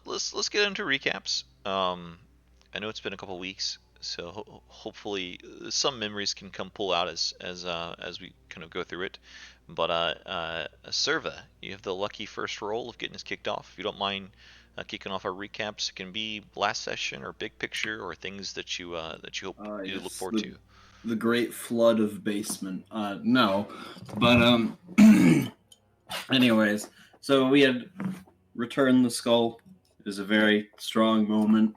let's get into recaps. I know it's been a couple weeks, so hopefully some memories can come pull out as we kind of go through it. But Serva, you have the lucky first roll of getting us kicked off. If you don't mind kicking off our recaps, it can be last session or big picture or things that you hope you look Yes, forward to. the great flood of basement. No, but anyways, so we had returned the skull. It was a very strong moment.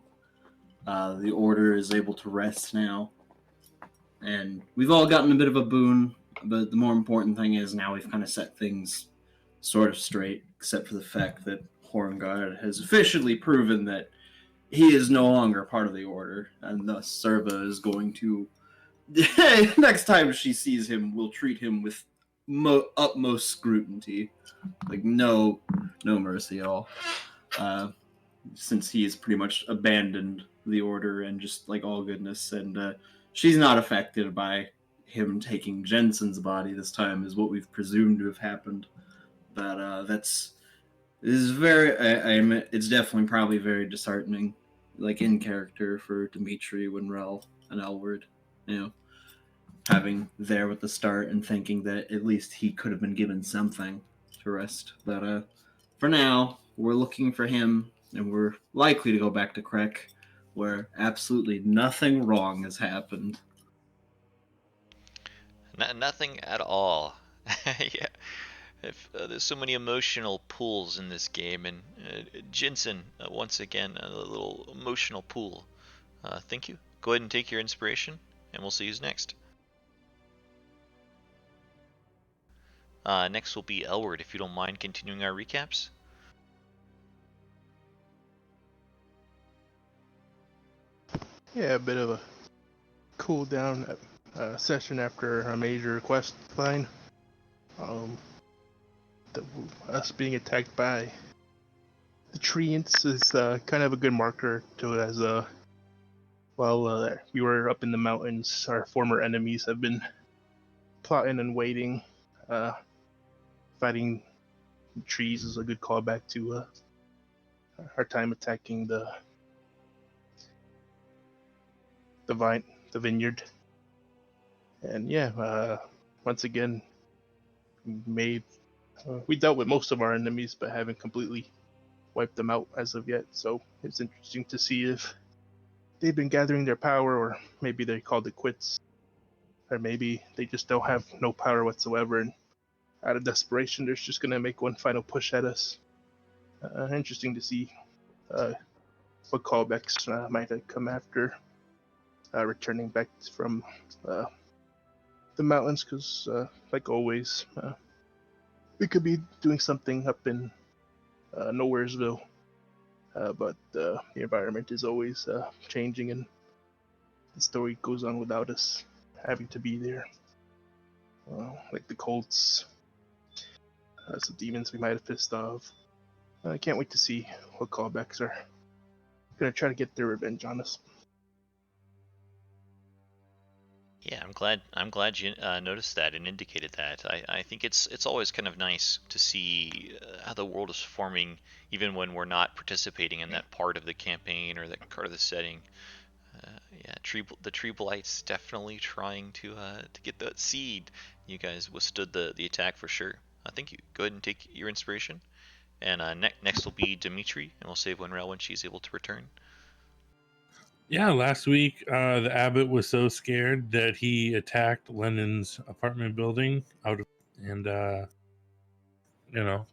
The order is able to rest now, and we've all gotten a bit of a boon. But the more important thing is now we've kind of set things sort of straight, except for the fact that Horngard has officially proven that he is no longer part of the order, and thus Serva is going to next time she sees him, we'll treat him with utmost scrutiny, like no mercy at all. Since he has pretty much abandoned the order and just like all goodness, and she's not affected by him taking Jensen's body this time, is what we've presumed to have happened. But that's is very. It's definitely probably very disheartening, like in character for Dimitri, Winrel, and Elward. You know, having there with the start and thinking that at least he could have been given something to rest. But for now, we're looking for him, and we're likely to go back to Krezk, where absolutely nothing wrong has happened. Nothing at all. Yeah. If, there's so many emotional pools in this game, and Jensen, once again, a little emotional pool. Thank you. Go ahead and take your inspiration, and we'll see who's next. Next will be Elward, if you don't mind continuing our recaps. Yeah, a bit of a cool down session after a major quest line. Us being attacked by the treants is kind of a good marker to it, as while we were up in the mountains, our former enemies have been plotting and waiting. Fighting trees is a good callback to our time attacking the vineyard. And yeah, once again, we dealt with most of our enemies, but haven't completely wiped them out as of yet. So it's interesting to see if they've been gathering their power, or maybe they called it quits, or maybe they just don't have no power whatsoever, and out of desperation, they're just gonna make one final push at us. Interesting to see what callbacks might have come after returning back from the mountains, because like always, we could be doing something up in Nowheresville, but the environment is always changing, and the story goes on without us having to be there. Like the cults, some demons we might have pissed off. I can't wait to see what callbacks are gonna try to get their revenge on us. Yeah, I'm glad you noticed that and indicated that. I think it's always kind of nice to see how the world is forming, even when we're not participating in that part of the campaign or that part of the setting. Yeah, the tree blights definitely trying to get that seed. You guys withstood the attack for sure. Thank you. Go ahead and take your inspiration. And next will be Dimitri, and we'll save Winrel when she's able to return. Yeah, last week the abbot was so scared that he attacked Lennon's apartment building and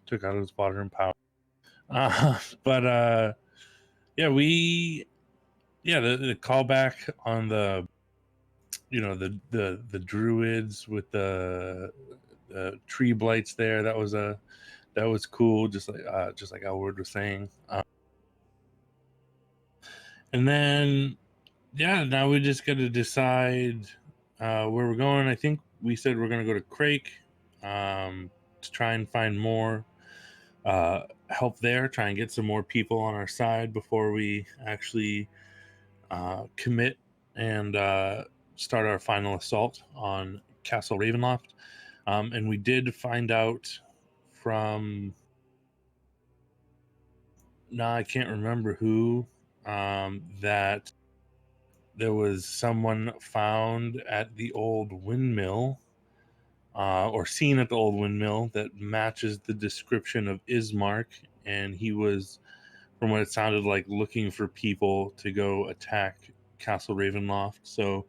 took out his water and power. But yeah, the callback on the the druids with the tree blights there, that was cool, just like Elward was saying. And then, yeah, now we just got to decide where we're going. I think we said we're going to go to Krezk to try and find more help there, try and get some more people on our side before we actually commit and start our final assault on Castle Ravenloft. And we did find out from no, I can't remember who, that there was someone found at the old windmill, or seen at the old windmill, that matches the description of Ismark, and he was, from what it sounded like, looking for people to go attack Castle Ravenloft. So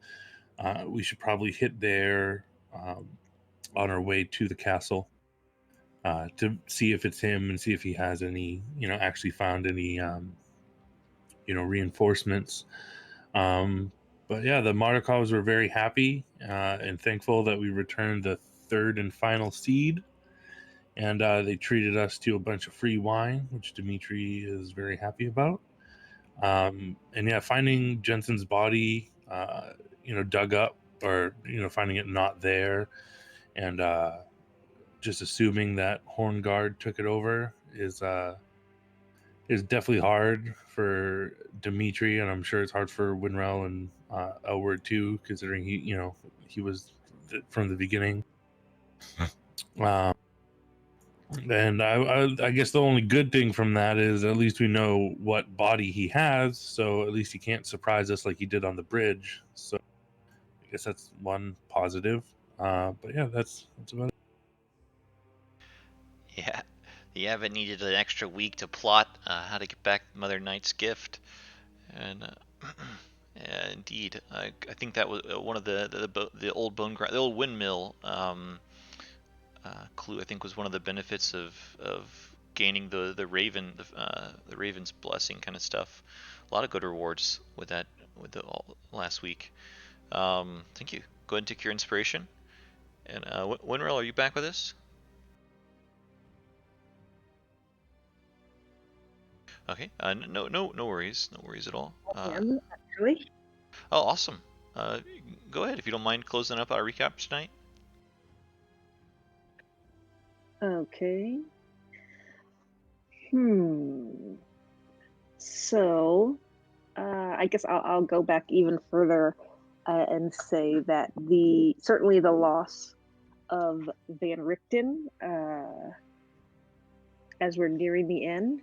we should probably hit there on our way to the castle to see if it's him and see if he has any, actually found any, reinforcements. But yeah, the Markovs were very happy and thankful that we returned the third and final seed. And they treated us to a bunch of free wine, which Dimitri is very happy about. And yeah, finding Jensen's body, dug up, or finding it not there, and just assuming that Hornguard took it over is definitely hard for Dimitri, and I'm sure it's hard for Winrel and Elward too, considering he was from the beginning. Um, And I guess the only good thing from that is at least we know what body he has, so at least he can't surprise us like he did on the bridge. So I guess that's one positive. But yeah, that's about it. Yeah, the Abbot needed an extra week to plot how to get back Mother Knight's gift, and yeah, indeed, I think that was one of the old the old windmill clue. I think was one of the benefits of gaining the raven's blessing kind of stuff. A lot of good rewards with that with the last week. Thank you. Go ahead and take your inspiration. And Winrel, are you back with us? Okay. No worries. No worries at all. I am, actually. Oh, awesome. Go ahead if you don't mind closing up our recap tonight. Okay. So, I guess I'll go back even further and say that certainly the loss of Van Richten, as we're nearing the end,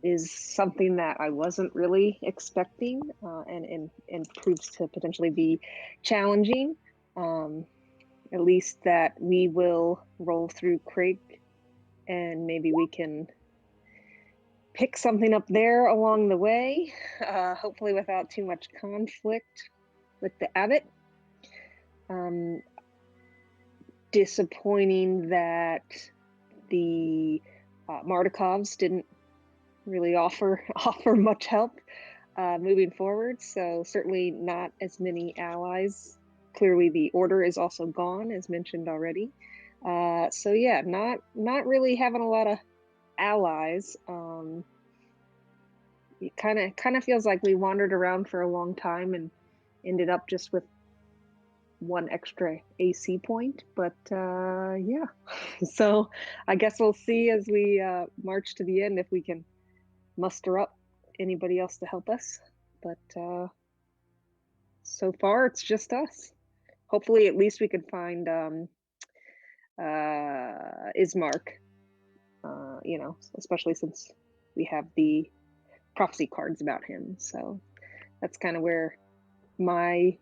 is something that I wasn't really expecting, and proves to potentially be challenging. At least that we will roll through Krezk, and maybe we can pick something up there along the way, hopefully without too much conflict with the Abbot. Disappointing that the Mardikovs didn't really offer much help moving forward, so certainly not as many allies. Clearly the Order is also gone, as mentioned already. So yeah, not really having a lot of allies. It kind of feels like we wandered around for a long time and ended up just with one extra AC point, but yeah. So I guess we'll see as we march to the end if we can muster up anybody else to help us, but so far it's just us. Hopefully at least we could find Ismark, especially since we have the prophecy cards about him. So that's kind of where my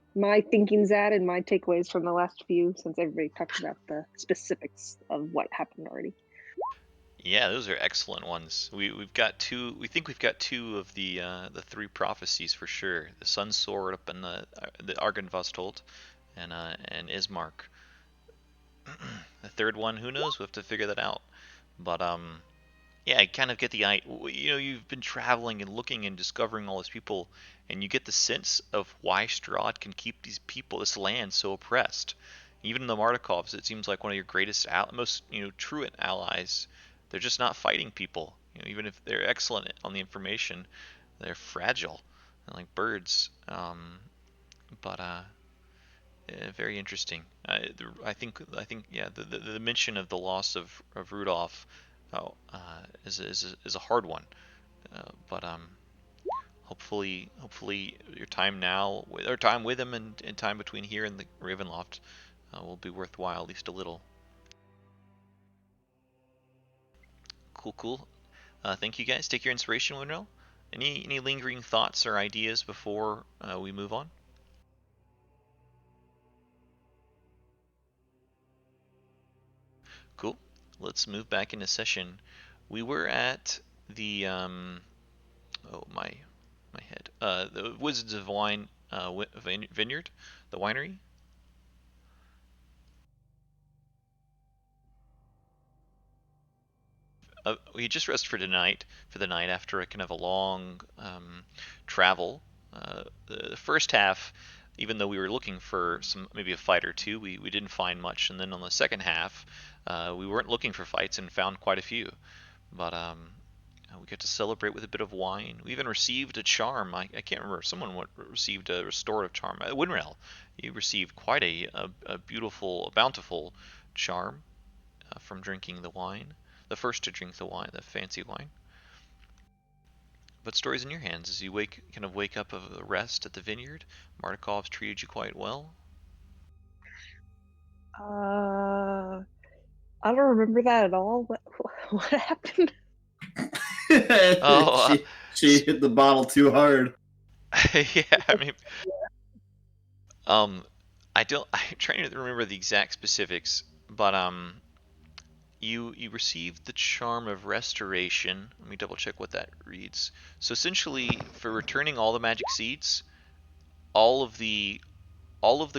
thinking's at, and my takeaways from the last few, since everybody talked about the specifics of what happened already. Yeah, those are excellent ones. We've got two. We think we've got two of the three prophecies for sure. The Sun Sword up in the Argynvostholt, and Ismark. The third one, who knows? We'll have to figure that out. But yeah, I kind of get the you've been traveling and looking and discovering all these people, and you get the sense of why Strahd can keep these people, this land, so oppressed. Even the Mardikovs, it seems like one of your greatest, most truant allies. They're just not fighting people. Even if they're excellent on the information, they're fragile, like birds. But very interesting. I think yeah, the mention of the loss of Rudolph is a hard one. But hopefully your time now, or time with him, and time between here and the Ravenloft will be worthwhile, at least a little. Cool. Thank you guys. Take your inspiration, Winrel. Any lingering thoughts or ideas before we move on? Cool. Let's move back into session. We were at the oh my head. The Wizards of Wine Vineyard, the winery. We just rested for the night after a kind of a long travel. The first half, even though we were looking for maybe a fight or two, we didn't find much. And then on the second half, we weren't looking for fights and found quite a few. But we get to celebrate with a bit of wine. We even received a charm. I can't remember. Someone received a restorative charm. Winrel, you received quite a beautiful, bountiful charm from drinking the wine. The first to drink the wine, the fancy wine. But stories in your hands as you kind of wake up of a rest at the vineyard. Martikov's treated you quite well. I don't remember that at all. What happened? Oh, she hit the bottle too hard. yeah, I mean, I'm trying to remember the exact specifics, but you received the charm of restoration. Let me double check what that reads. So essentially, for returning all the magic seeds, all of the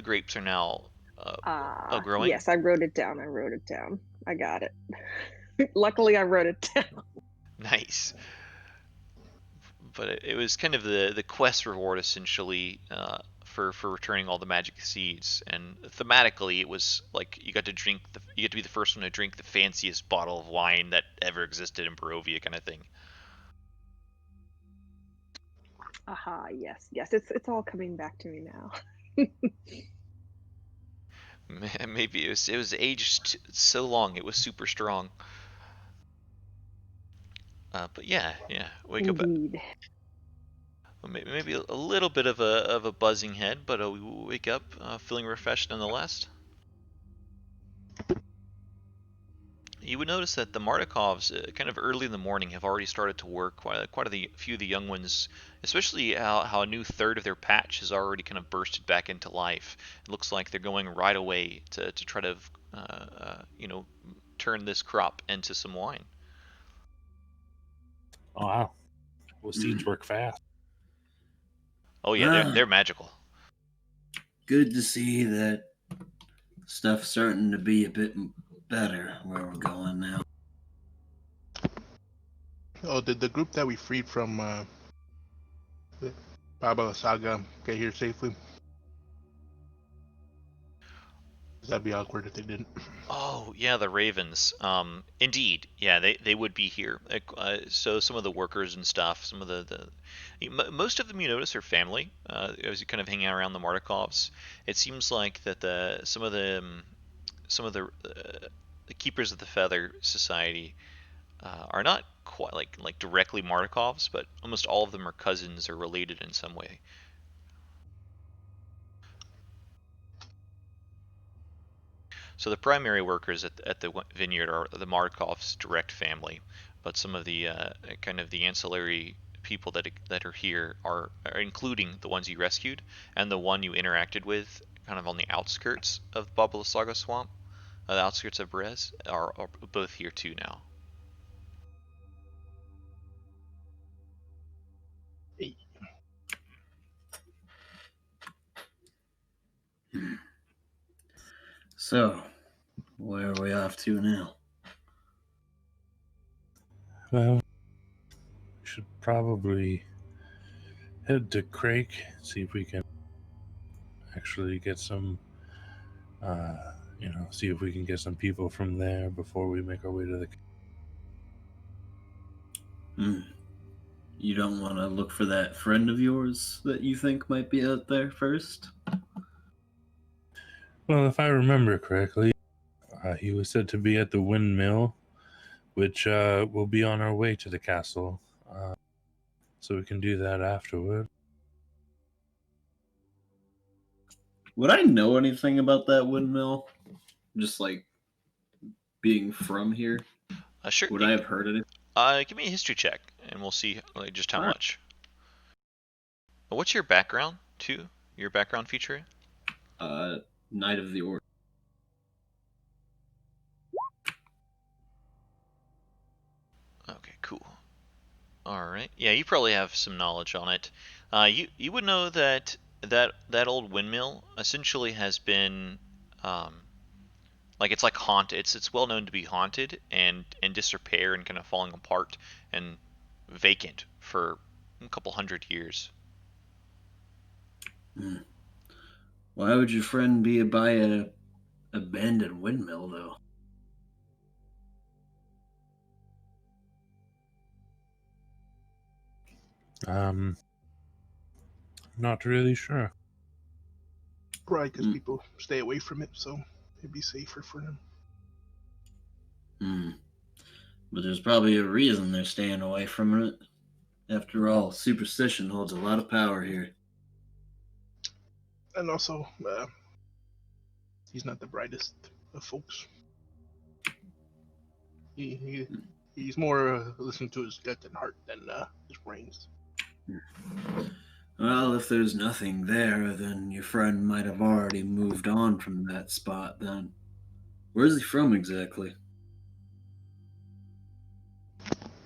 grapes are now growing. Yes, I wrote it down. I got it. Luckily, I wrote it down. Nice. But it was kind of the quest reward essentially for returning all the magic seeds, and thematically it was like you get to be the first one to drink the fanciest bottle of wine that ever existed in Barovia, kind of thing. Aha, yes, it's all coming back to me now. Maybe it was aged so long it was super strong. But yeah, wake Indeed. up. Maybe a little bit of a buzzing head, but we wake up feeling refreshed nonetheless. You would notice that the Martikovs, kind of early in the morning, have already started to work. Quite a few of the young ones, especially how a new third of their patch has already kind of bursted back into life. It looks like they're going right away to try to, turn this crop into some wine. Oh, wow. Well, seeds work fast. Oh yeah, they're magical. Good to see that stuff's starting to be a bit better where we're going now. Oh, did the group that we freed from the Baba Saga get here safely? That'd be awkward if they didn't. Oh yeah, the Ravens. Indeed, yeah, they would be here. So some of the workers and stuff, some of most of them you notice are family. As you kind of hang out around the Martikovs, it seems like that some of the keepers of the Feather Society are not quite like directly Martikovs, but almost all of them are cousins or related in some way. So the primary workers at the vineyard are the Markov's direct family, but some of the kind of the ancillary people that are here are including the ones you rescued and the one you interacted with kind of on the outskirts of Babalasaga Swamp, the outskirts of Brez, are both here too now. So, where are we off to now? Well, we should probably head to Krezk, see if we can actually get some, see if we can get some people from there before we make our way to the... You don't want to look for that friend of yours that you think might be out there first? Well, if I remember correctly, he was said to be at the windmill, which will be on our way to the castle. So we can do that afterward. Would I know anything about that windmill? Just like being from here? Sure. Would I have heard of it? Give me a history check, and we'll see just how All right. much. What's your background, too? Your background feature? Knight of the Order. Okay, cool. All right. Yeah, you probably have some knowledge on it. You would know that that old windmill essentially has been, like it's like haunted. It's well known to be haunted and in disrepair and kind of falling apart and vacant for a couple hundred years. Hmm. Why would your friend be by a abandoned windmill, though? Not really sure. Probably because Mm. people stay away from it, so it'd be safer for them. Hmm. But there's probably a reason they're staying away from it. After all, superstition holds a lot of power here. And also, he's not the brightest of folks. He's more listening to his gut and heart than his brains. Well, if there's nothing there, then your friend might have already moved on from that spot then. Where's he from exactly?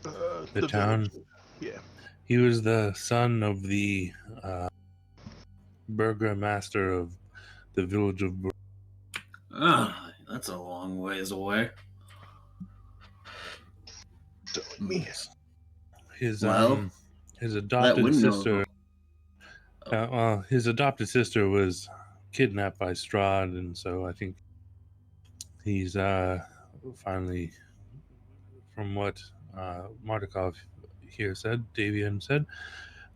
The village. town. Yeah. He was the son of the burgomaster of the village of. Ah, that's a long ways away. So me. His Well, his that adopted windmill. sister. His adopted sister was kidnapped by Strahd, and so I think he's finally, from what Mardukov here said, Davian said,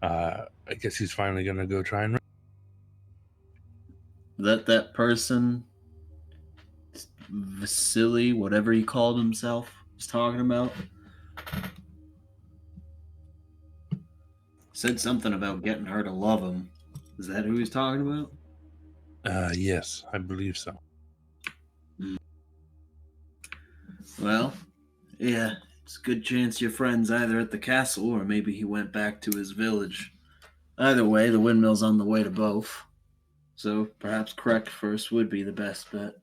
I guess he's finally going to go try and. That person, Vasily, whatever he called himself, was talking about. Said something about getting her to love him. Is that who he's talking about? Yes, I believe so. Well, yeah, it's a good chance your friend's either at the castle or maybe he went back to his village. Either way, the windmill's on the way to both. So perhaps correct first would be the best bet.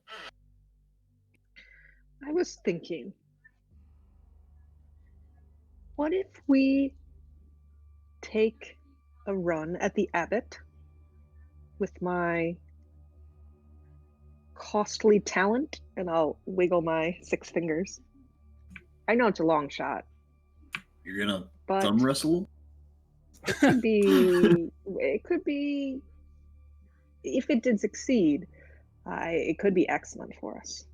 I was thinking, what if we take a run at the Abbot with my costly talent, and I'll wiggle my 6 fingers. I know it's a long shot, You're gonna but thumb wrestle? it could be. It could be. If it did succeed, it could be excellent for us.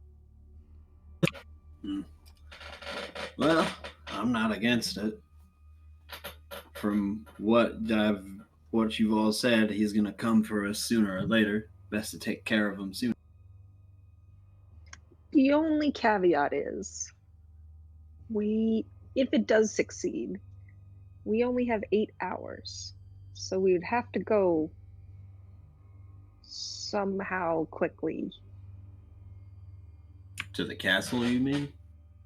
Well, I'm not against it. From what you've all said, he's gonna come for us sooner or later. Best to take care of him soon. The only caveat is, if it does succeed, we only have 8 hours, so we would have to go somehow quickly. To the castle, you mean?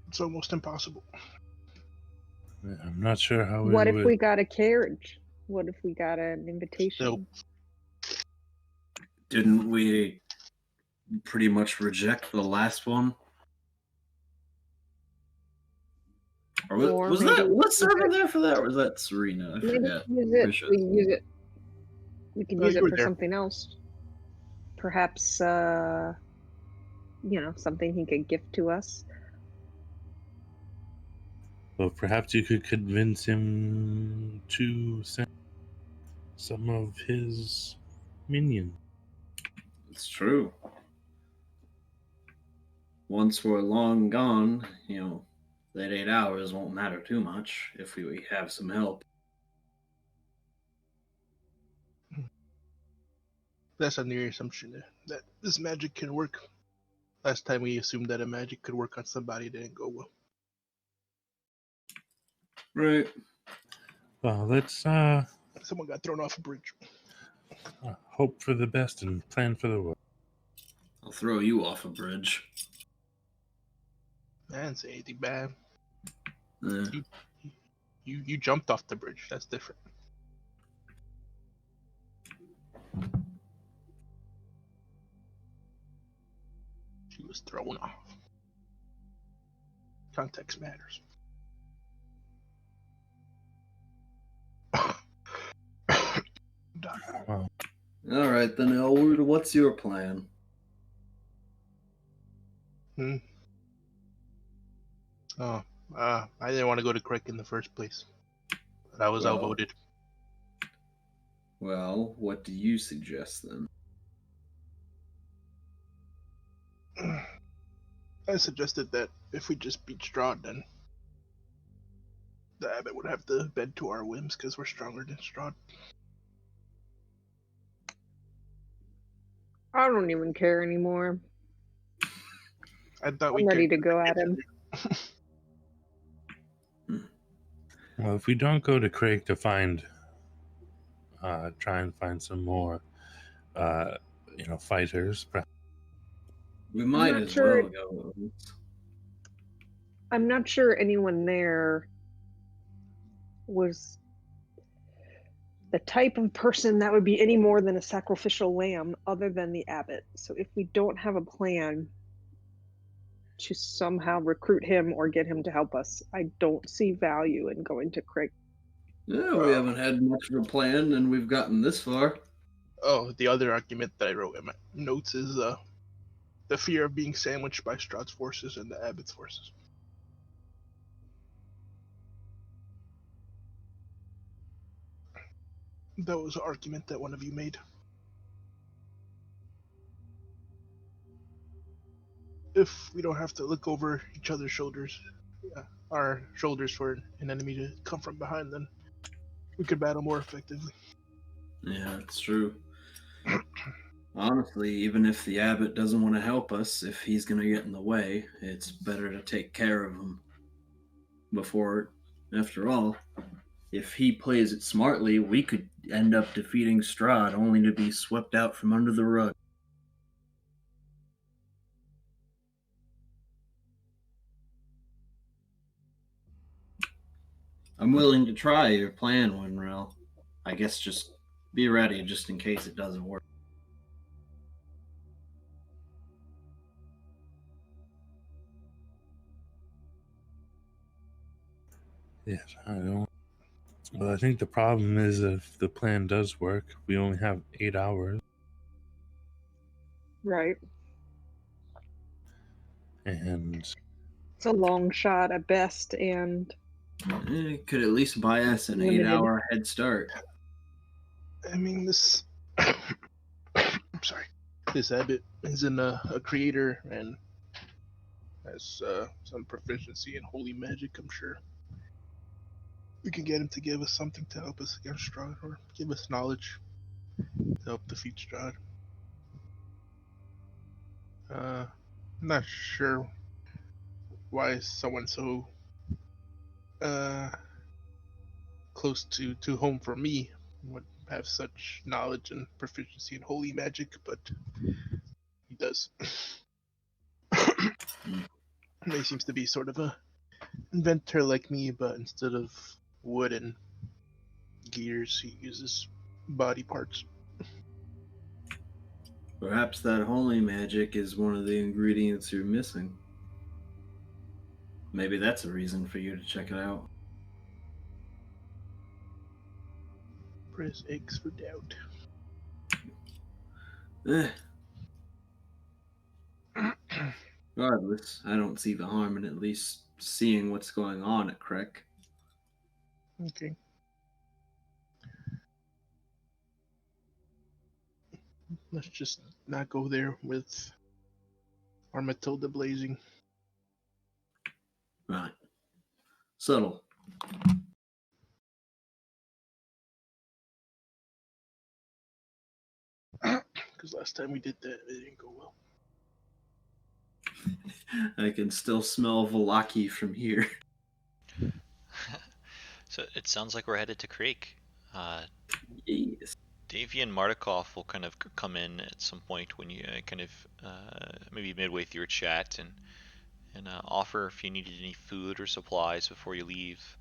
It's almost impossible. I'm not sure how What if would. we got a carriage? What if we got an invitation? Nope. Didn't we pretty much reject the last one? Or was that what server there for that? Or was that Serena? I forget. We can use it. We can use it for there. something else. Perhaps, something he could gift to us. Well, perhaps you could convince him to send some of his minions. It's true. Once we're long gone, that 8 hours won't matter too much if we have some help. That's a near assumption that this magic can work. Last time we assumed that a magic could work on somebody, it didn't go well. Right. Well, let's Someone got thrown off a bridge. hope for the best and plan for the worst. I'll throw you off a bridge. I didn't say anything bad. You jumped off the bridge. That's different. She was thrown off. Context matters. Wow. All right, then, Elwood, what's your plan? Oh, I didn't want to go to Krezk in the first place, but I was Well. outvoted. Well, what do you suggest then? I suggested that if we just beat Strahd, then the abbot would have to bend to our whims because we're stronger than Strahd. I don't even care anymore. I thought I'm ready to go at him. Well, if we don't go to Krezk to find, try and find some more, fighters. We might not as sure- well go. I'm not sure anyone there was the type of person that would be any more than a sacrificial lamb other than the abbot. So if we don't have a plan to somehow recruit him or get him to help us, I don't see value in going to Krezk. Yeah, we haven't had much of a plan, and we've gotten this far. Oh, the other argument that I wrote in my notes is the fear of being sandwiched by Strahd's forces and the abbot's forces. That was an argument that one of you made. If we don't have to look over each other's shoulders, our shoulders for an enemy to come from behind, then we could battle more effectively. Yeah, it's true. Honestly, even if the abbot doesn't want to help us, if he's going to get in the way, it's better to take care of him before, after all, if he plays it smartly, we could end up defeating Strahd only to be swept out from under the rug. I'm willing to try your plan, Winrel. I guess just be ready just in case it doesn't work. Yes, I don't. Well, I think the problem is if the plan does work, we only have 8 hours, Right. and It's a long shot at best, and It could at least buy us an Limited. 8-hour head start. I mean, this. I'm sorry. This abbot is a creator and has some proficiency in holy magic, I'm sure. We can get him to give us something to help us against Strahd, or give us knowledge to help defeat Strahd. I'm not sure why someone so close to home for me would have such knowledge and proficiency in holy magic, but he does. He seems to be sort of a inventor like me, but instead of wood and gears, he uses body parts. Perhaps that holy magic is one of the ingredients you're missing. Maybe that's a reason for you to check it out. Press X for doubt. Regardless, I don't see the harm in at least seeing what's going on at Krezk. Okay. Let's just not go there with our Matilda blazing. Right. Subtle. Because last time we did that, it didn't go well. I can still smell Velaki from here. So it sounds like we're headed to Krezk. Yes. Davy and Martikov will kind of come in at some point when you kind of maybe midway through a chat and offer if you needed any food or supplies before you leave.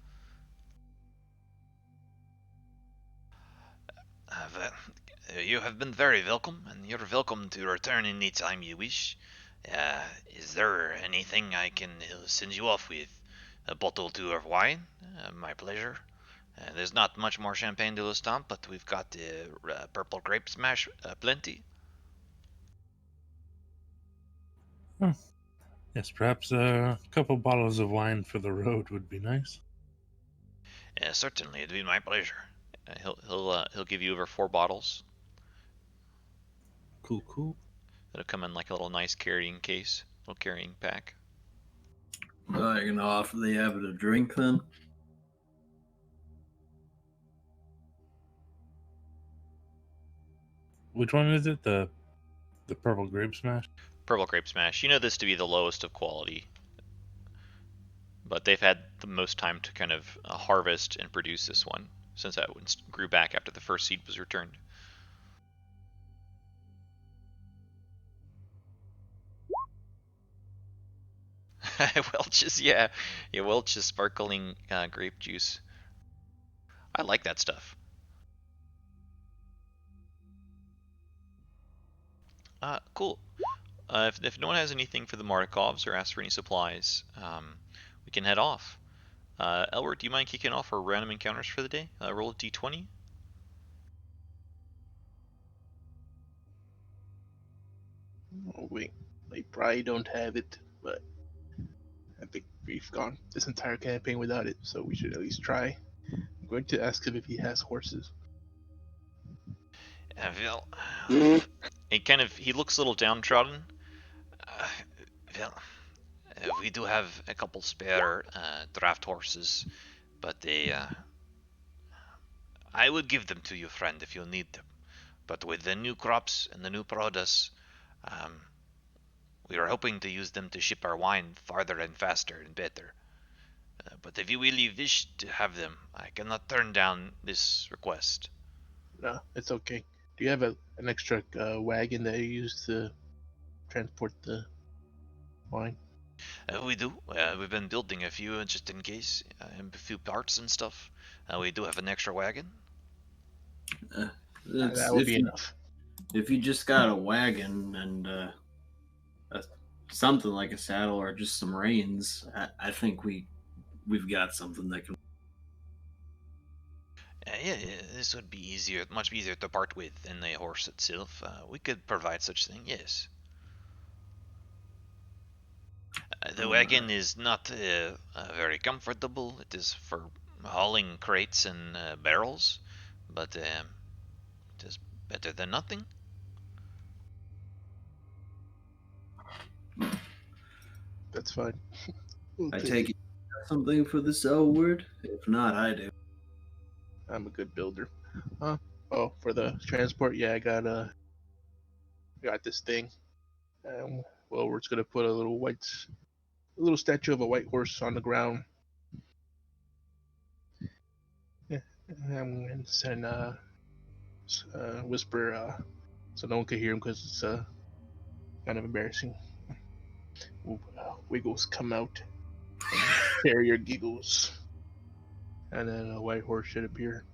You have been very welcome, and you're welcome to return any time you wish. Is there anything I can send you off with? A bottle or two of wine? My pleasure. There's not much more champagne de l'Estampe, but we've got purple grape smash plenty. Yes, perhaps a couple bottles of wine for the road would be nice. Certainly, it'd be my pleasure. He'll give you over 4 bottles. Cool. It'll come in like a little nice carrying case, little carrying pack. Oh, you're gonna offer the abbot a drink then? Which one is it? The purple grape smash? Purple grape smash. You know this to be the lowest of quality, but they've had the most time to kind of harvest and produce this one since that one grew back after the first seed was returned. Welch's, yeah, Welch's sparkling grape juice. I like that stuff. Cool. If no one has anything for the Markovs or asks for any supplies, we can head off. Elbert, do you mind kicking off our random encounters for the day? Roll a d20. Oh, wait, they probably don't have it, but I think we've gone this entire campaign without it, so we should at least try. I'm going to ask him if he has horses. Well, he looks a little downtrodden. Well, we do have a couple spare draft horses, but I would give them to you, friend, if you need them. But with the new crops and the new produce, we are hoping to use them to ship our wine farther and faster and better. But if you really wish to have them, I cannot turn down this request. No, it's okay. Do you have an extra wagon that you use to transport the wine? We do. We've been building a few just in case, a few parts and stuff. We do have an extra wagon. That would be enough. If you just got a wagon and something like a saddle or just some reins, I think we've got something that can. Yeah, this would be easier, much easier to part with than the horse itself. We could provide such thing, yes. The wagon is not very comfortable. It is for hauling crates and barrels, but it is better than nothing. That's fine. I take it something for the sell word. If not, I do. I'm a good builder. Oh, for the transport, yeah, I got this thing. Well, we're just gonna put a little statue of a white horse on the ground. Yeah, I'm gonna send whisper so no one can hear him because it's kind of embarrassing. Wiggles come out, and share your giggles, and then a white horse should appear.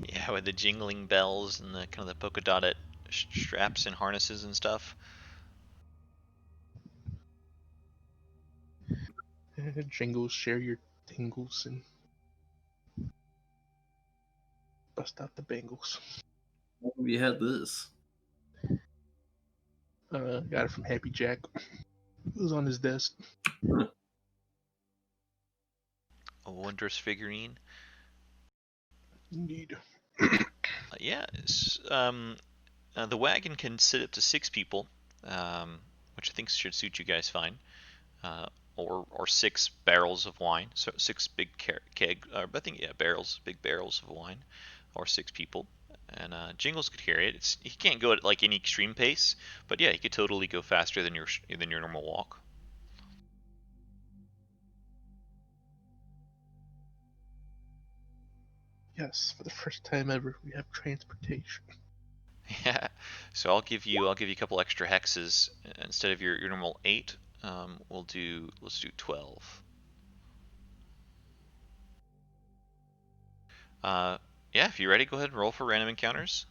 Yeah, with the jingling bells and the kind of the polka dotted straps and harnesses and stuff. Jingles, share your tingles, and bust out the bangles. We had this. Got it from Happy Jack. It was on his desk. A wondrous figurine. Indeed. Yeah, the wagon can sit up to 6 people, which I think should suit you guys fine. Or 6 barrels of wine, so 6 big barrels, big barrels of wine, or 6 people. And Jingles could carry it. He can't go at like any extreme pace, but yeah, he could totally go faster than your normal walk. Yes, for the first time ever, we have transportation. Yeah, so I'll give you a couple extra hexes instead of your normal 8. let's do 12. Yeah, if you're ready, go ahead and roll for random encounters.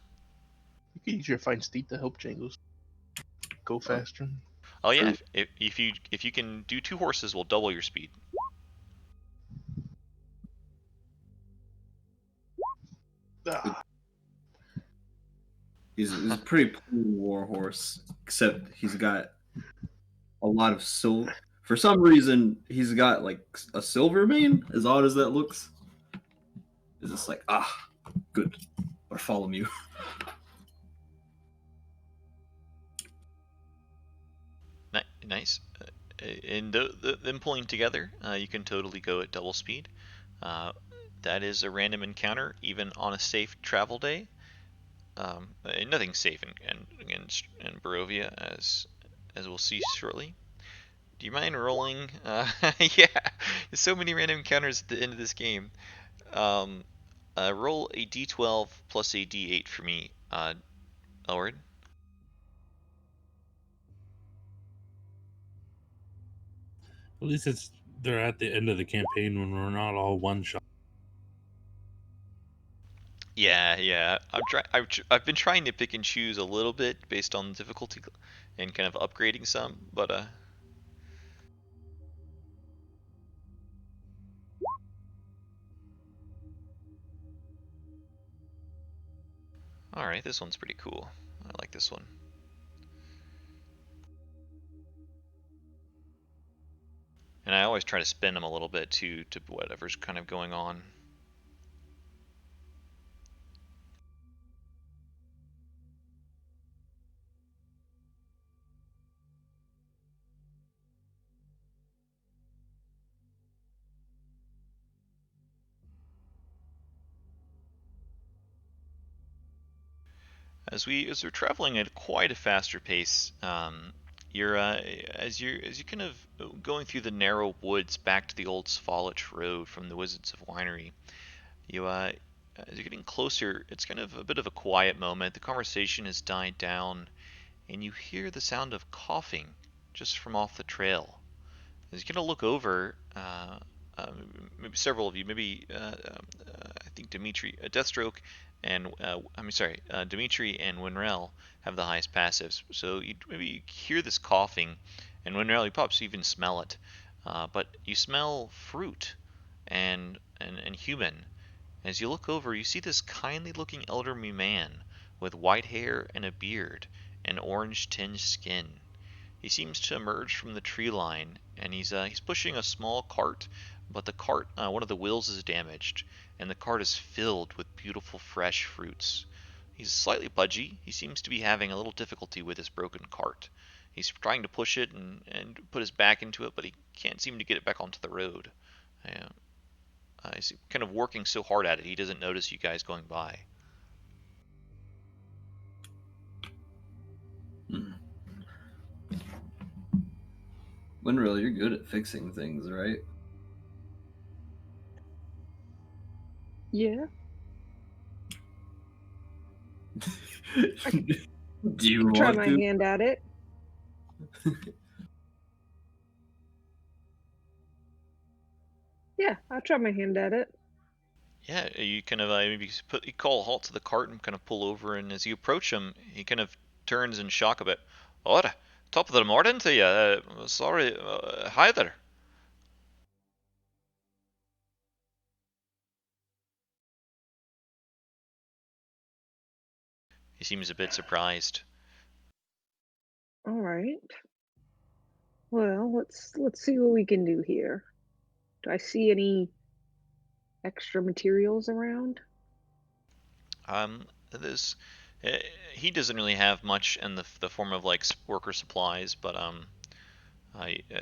You could use your fine steed to help Jangles go faster. Oh yeah, True. if you can do 2 horses, we'll double your speed. Ah, He's a pretty plain war horse, except he's got a lot of silver. For some reason, he's got like a silver mane. As odd as that looks, it's just like good. Or follow you. Nice. And them pulling together, you can totally go at double speed. That is a random encounter, even on a safe travel day. Nothing's safe in Barovia, as we'll see shortly. Do you mind rolling? Yeah, there's so many random encounters at the end of this game. Roll a d12 plus a d8 for me, Elward. At least they're at the end of the campaign when we're not all one shot. Yeah. I've been trying to pick and choose a little bit based on difficulty and kind of upgrading some, but all right, this one's pretty cool. I like this one. And I always try to spin them a little bit to whatever's kind of going on. As we're traveling at quite a faster pace, you're as you kind of going through the narrow woods back to the old Svalich road from the Wizards of Winery. You as you're getting closer, it's kind of a bit of a quiet moment. The conversation has died down, and you hear the sound of coughing just from off the trail. As you kind of look over, maybe several of you, maybe I think Deathstroke, and Dimitri and Winrel have the highest passives. So you maybe hear this coughing, and Winrel, you perhaps even smell it, but you smell fruit and human. As you look over, you see this kindly-looking elderly man with white hair and a beard and orange-tinged skin. He seems to emerge from the tree line, and he's pushing a small cart, but the cart, one of the wheels is damaged, and the cart is filled with beautiful fresh fruits. He's slightly pudgy. He seems to be having a little difficulty with his broken cart. He's trying to push it and put his back into it, but he can't seem to get it back onto the road. He's kind of working so hard at it, he doesn't notice you guys going by. Winrel, you're good at fixing things, right? Yeah. Do you Try want my to? hand at it. Yeah, I'll try my hand at it. Yeah, you kind of you call a halt to the cart and kind of pull over, and as you approach him, he kind of turns in shock a bit. Oh, top of the morning to you. Sorry, hi there. He seems a bit surprised. All right. Well, let's see what we can do here. Do I see any extra materials around? This he doesn't really have much in the form of like worker supplies, but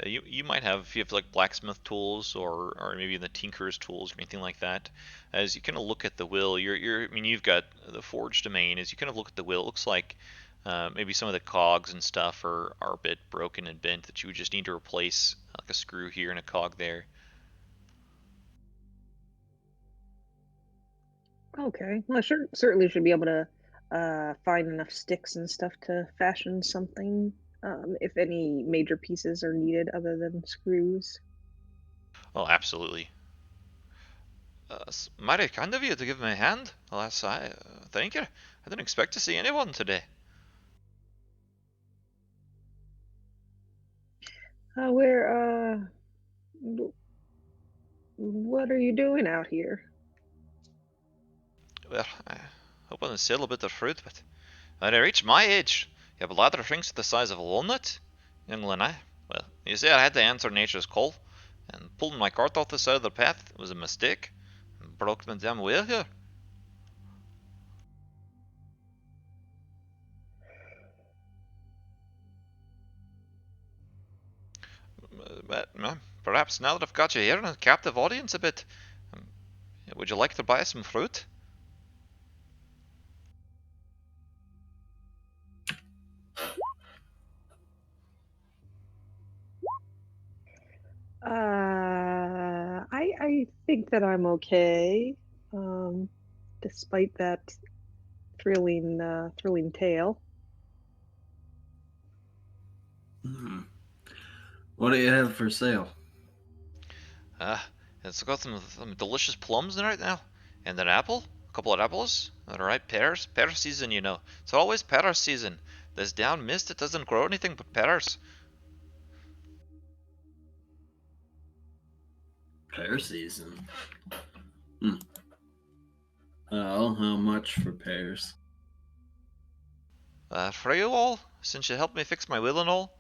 you might have if you have like blacksmith tools or maybe the tinker's tools or anything like that. As you kind of look at the wheel, I mean you've got the forged domain. As you kind of look at the wheel, it looks like maybe some of the cogs and stuff are a bit broken and bent that you would just need to replace, like a screw here and a cog there. Okay. Well, I certainly should be able to find enough sticks and stuff to fashion something if any major pieces are needed other than screws. Oh, absolutely. Mighty kind of you to give me a hand. Alas, thank you. I didn't expect to see anyone today. What are you doing out here? Well, I hoping to sell a bit of fruit, but when I reach my age, you have a lot of things the size of a walnut. Young Lanai, well, you see, I had to answer nature's call, and pulling my cart off the side of the path was a mistake. Broke my damn wheel here. But perhaps now that I've got you here in a captive audience a bit, would you like to buy some fruit? I think that I'm okay, despite that thrilling tale. What do you have for sale? It's got some delicious plums in it right now, and an apple, a couple of apples, all right, pears. Pear season, you know. It's always pear season. This down mist, it doesn't grow anything but pears. Pear season. Oh, how much for pears? For you all, since you helped me fix my wheel and all,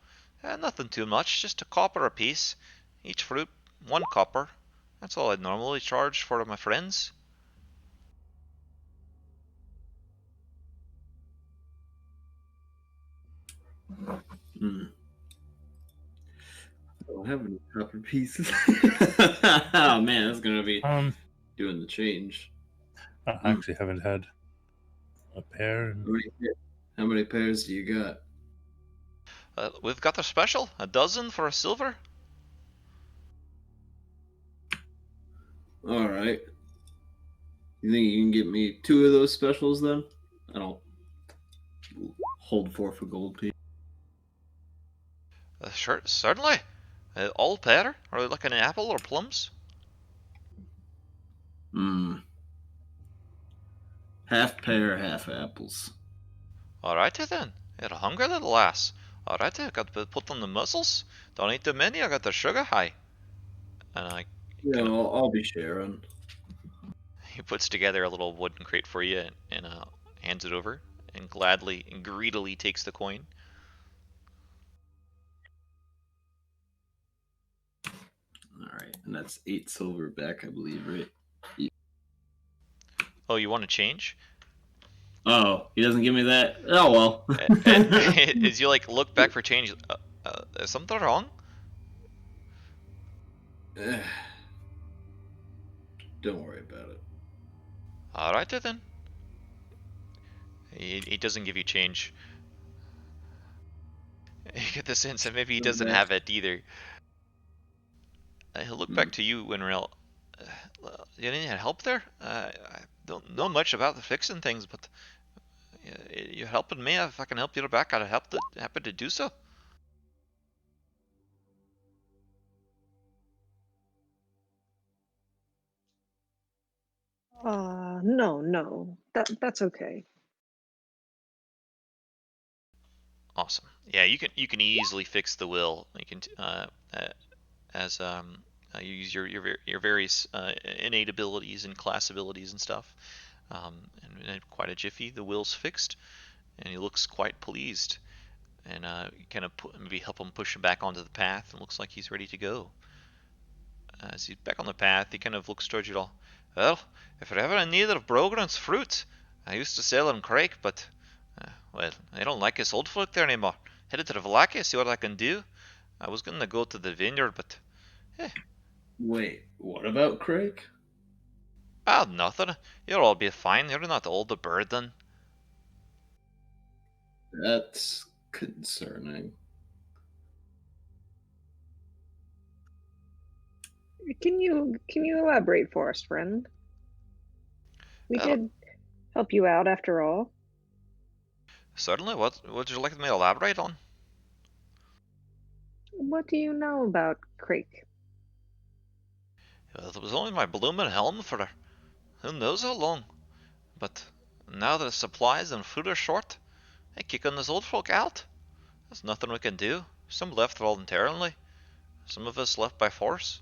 nothing too much, just a copper apiece. Each fruit, 1 copper. That's all I'd normally charge for my friends. Hmm. I don't have any copper pieces. Oh man, that's gonna be doing the change. I actually haven't had a pear. How many pears do you got? We've got a special, a dozen for a silver. All right. You think you can get me 2 of those specials then? I don't hold 4 for gold piece. Sure, certainly. All pear, or like an apple or plums? Half pear, half apples. Alrighty then. You're a hungry little lass. Alrighty, I got to put on the muscles. Don't eat too many, I got the sugar high. And Yeah, I'll be sharing. he puts together a little wooden crate for you and hands it over, and gladly and greedily takes the coin. All right, and that's 8 silver back, I believe, right? Oh, you want to change? Oh, he doesn't give me that. Oh well. And as you like look back for change, is something wrong? Don't worry about it. Alrighty then. He doesn't give you change. You get the sense that maybe he doesn't have it either. He'll look back to you, Winrail. You need help there? I don't know much about the fixing things, but you're helping me. If I can help you back, I'd happy to do so. No, that's okay. Awesome. Yeah, you can easily fix the will. You can as you use your various innate abilities and class abilities and stuff. And in quite a jiffy, the will's fixed, and he looks quite pleased. And you kind of maybe help him push him back onto the path, and looks like he's ready to go. As he's back on the path, he kind of looks towards you all. Well, if you're ever in need of Brogran's fruit, I used to sell in Krezk, but well, I don't like his old fruit there anymore. Headed to the Valakia, see what I can do. I was gonna go to the vineyard, but Wait, what about Craig? nothing. You'll all be fine. You're not all the burden. That's concerning. Can you elaborate for us, friend? We did help you out after all. Certainly. What would you like me to elaborate on? What do you know about Krezk? It was only my bloomin' helm for who knows how long. But now that supplies and food are short, they're kicking those old folk out. There's nothing we can do. Some left voluntarily, some of us left by force.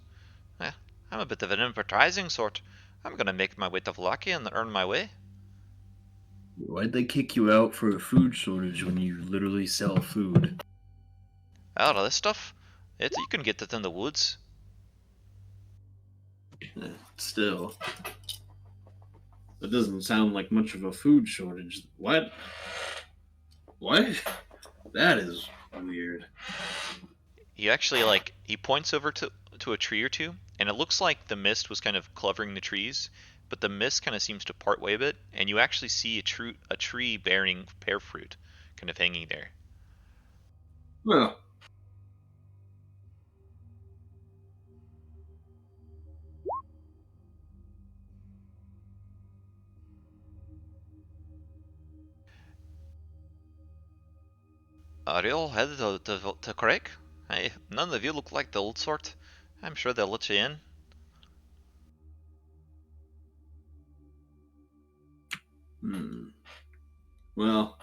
Eh, I'm a bit of an enterprising sort. I'm gonna make my way to Vlaki and earn my way. Why'd they kick you out for a food shortage when you literally sell food? Out of this stuff, you can get it in the woods. Still, that doesn't sound like much of a food shortage. What? What? That is weird. He actually he points over to a tree or two, and it looks like the mist was kind of covering the trees, but the mist kind of seems to part way a bit, and you actually see a tree bearing pear fruit, kind of hanging there. Well, Are you all headed to Krezk? Hey, none of you look like the old sort. I'm sure they'll let you in. well,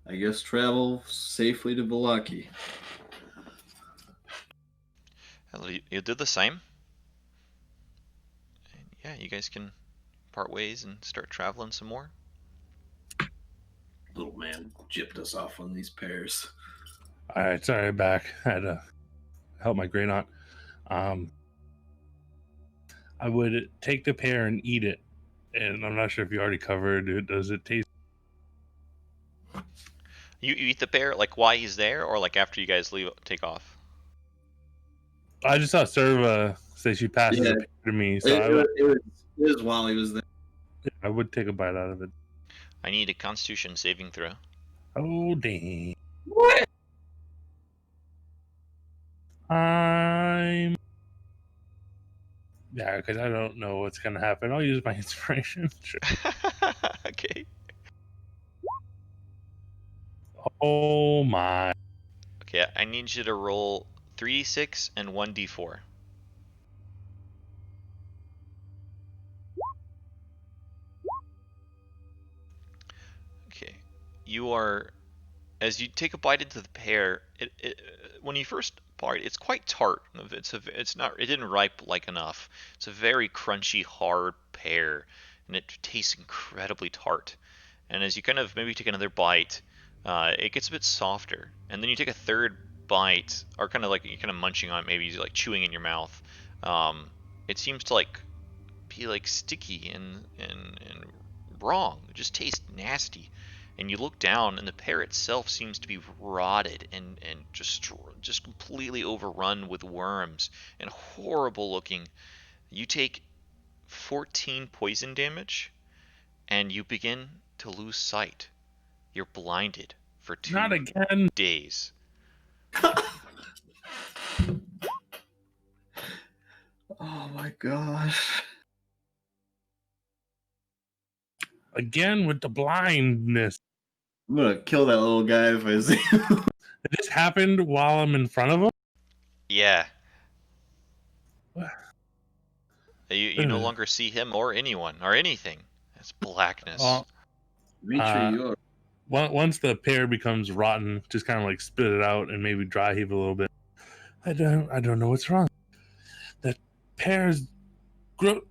I guess travel safely to Valaki. You do the same. And yeah, you guys can part ways and start traveling some more. Little man gypped us off on these pears. All right, sorry, back. I had to help my great aunt. I would take the pear and eat it, and I'm not sure if you already covered it. Does it taste? You eat the pear like while he's there, or like after you guys take off? I just saw Serva say she passes Yeah. it to me, so It was while he was there. I would take a bite out of it. I need a Constitution saving throw. Oh dang! What? Yeah, because I don't know what's gonna happen. I'll use my inspiration. Sure. Okay. Oh my! Okay, I need you to roll 3d6 and 1d4. Okay, you are, as you take a bite into the pear, when you first bite, it's quite tart. It didn't ripe like enough. It's a very crunchy, hard pear, and it tastes incredibly tart. And as you kind of maybe take another bite, it gets a bit softer. And then you take a third bite, or kind of like you're kind of munching on it, maybe like chewing in your mouth. It seems to be sticky and wrong. It just tastes nasty. And you look down, and the pear itself seems to be rotted and just completely overrun with worms and horrible looking. You take 14 poison damage, and you begin to lose sight. You're blinded for 2 Not again! days. Oh my gosh. Again with the blindness. I'm gonna kill that little guy if I see him. This happened while I'm in front of him. Yeah. What? You no longer see him or anyone or anything. It's blackness. Dimitri, you're... Once the pear becomes rotten, just kind of like spit it out and maybe dry heave a little bit. I don't know what's wrong. That pear's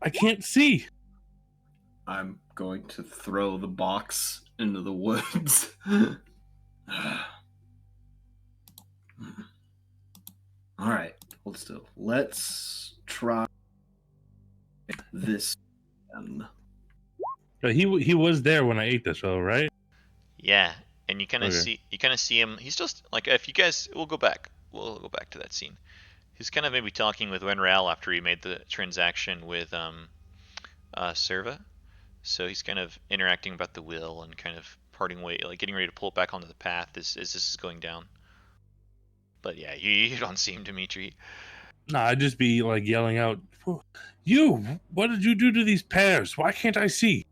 I can't see. I'm going to throw the box into the woods. All right, hold still. Let's try this again. He was there when I ate this, though, right? Yeah, and you kind of Okay. see him. He's just like, if you guys, we'll go back to that scene. He's kind of maybe talking with Wenreal after he made the transaction with Serva. So he's kind of interacting about the will and kind of parting way, like getting ready to pull it back onto the path as this is going down. But yeah, you don't see him, Dimitri. No, I'd just be like yelling out, "You! What did you do to these pears? Why can't I see?"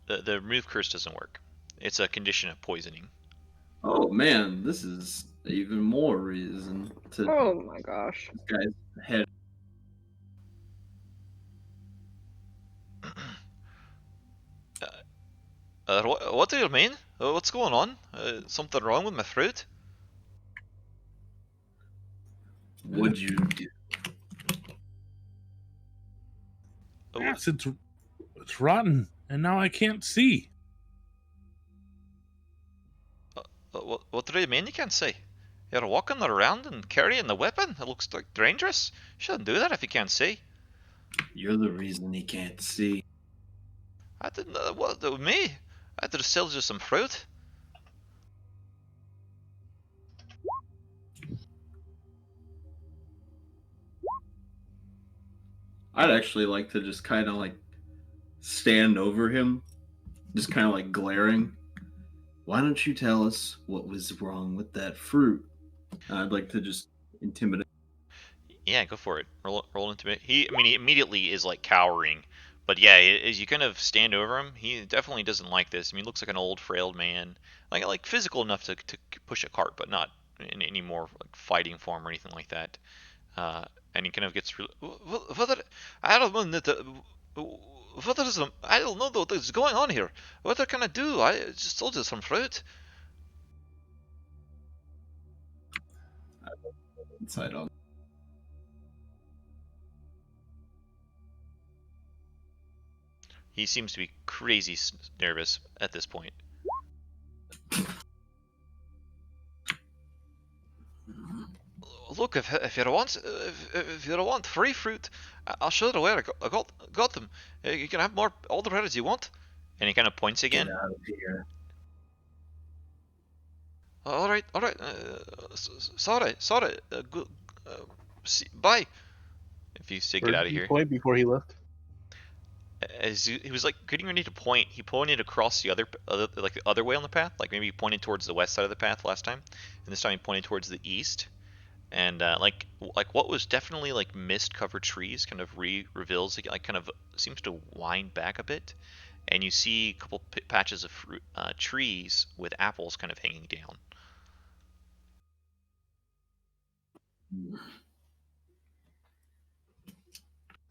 The remove curse doesn't work. It's a condition of poisoning. Oh man, this is even more reason to Oh my gosh. this guy's head. What do you mean? What's going on? Something wrong with my fruit? What'd you do? Yes, it's rotten, and now I can't see. What do you mean you can't see? You're walking around and carrying the weapon? It looks like dangerous. You shouldn't do that if you can't see. You're the reason he can't see. I didn't know what with me. I just sold you some fruit. I'd actually like to just kind of like stand over him, just kind of like glaring. Why don't you tell us what was wrong with that fruit? I'd like to just intimidate. Yeah, go for it. Roll into it. He immediately is like cowering, but yeah, as you kind of stand over him, he definitely doesn't like this. I mean, he looks like an old, frail man, like physical enough to push a cart, but not in any more like fighting form or anything like that. Uh, and he kind of gets really, what I don't know what is I don't know what is going on here. What can I do? I just told you some fruit. Inside on. He seems to be crazy nervous at this point. Look, if you want free fruit, I'll show you where I got them. You can have more all the varieties you want. And he kind of points Get again. out of here. All right, all right. Sorry. Good. Bye. If you say Where get did out of he here. point before he left? As he was like getting ready to point, he pointed across the like the other way on the path. Like maybe he pointed towards the west side of the path last time, and this time he pointed towards the east. And like what was definitely like mist covered trees kind of reveals, like kind of seems to wind back a bit, and you see a couple patches of fruit, trees with apples kind of hanging down.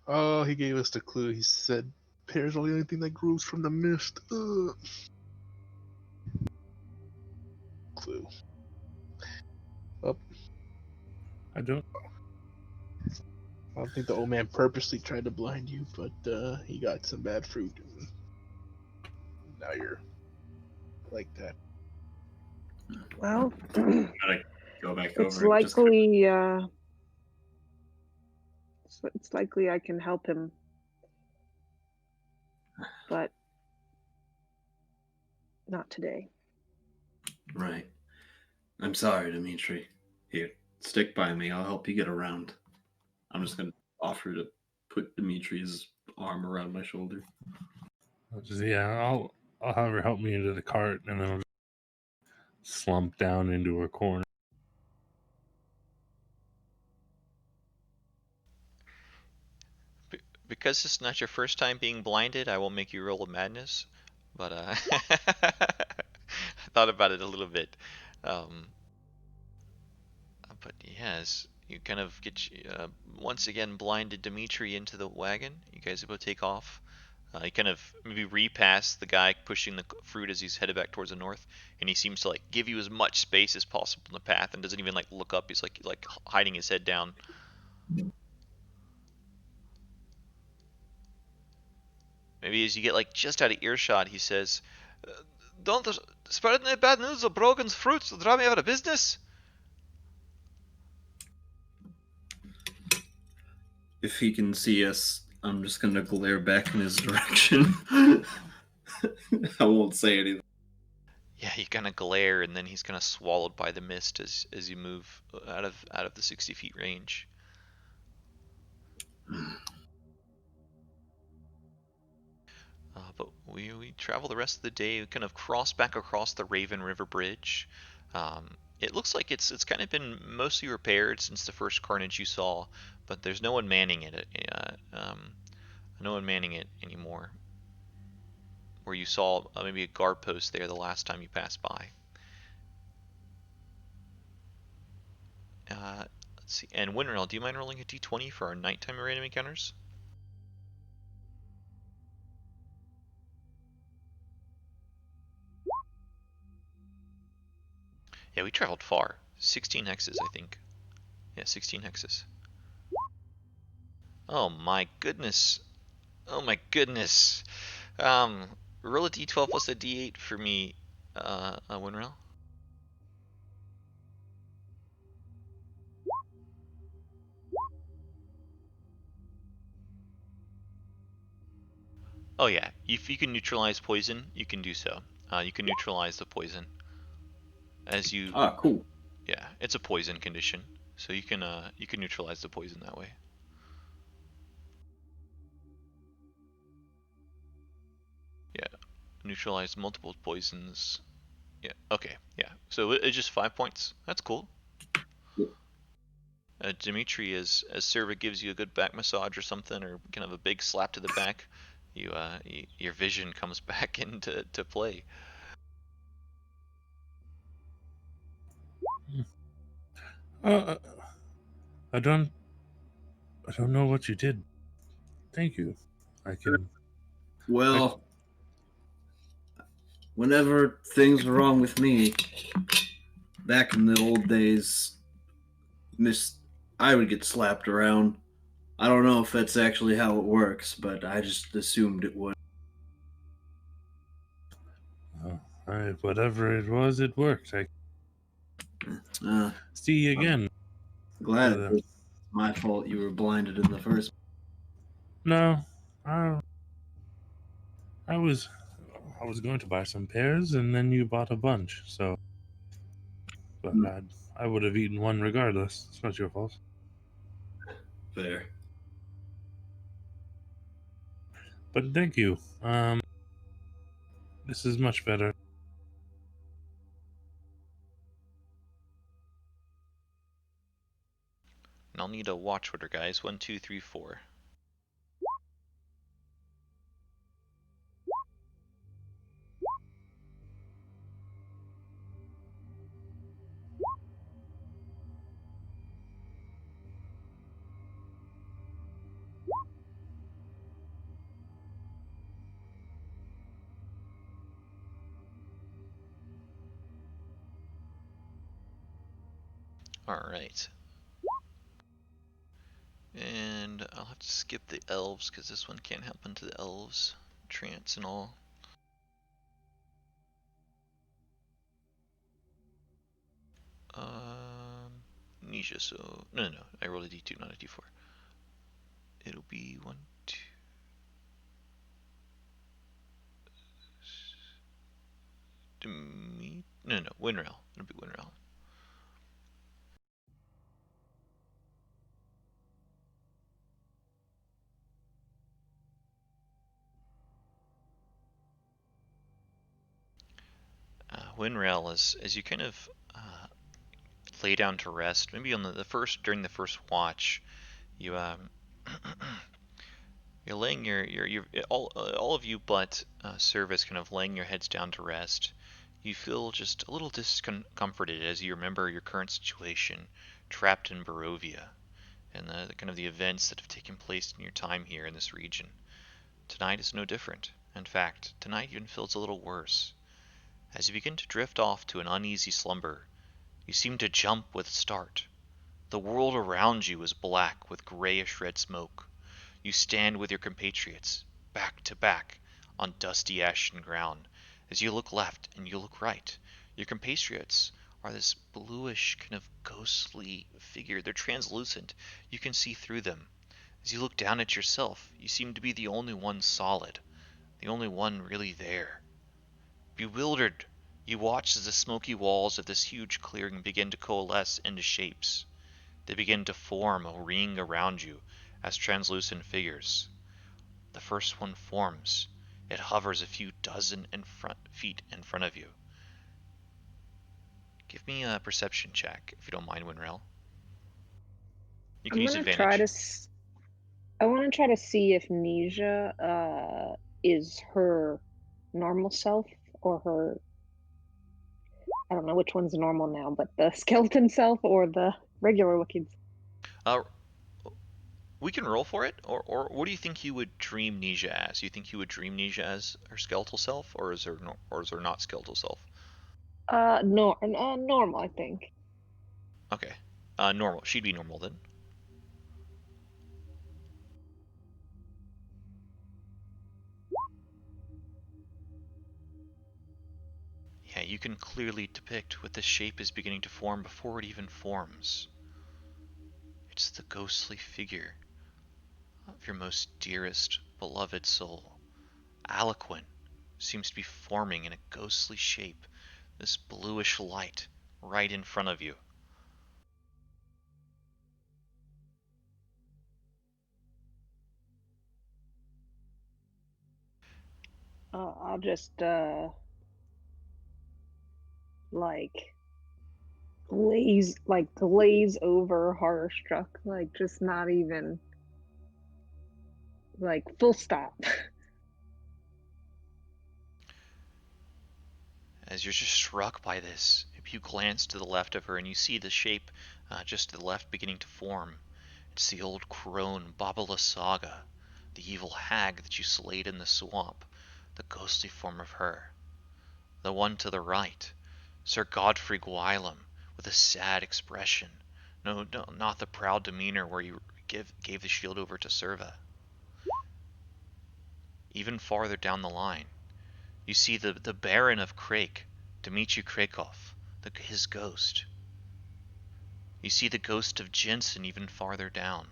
Oh, he gave us the clue. He said pears are the only thing that grows from the mist. Ugh. Clue. I don't. I don't think the old man purposely tried to blind you, but he got some bad fruit, and now you're like that. Well, Gotta go back it's over and just kind likely it's likely I can help him, but not today. of, right. I'm sorry, Dimitri. Here, stick by me. I'll help you get around. I'm just gonna offer to put Dimitri's arm around my shoulder. I'll have her help me into the cart, and then I'll just slump down into a corner. Because it's not your first time being blinded, I won't make you roll a madness. But I thought about it a little bit. Um, but yes, you kind of get once again blinded Dimitri into the wagon. You guys will take off. You kind of maybe repass the guy pushing the fruit as he's headed back towards the north, and he seems to like give you as much space as possible in the path, and doesn't even like look up. He's like hiding his head down. Maybe as you get like just out of earshot, he says, "Don't spread any bad news of Brogan's fruits to drive me out of business." If he can see us, I'm just gonna glare back in his direction. I won't say anything. Yeah, you kind of glare, and then he's kind of swallowed by the mist as you move out of the 60 feet range. But we travel the rest of the day. We kind of cross back across the Raven River Bridge. It looks like it's kind of been mostly repaired since the first carnage you saw, but there's no one manning it. No one manning it anymore. Where you saw maybe a guard post there the last time you passed by. Let's see. And Winrel, do you mind rolling a d20 for our nighttime random encounters? Yeah, we traveled far. 16 hexes, I think. Yeah, 16 hexes. Oh my goodness. Oh my goodness. Roll a d12 plus a d8 for me, Winrel. Oh yeah, if you can neutralize poison, you can do so. You can neutralize the poison as you. Ah, cool. Yeah, it's a poison condition, so you can neutralize the poison that way. Yeah, neutralize multiple poisons. Yeah. Okay. Yeah. So it's just 5 points. That's cool. Dimitri, as Serva gives you a good back massage or something, or kind of a big slap to the back, your vision comes back into play. Uh, I don't know what you did. Thank you. I can. Well, whenever things were wrong with me, back in the old days, I would get slapped around. I don't know if that's actually how it works, but I just assumed it would. Whatever it was, it worked. I Uh, see you again. Glad But, it was my fault you were blinded in the first. no, I, I was going to buy some pears, and then you bought a bunch. So, but I would have eaten one regardless. It's not your fault. Fair. But thank you. This is much better. And I'll need a watch order, guys. 1, 2, 3, 4. Alright. And I'll have to skip the elves, because this one can't happen to the elves. Trance and all. Nisha, so... No, I rolled a d2, not a d4. It'll be 1, 2... No, Winrel. It'll be Winrel. Winrel, as you kind of lay down to rest, maybe on during the first watch, you you're laying your all of you but Service kind of laying your heads down to rest. You feel just a little discomforted as you remember your current situation, trapped in Barovia, and the kind of the events that have taken place in your time here in this region. Tonight is no different. In fact, tonight even feels a little worse. As you begin to drift off to an uneasy slumber, you seem to jump with a start. The world around you is black with grayish red smoke. You stand with your compatriots, back to back, on dusty ashen ground. As you look left and you look right, your compatriots are this bluish kind of ghostly figure. They're translucent. You can see through them. As you look down at yourself, you seem to be the only one solid, the only one really there. Bewildered, you watch as the smoky walls of this huge clearing begin to coalesce into shapes. They begin to form a ring around you as translucent figures. The first one forms. It hovers a few dozen feet in front of you. Give me a perception check, if you don't mind, Winrel. You can I'm use gonna try to. advantage. I want to try to see if Nisha is her normal self or her I don't know which one's normal now, but the skeleton self or the regular looking. Uh, we can roll for it, or what do you think you would dream Nisha as? You think you would dream Nisha as her skeletal self, or is there no, or is there not skeletal self? No, normal, I think. Okay, normal. She'd be normal then. Yeah, you can clearly depict what this shape is beginning to form before it even forms. It's the ghostly figure of your most dearest, beloved soul. Aliquin seems to be forming in a ghostly shape, this bluish light right in front of you. I'll just like glaze over, horror struck, like just not even like full stop. As you're just struck by this, you glance to the left of her and you see the shape just to the left beginning to form. It's the old crone Babala Saga, the evil hag that you slayed in the swamp, the ghostly form of her. The one to the right, Sir Godfrey Gwylem, with a sad expression. No, no, not the proud demeanor where you gave the shield over to Serva. Even farther down the line, you see the Baron of Krezk, Dmitry Krekov, his ghost. You see the ghost of Jensen even farther down.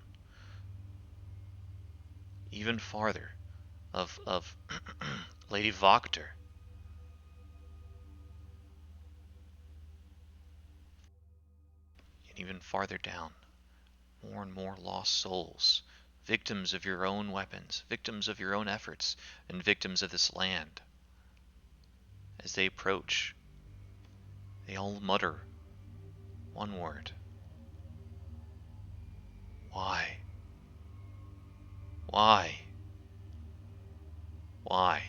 Even farther, of Lady Wachter. And even farther down, more and more lost souls, victims of your own weapons, victims of your own efforts, and victims of this land. As they approach, they all mutter one word. Why? Why? Why?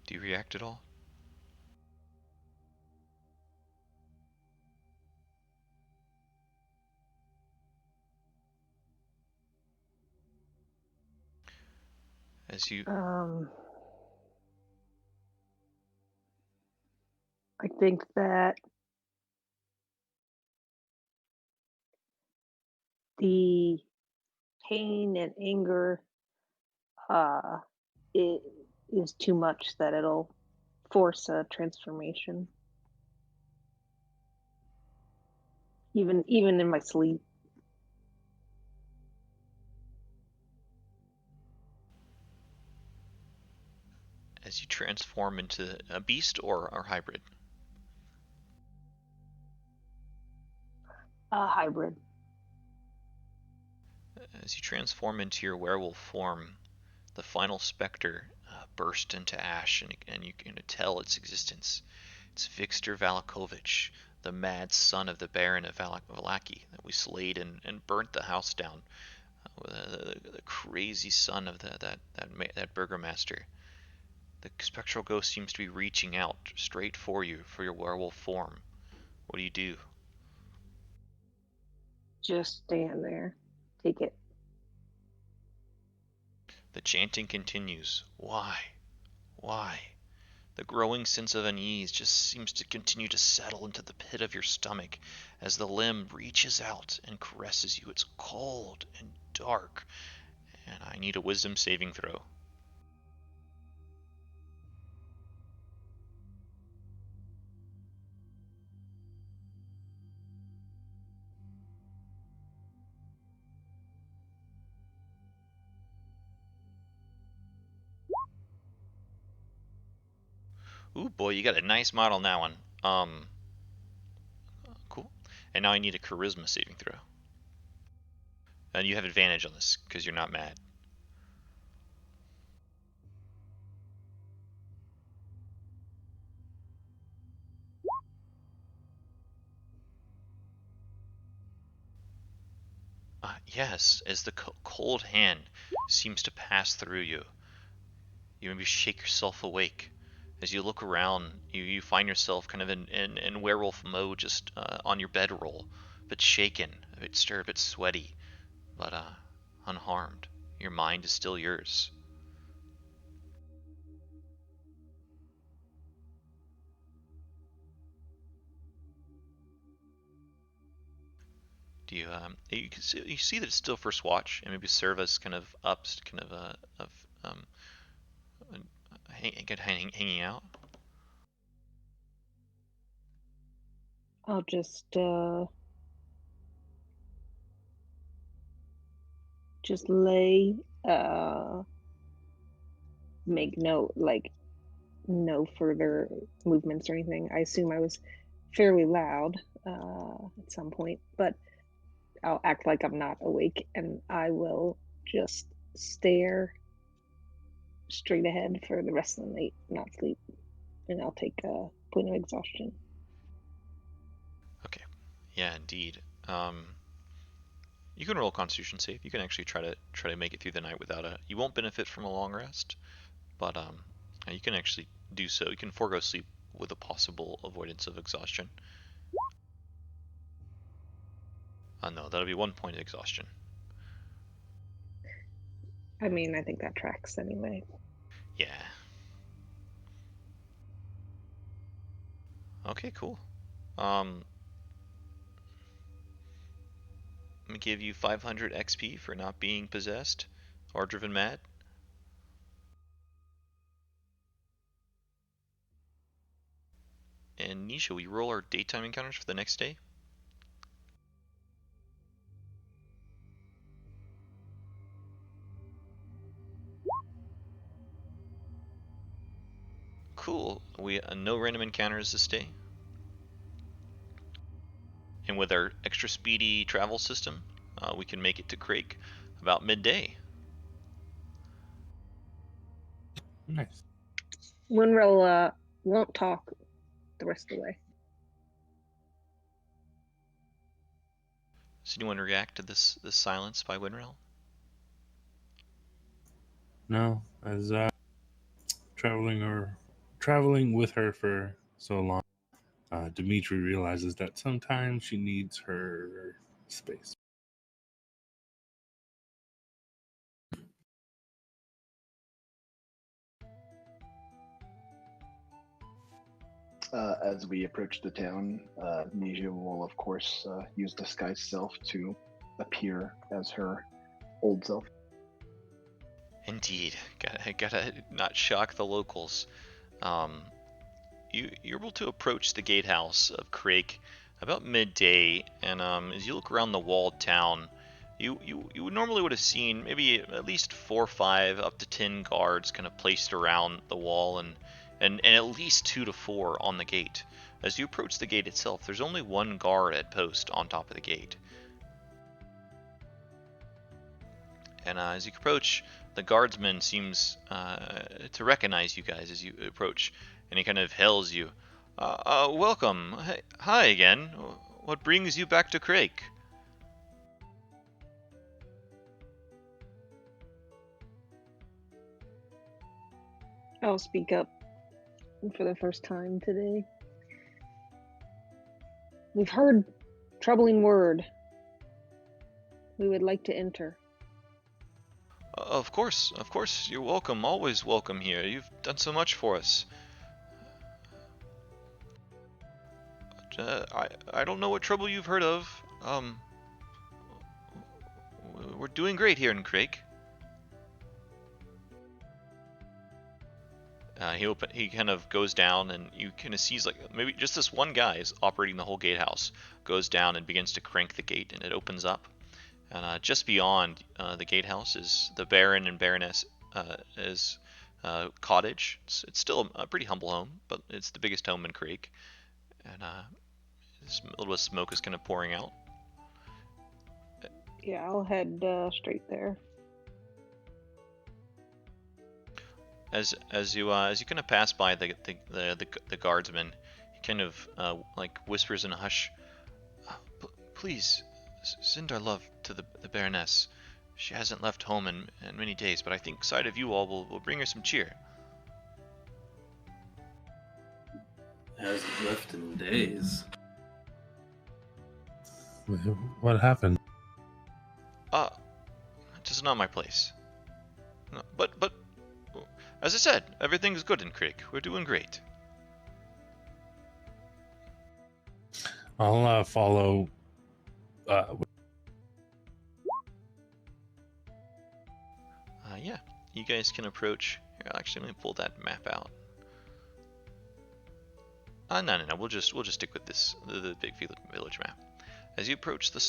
Do you react at all? As you I think that the pain and anger it is too much that it'll force a transformation, even in my sleep. as you transform into a beast or hybrid. A hybrid. As you transform into your werewolf form, the final specter burst into ash, and you can tell its existence. It's Viktor Valakovich, the mad son of the Baron of Valaki that we slayed and burnt the house down. The crazy son of that burgomaster. The spectral ghost seems to be reaching out straight for you for your werewolf form. What do you do? Just stand there. Take it. The chanting continues. Why? Why? The growing sense of unease just seems to continue to settle into the pit of your stomach as the limb reaches out and caresses you. It's cold and dark, and I need a wisdom saving throw. Ooh, boy, you got a nice model on that one. Cool. And now I need a charisma saving throw. And you have advantage on this because you're not mad. Yes, as the cold hand seems to pass through you, you maybe shake yourself awake. As you look around, you find yourself kind of in werewolf mode, just on your bedroll, but shaken, a bit stirred, a bit sweaty, but unharmed. Your mind is still yours. Do you see that it's still first watch, and maybe serve as kind of ups, kind of um, hanging out. I'll just lay, make no further movements or anything. I assume I was fairly loud at some point, but I'll act like I'm not awake, and I will just stare straight ahead for the rest of the night, not sleep, and I'll take a point of exhaustion. Okay. Yeah, indeed. You can roll a Constitution save. You can actually try to make it through the night without a. You won't benefit from a long rest, but you can actually do so. You can forego sleep with a possible avoidance of exhaustion. No, that'll be 1 point of exhaustion. I mean, I think that tracks anyway. Yeah. Okay, cool. I'm gonna give you 500 XP for not being possessed or driven mad. And Nisha, we roll our daytime encounters for the next day. Cool. We no random encounters this day. And with our extra speedy travel system, we can make it to Krezk about midday. Nice. Winrel won't talk the rest of the way. Does anyone react to this silence by Winrel? No, as traveling with her for so long, Dimitri realizes that sometimes she needs her space. As we approach the town, Nija will, of course, use disguise self to appear as her old self. Indeed. Gotta not shock the locals. Um, you're able to approach the gatehouse of Krezk about midday, and as you look around the walled town, you normally would have seen maybe at least 4 or 5 up to 10 guards kind of placed around the wall, and at least 2 to 4 on the gate. As you approach the gate itself, there's only one guard at post on top of the gate. And as you approach, the guardsman seems to recognize you guys as you approach, and he kind of hails you. Welcome. Hi again. What brings you back to Krezk? I'll speak up for the first time today. We've heard troubling word. We would like to enter. Of course, you're welcome. Always welcome here. You've done so much for us. I don't know what trouble you've heard of. We're doing great here in Krezk. He kind of goes down, and you kind of sees like maybe just this one guy is operating the whole gatehouse. Goes down and begins to crank the gate, and it opens up. And just beyond the gatehouse is the Baron and Baroness' cottage. It's still a pretty humble home, but it's the biggest home in Krezk. And a little bit of smoke is kind of pouring out. Yeah, I'll head straight there. As you kind of pass by the guardsman, he kind of like whispers in a hush, "Please, Send our love to the Baroness. She hasn't left home in many days, but I think sight of you all will bring her some cheer. Hasn't left in days. What happened? It is not my place. No, but as I said, everything's good in Krezk. We're doing great. I'll follow. Yeah, you guys can approach. Here, actually, let me pull that map out. No. We'll just stick with this the big village map. As you approach the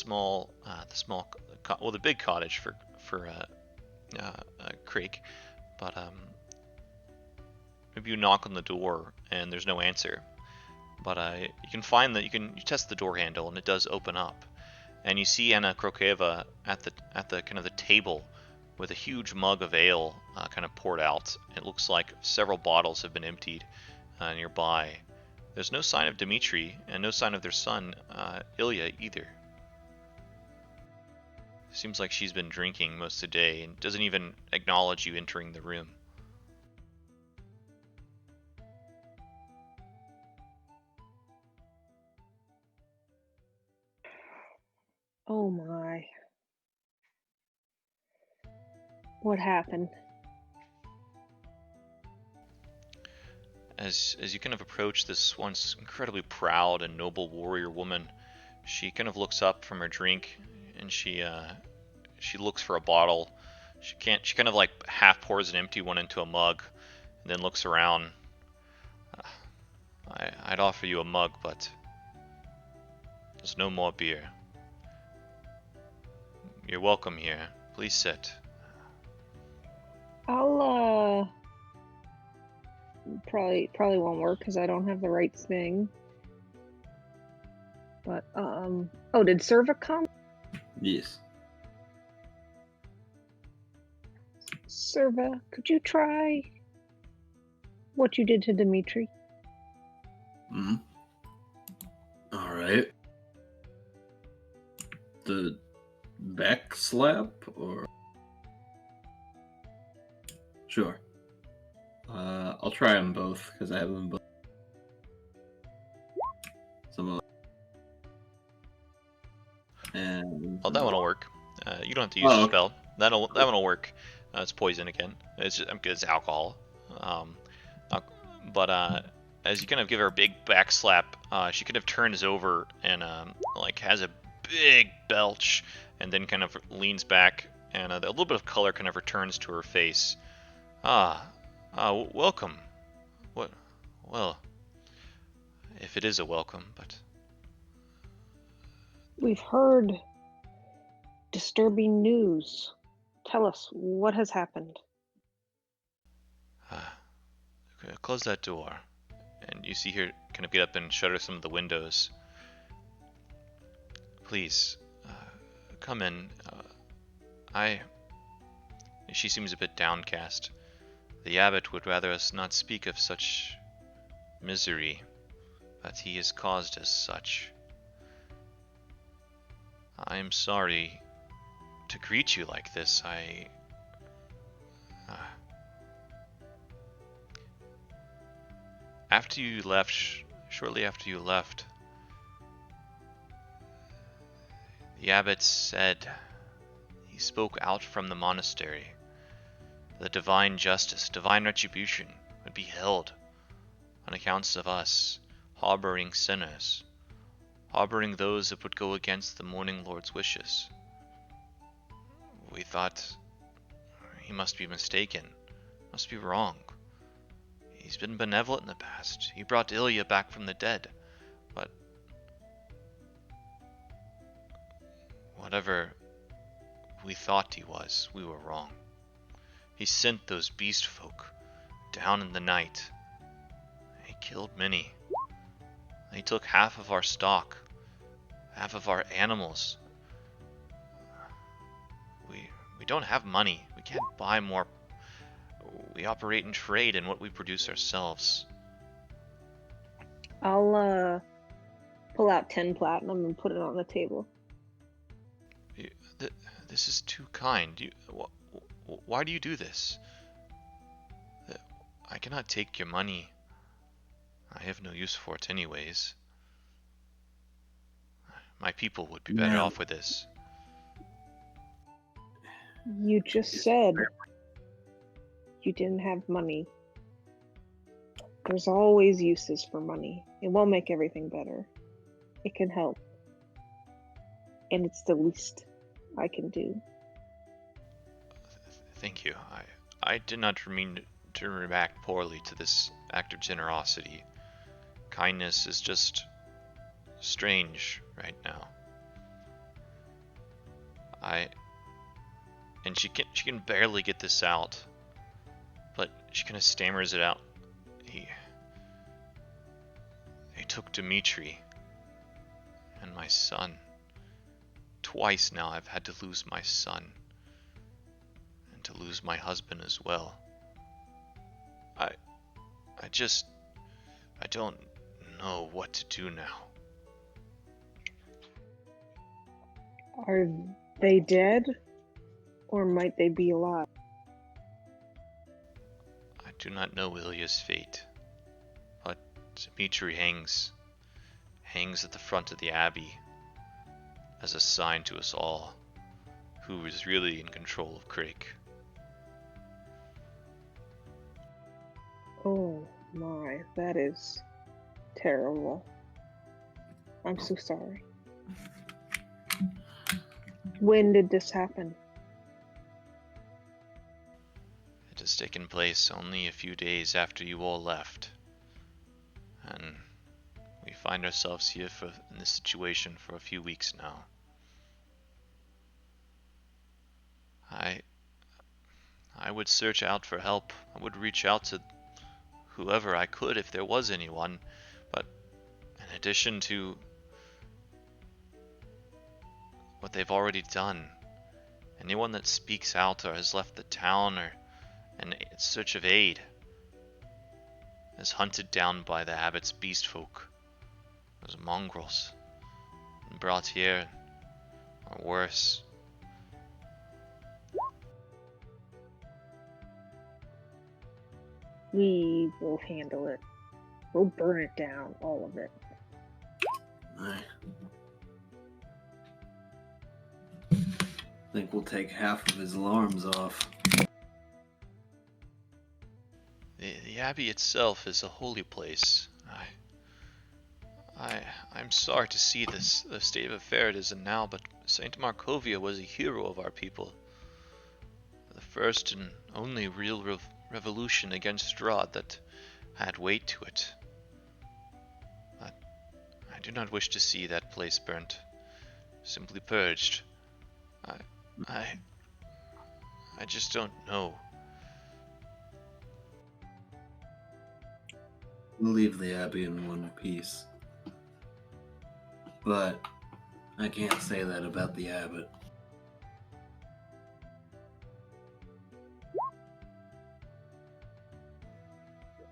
big cottage for Krezk, but maybe you knock on the door and there's no answer. But you can find that you test the door handle and it does open up, and you see Anna Krokeva at the kind of the table with a huge mug of ale kind of poured out. It looks like several bottles have been emptied nearby. There's no sign of Dmitri and no sign of their son Ilya either. Seems like she's been drinking most of the day and doesn't even acknowledge you entering the room. Oh my. What happened? As you kind of approach this once incredibly proud and noble warrior woman, she kind of looks up from her drink and she looks for a bottle. She kind of like half pours an empty one into a mug and then looks around. I'd offer you a mug, but there's no more beer. You're welcome here. Please sit. I'll probably won't work because I don't have the right thing. But oh, did Serva come? Yes. Serva, could you try what you did to Dmitri? Hmm. All right. The back slap, or sure. I'll try them both because I have them both. And Oh, that one will work. You don't have to use your okay. spell. That one will work. It's poison again. It's alcohol. But as you kind of give her a big back slap, she kind of turns over and like has a big belch, and then kind of leans back, and a little bit of color kind of returns to her face. Welcome. What? Well, if it is a welcome, but We've heard disturbing news. Tell us what has happened. close that door. And you see her kind of get up and shutter some of the windows. Please, come in. She seems a bit downcast. The abbot would rather us not speak of such misery, but he has caused us such. I am sorry to greet you like this. After you left, shortly after you left, the abbot said, he spoke out from the monastery, the divine justice, divine retribution would be held on accounts of us harboring sinners, harboring those that would go against the Morning Lord's wishes. We thought he must be mistaken, must be wrong. He's been benevolent in the past. He brought Ilya back from the dead, but whatever we thought he was, we were wrong. He sent those beast folk down in the night. He killed many. He took half of our stock, half of our animals. We don't have money. We can't buy more. We operate in trade in what we produce ourselves. I'll pull out 10 platinum and put it on the table. This is too kind. Why do you do this? I cannot take your money. I have no use for it anyways. My people would be better Now, off with this. You just said you didn't have money. There's always uses for money. It won't make everything better. It can help. And it's the least I can do. Thank you. I did not mean to react poorly to this act of generosity. Kindness is just strange right now. And she can barely get this out, but she kind of stammers it out. They took Dimitri and my son. Twice now I've had to lose my son and to lose my husband as well. I don't know what to do now. Are they dead? Or might they be alive? I do not know Ilya's fate, but Dimitri hangs at the front of the abbey as a sign to us all who is really in control of Krezk. Oh my, that is terrible. I'm so sorry. When did this happen? It has taken place only a few days after you all left, and we find ourselves here in this situation for a few weeks now. I would search out for help. I would reach out to whoever I could if there was anyone, but in addition to what they've already done, anyone that speaks out or has left the town or in search of aid is hunted down by the Abbot's beast folk, those mongrels, and brought here, or worse. We will handle it. We'll burn it down, all of it. I think we'll take half of his alarms off. The Abbey itself is a holy place. I'm sorry to see the state of affairs it is in now, but Saint Markovia was a hero of our people. The first and only real revolution against Strahd that had weight to it. But I do not wish to see that place burnt, simply purged. I just don't know. We'll leave the Abbey in one piece. But I can't say that about the Abbot.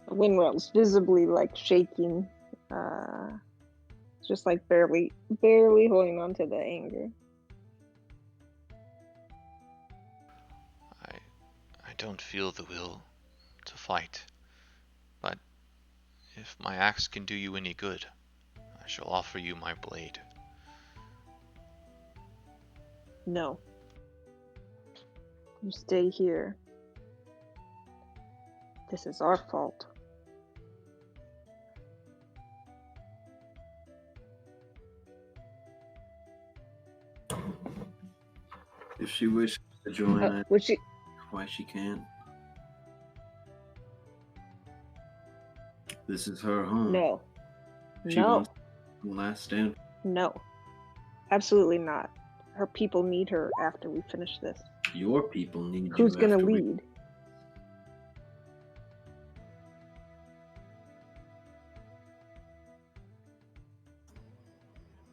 Winrell's visibly shaking, just barely holding on to the anger. I don't feel the will to fight, but if my axe can do you any good, I shall offer you my blade. No. You stay here. This is our fault. If she wishes to join, Would she? why she can't. This is her home. No. She No. wants the last stand. No. Absolutely not. Her people need her after we finish this. Your people need Who's you. gonna after we- lead?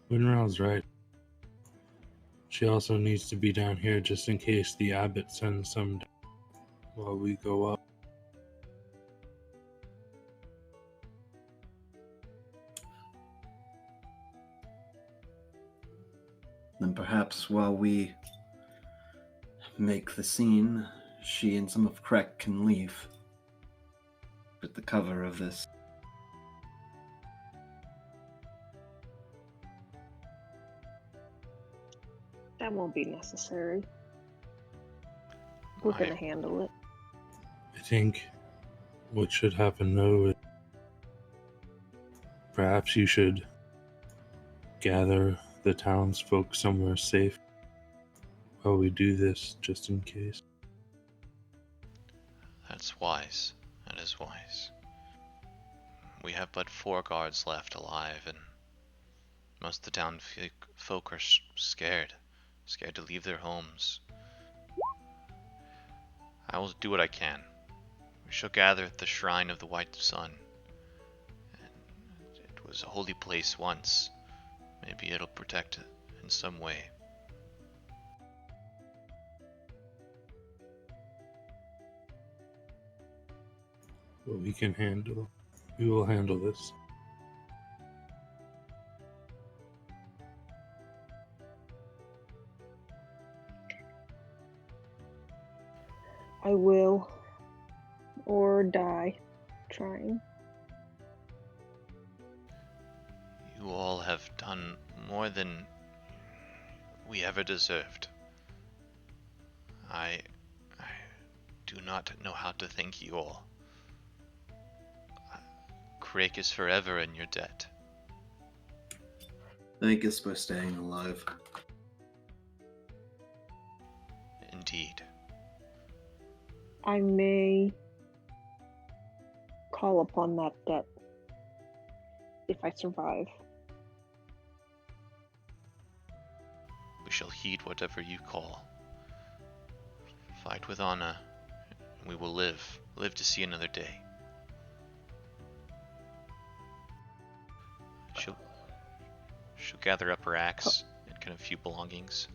Winrow's right. She also needs to be down here just in case the Abbot sends some while we go up. Then perhaps while we make the scene, she and some of Krezk can leave. With the cover of this. That won't be necessary. We're gonna handle it. I think what should happen though is perhaps you should gather the townsfolk somewhere safe while we do this, just in case. That's wise. That is wise. We have but 4 guards left alive, and most of the town folk are scared. Scared to leave their homes. I will do what I can. We shall gather at the shrine of the White Sun. It was a holy place once. Maybe it'll protect it in some way. What we can handle, we will handle this. I will, or die trying. You all have done more than we ever deserved. I do not know how to thank you all. Krezk is forever in your debt. Thank us by staying alive. Indeed. I may call upon that debt if I survive. We shall heed whatever you call. Fight with honor, and we will live to see another day. She'll gather up her axe and kind of a few belongings.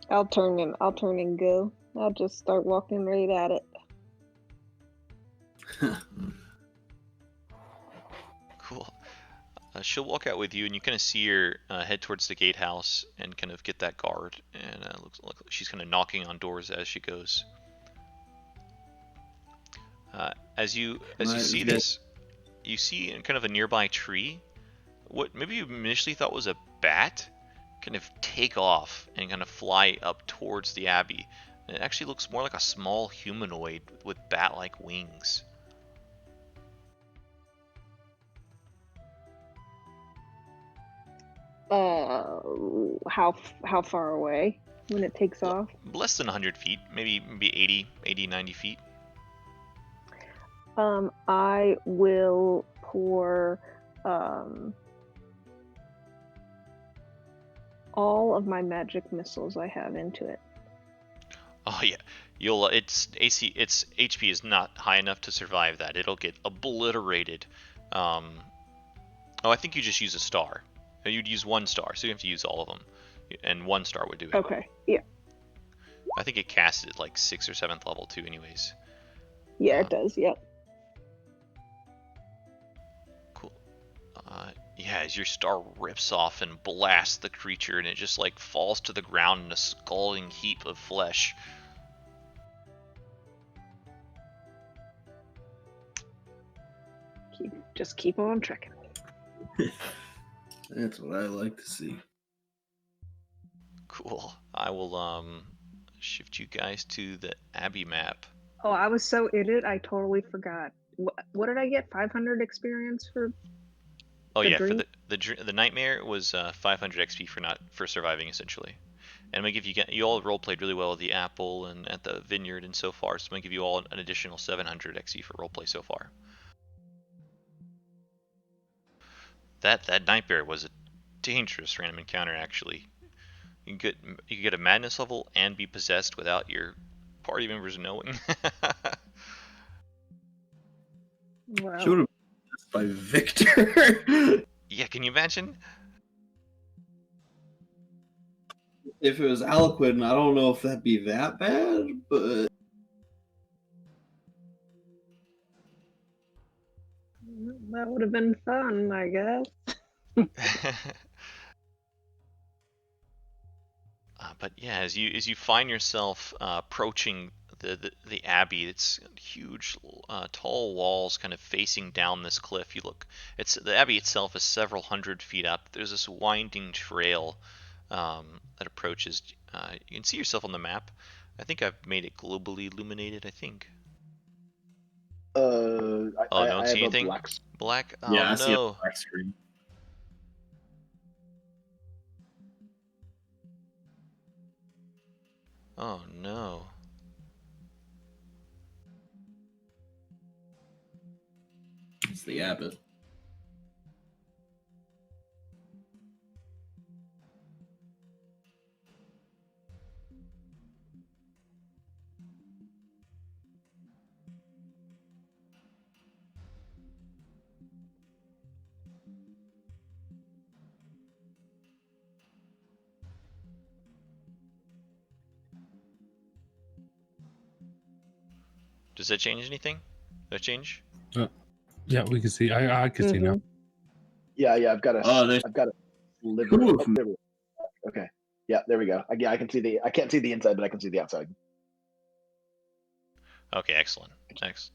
I'll turn and go. I'll just start walking right at it. Cool. She'll walk out with you, and you kind of see her head towards the gatehouse and kind of get that guard. And looks like she's kind of knocking on doors as she goes. As you see this, you see in kind of a nearby tree what maybe you initially thought was a bat kind of take off and kind of fly up towards the abbey. And it actually looks more like a small humanoid with bat-like wings. How far away when it takes off? Less than 100 feet, maybe 80, 90 feet. I will pour all of my magic missiles I have into it. Oh yeah, its HP is not high enough to survive that. It'll get obliterated. Oh, I think you just use a star. You'd use 1 star, so you have to use all of them, and 1 star would do it. Okay, yeah. I think it casts at like 6th or 7th level too, anyways. Yeah, it does. Yep. Cool. Yeah, as your star rips off and blasts the creature, and it just like falls to the ground in a scalding heap of flesh. Just keep on trekking. That's what I like to see. Cool. I will shift you guys to the Abbey map. Oh, I was so in it, I totally forgot. What did I get? 500 experience for? Oh yeah, dream? for the nightmare was 500 XP for surviving essentially. And I'm gonna give you all role played really well at the apple and at the vineyard and so far. So I'm gonna give you all an additional 700 XP for roleplay so far. That nightmare was a dangerous random encounter actually. You can get a madness level and be possessed without your party members knowing. Wow. Should have been by Victor. Yeah, can you imagine? If it was Eloquent, I don't know if that'd be that bad, but That would have been fun, I guess. But yeah, as you find yourself approaching the abbey, it's huge, tall walls kind of facing down this cliff. It's the abbey itself is several hundred feet up. There's this winding trail that approaches. You can see yourself on the map. I think I've made it globally illuminated. I think. Oh, I don't see have a anything. black. Black. Oh Yeah, I see a no. black screen. Oh no. It's the Abbot. Does that change anything? Did that change? Yeah, we can see. I can see now. Mhm. Yeah, I've got a. Oh, there's I've got a sliver. two of Oh, them. there we go. Okay. Yeah, there we go. Yeah, I can see the. I can't see the inside, but I can see the outside. Okay, excellent. Excellent.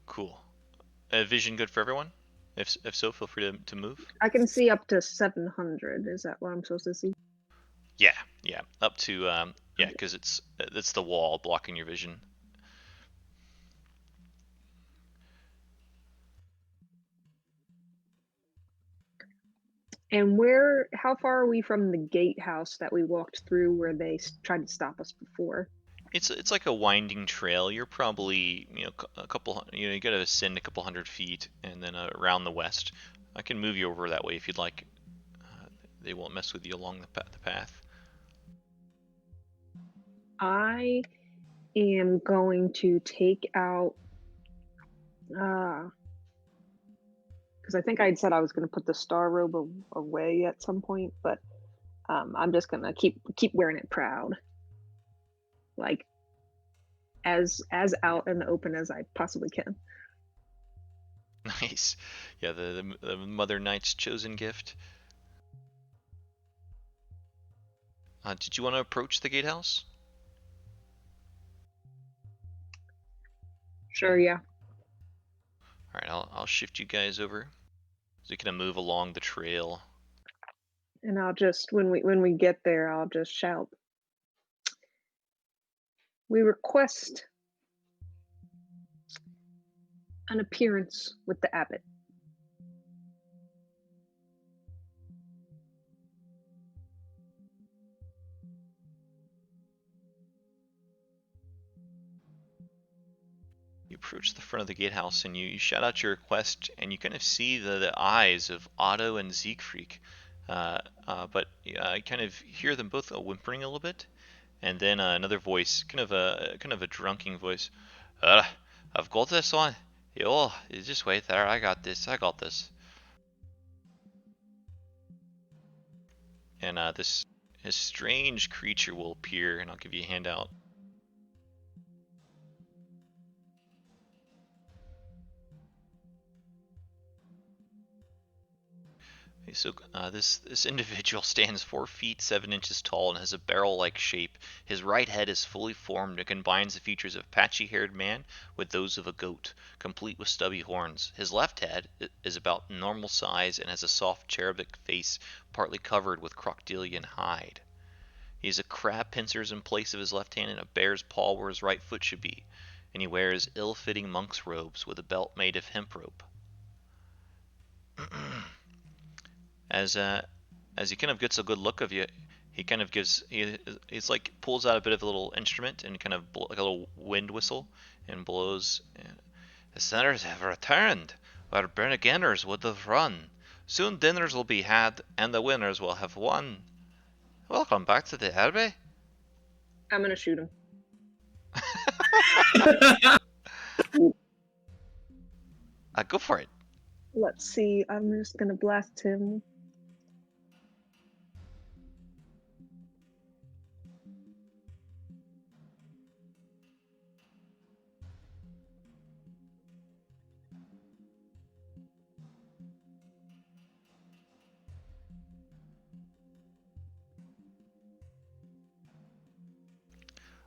Cool. Vision good for everyone? If so, feel free to move. I can see up to 700. Is that what I'm supposed to see? Yeah, yeah. Up to yeah, because it's the wall blocking your vision. And how far are we from the gatehouse that we walked through where they tried to stop us before? It's like a winding trail. You're probably a couple you got to ascend a couple hundred feet and then around the west. I can move you over that way if you'd like. They won't mess with you along the path. I am going to take out, because I think I'd said I was going to put the star robe away at some point, but I'm just going to keep wearing it proud, like as out in the open as I possibly can. Nice. Yeah, the Mother Knight's chosen gift. Did you want to approach the gatehouse? Sure, yeah. All right, I'll shift you guys over so you can move along the trail. And I'll just when we get there, I'll just shout, "We request an appearance with the abbot." You approach the front of the gatehouse and you shout out your request, and you kind of see the eyes of Otto and Siegfried. But I kind of hear them both whimpering a little bit, and then another voice, kind of a drunken voice. I've got this one. Yo, you just wait there. I got this. I got this. And this strange creature will appear, and I'll give you a handout. Okay, so this individual stands 4 feet 7 inches tall and has a barrel-like shape. His right head is fully formed and combines the features of a patchy-haired man with those of a goat, complete with stubby horns. His left head is about normal size and has a soft cherubic face, partly covered with crocodilian hide. He has a crab pincers in place of his left hand and a bear's paw where his right foot should be, and he wears ill-fitting monk's robes with a belt made of hemp rope. As he kind of gets a good look of you, he kind of he's like pulls out a bit of a little instrument and kind of like a little wind whistle and blows. The sinners have returned, where beginners would have run. Soon dinners will be had, and the winners will have won. Welcome back to the abbey. I'm gonna shoot him. Go for it. Let's see. I'm just gonna blast him.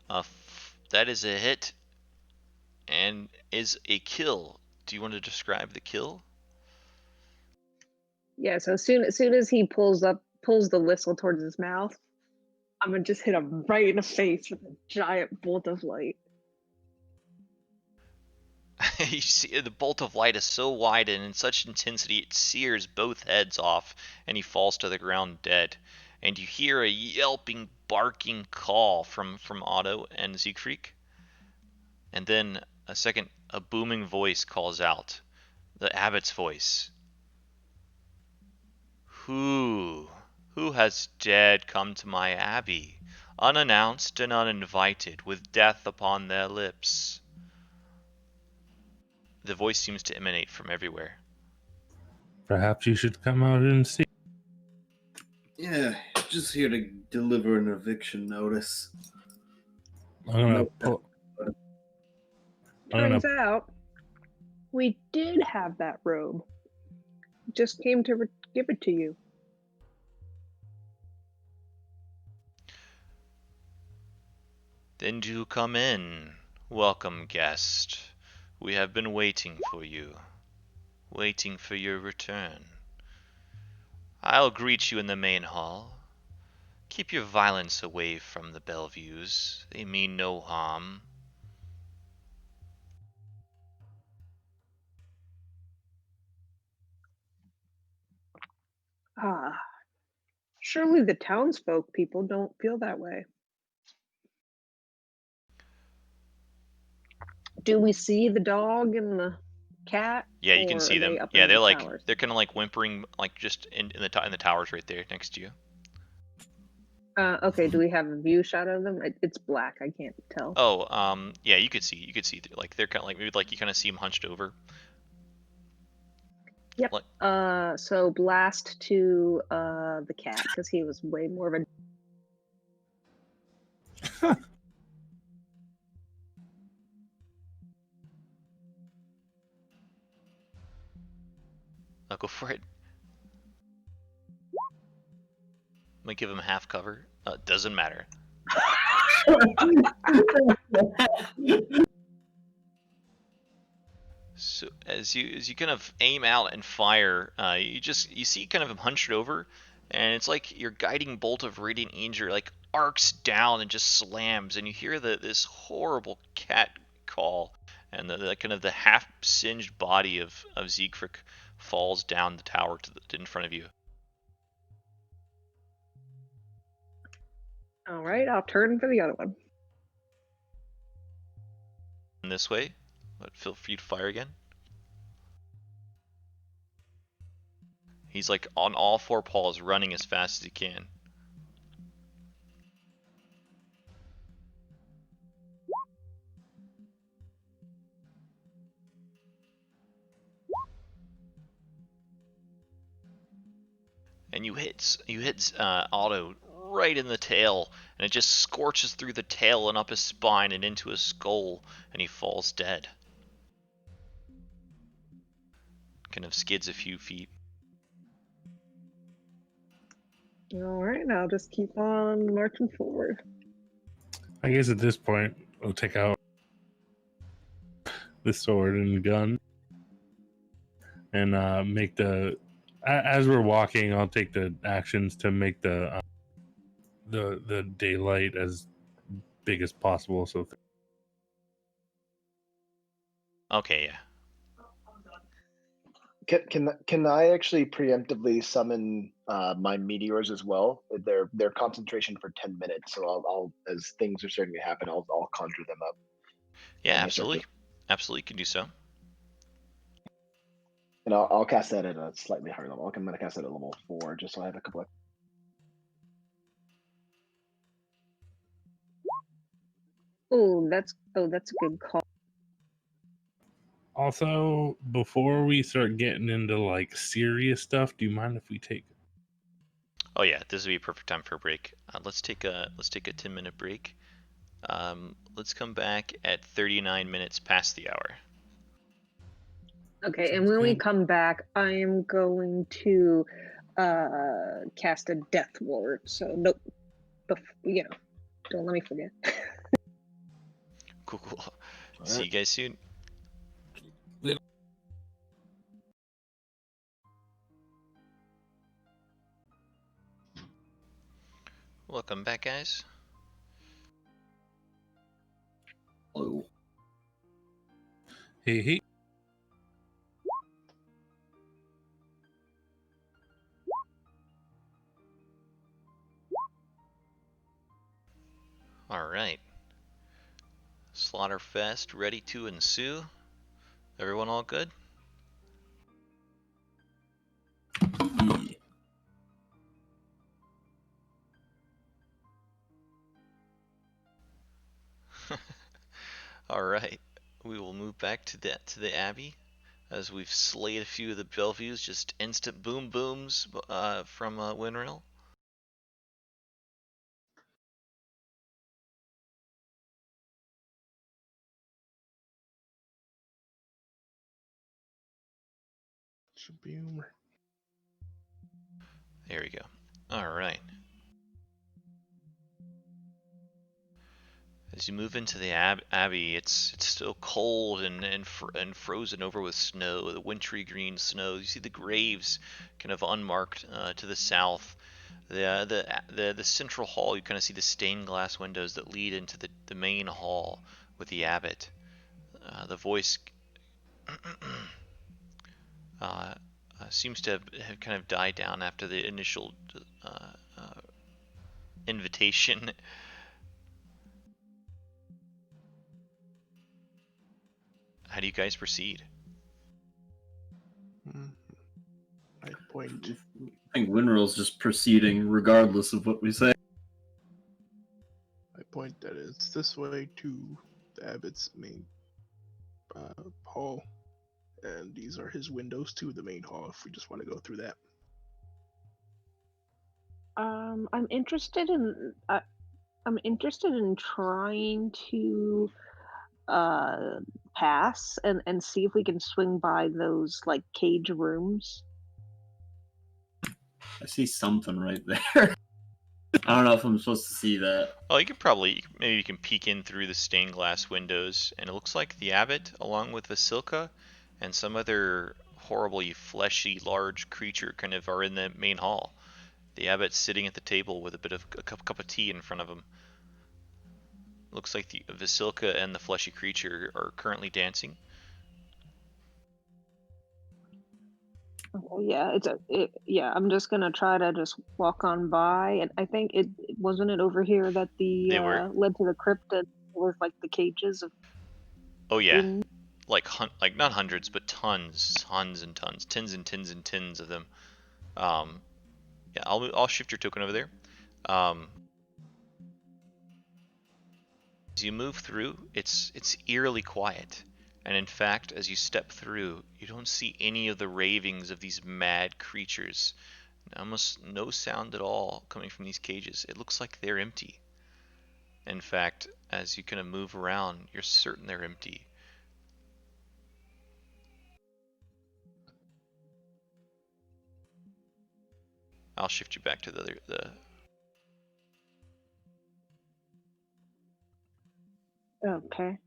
That is a hit and is a kill. Do you want to describe the kill? Yeah, so as soon as he pulls the whistle towards his mouth, I'm gonna just hit him right in the face with a giant bolt of light. You see, the bolt of light is so wide and in such intensity it sears both heads off, and he falls to the ground dead. And you hear a yelping, barking call from Otto and Siegfried. And then a booming voice calls out, the abbot's voice. Who has dared come to my abbey, unannounced and uninvited, with death upon their lips? The voice seems to emanate from everywhere. Perhaps you should come out and see. Yeah, just here to deliver an eviction notice. I'm gonna Nope. pull. Turns out we did have that robe. Just came to give it to you. Then do come in, welcome guest. We have been waiting for you, waiting for your return. I'll greet you in the main hall. Keep your violence away from the Bellevues. They mean no harm. Ah, surely the townsfolk people don't feel that way. Do we see the dog and the cat? Yeah, you can or see are they them. up Yeah, in the they're towers? kind of like whimpering, like just in the towers right there next to you. Okay, do we have a view shot of them? It's black, I can't tell. Oh, yeah, you could see like they're kind of like maybe like you kind of see them hunched over. Yep. Like, So blast to the cat because he was way more of a. I'll go for it. I'm gonna give him half cover. Doesn't matter. So as you kind of aim out and fire, you see kind of him hunched over, and it's like your guiding bolt of radiant angel like arcs down and just slams, and you hear this horrible cat call, and the kind of the half singed body of Siegfried falls down the tower in front of you. All right, I'll turn for the other one. And this way, but feel free to fire again. He's like on all four paws, running as fast as he can. And you hit Otto right in the tail, and it just scorches through the tail and up his spine and into his skull, and he falls dead. Kind of skids a few feet. All right, I'll just keep on marching forward. I guess at this point, we'll take out the sword and gun and make the. As we're walking, I'll take the actions to make the daylight as big as possible. So. Okay, yeah. Can I actually preemptively summon my meteors as well? Their concentration for 10 minutes. So I'll as things are starting to happen, I'll conjure them up. Yeah, absolutely. Absolutely, you can do so. And I'll cast that at a slightly higher level. I'm going to cast that at level 4, just so I have a couple of. That's a good call. Also, before we start getting into like serious stuff, do you mind if we take? Oh yeah, this would be a perfect time for a break. Let's take a 10-minute break. Let's come back at 39 minutes past the hour. Okay, and when we come back, I am going to cast a death ward. So nope, don't let me forget. Cool. See you guys soon. Welcome back, guys. Hello. Hey. Alright. Slaughterfest ready to ensue. Everyone all good? Alright. We will move back to the Abbey, as we've slayed a few of the Bellevues, just instant boom booms from Winrail. Should be There we go. Alright. As you move into the Abbey, it's still cold and frozen over with snow, the wintry green snow. You see the graves kind of unmarked to the south. The central hall, you kind of see the stained glass windows that lead into the main hall with the abbot. The voice seems to have kind of died down after the initial invitation. How do you guys proceed? I point. I think Winrill's just proceeding regardless of what we say. I point that it's this way to the abbot's main hall, and these are his windows to the main hall. If we just want to go through that. I'm interested in trying to pass and see if we can swing by those like cage rooms. I see something right there. I don't know if I'm supposed to see that. Oh, maybe you can peek in through the stained glass windows, and it looks like the abbot, along with Vasilka, and some other horribly fleshy, large creature kind of are in the main hall. The abbot's sitting at the table with a cup of tea in front of him. Looks like the Vasilka and the fleshy creature are currently dancing. Okay, yeah, I'm just gonna try to just walk on by, and I think it wasn't it over here that They were. led to the crypt and was like the cages of. Oh yeah, In... like not hundreds, but tons and tins of them. Yeah, I'll shift your token over there. As you move through, it's eerily quiet, and in fact, as you step through, you don't see any of the ravings of these mad creatures. Almost no sound at all coming from these cages. It looks like they're empty. In fact, as you kind of move around, you're certain they're empty. I'll shift you back to the. Okay.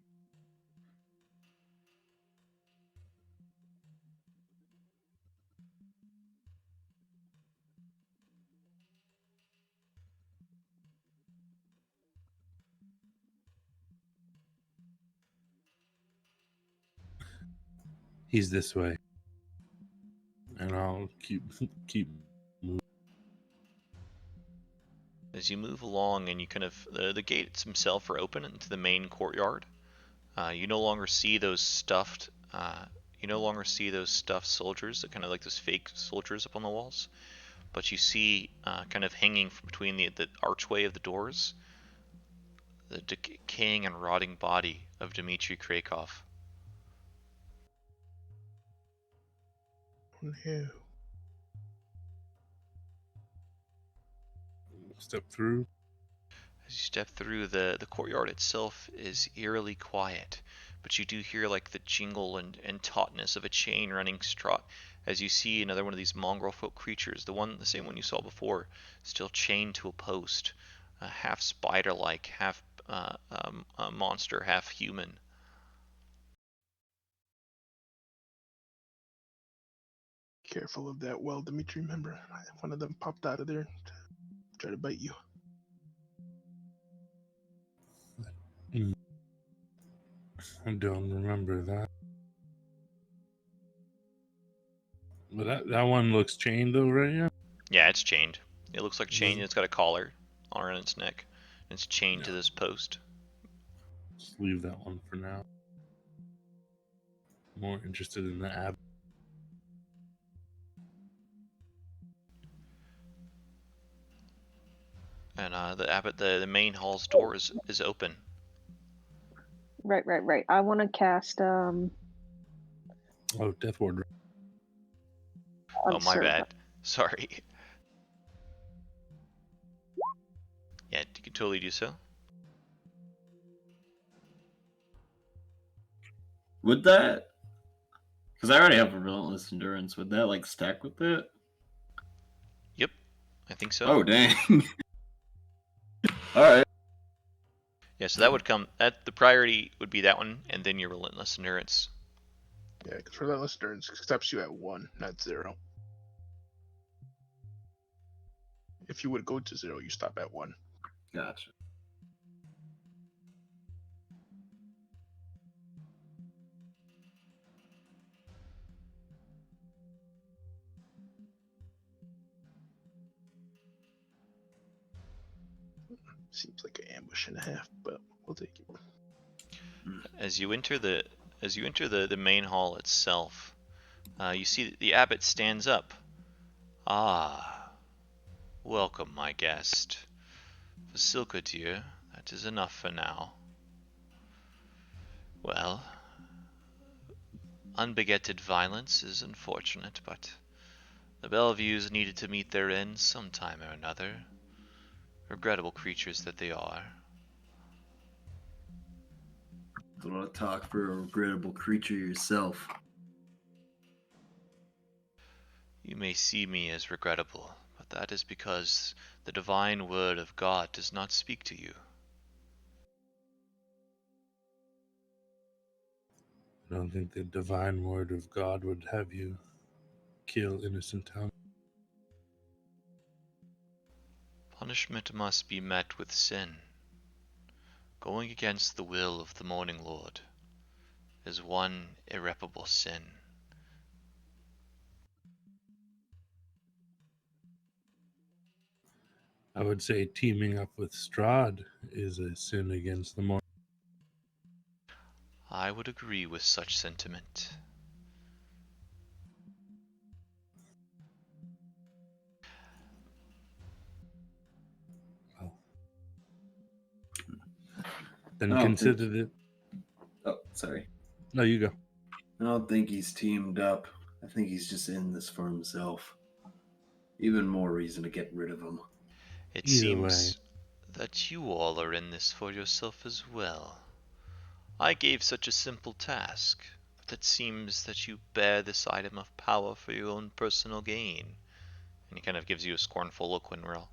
He's this way. And I'll keep moving. As you move along, and you kind of the gates themselves are open into the main courtyard. You no longer see those stuffed. You no longer see those stuffed soldiers, that kind of like those fake soldiers up on the walls. But you see, kind of hanging between the archway of the doors, the decaying and rotting body of Dmitry Krakow. No. Step through. As you step through, the courtyard itself is eerily quiet, but you do hear like the jingle and tautness of a chain running straight as you see another one of these mongrel folk creatures, the same one you saw before, still chained to a post, half spider-like, half monster, half human. Careful of that well, Dimitri. Remember, one of them popped out of there to try to bite you. I don't remember that. But that one looks chained though, right? Yeah. Yeah, it's chained. It looks like chained. It's got a collar around its neck. And it's chained to this post. Just leave that one for now. More interested in the abbey. And the abbot, the main hall's door is open. Right. I want to cast Oh, Death Ward. Oh, my Observe. bad. Sorry. Yeah, you can totally do so. Would that? Because I already have a relentless endurance. Would that like stack with it? Yep, I think so. Oh dang! All right. Yeah, so that would come. The priority would be that one, and then your relentless endurance. Yeah, because relentless endurance stops you at 1, not 0. If you would go to 0, you stop at 1. Gotcha. Seems like an ambush and a half, but we'll take it. As you enter the main hall itself, you see that the abbot stands up. Ah, welcome, my guest. Vasilka, dear, that is enough for now. Well, unbegetted violence is unfortunate, but the Belleviews needed to meet their ends sometime or another. Regrettable creatures that they are. A lot of talk for a regrettable creature yourself. You may see me as regrettable, but that is because the divine word of God does not speak to you. I don't think the divine word of God would have you kill innocent Tom. Punishment must be met with sin. Going against the will of the Morning Lord is one irreparable sin. I would say teaming up with Strahd is a sin against the morning. I would agree with such sentiment. Well, then I don't consider think- it. Oh, sorry. No, you go. I don't think he's teamed up. I think he's just in this for himself. Even more reason to get rid of him. It Either way. seems that you all are in this for yourself as well. I gave such a simple task, but it seems that you bear this item of power for your own personal gain. And he kind of gives you a scornful look, Winrell.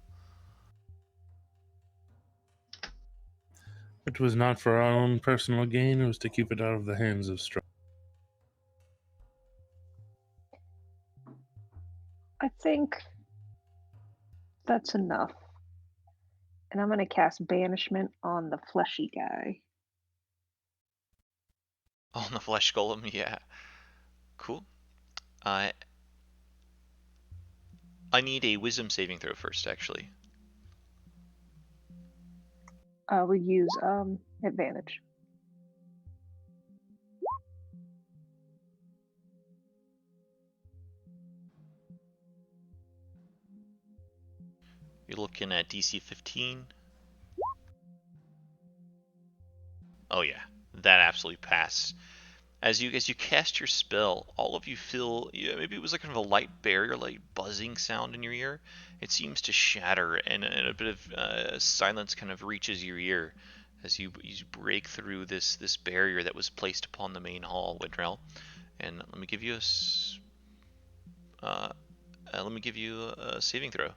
It was not for our own personal gain, it was to keep it out of the hands of Strahd. I think that's enough. And I'm going to cast banishment on the fleshy guy. On the flesh golem, yeah. Cool. I need a wisdom saving throw first, actually. We use advantage. You're looking at DC 15. Oh yeah, that absolutely passed. As you cast your spell, all of you feel, yeah, maybe it was like kind of a light barrier, like buzzing sound in your ear. It seems to shatter, and a bit of silence kind of reaches your ear as you break through this barrier that was placed upon the main hall, Widrell. And let me give you a saving throw,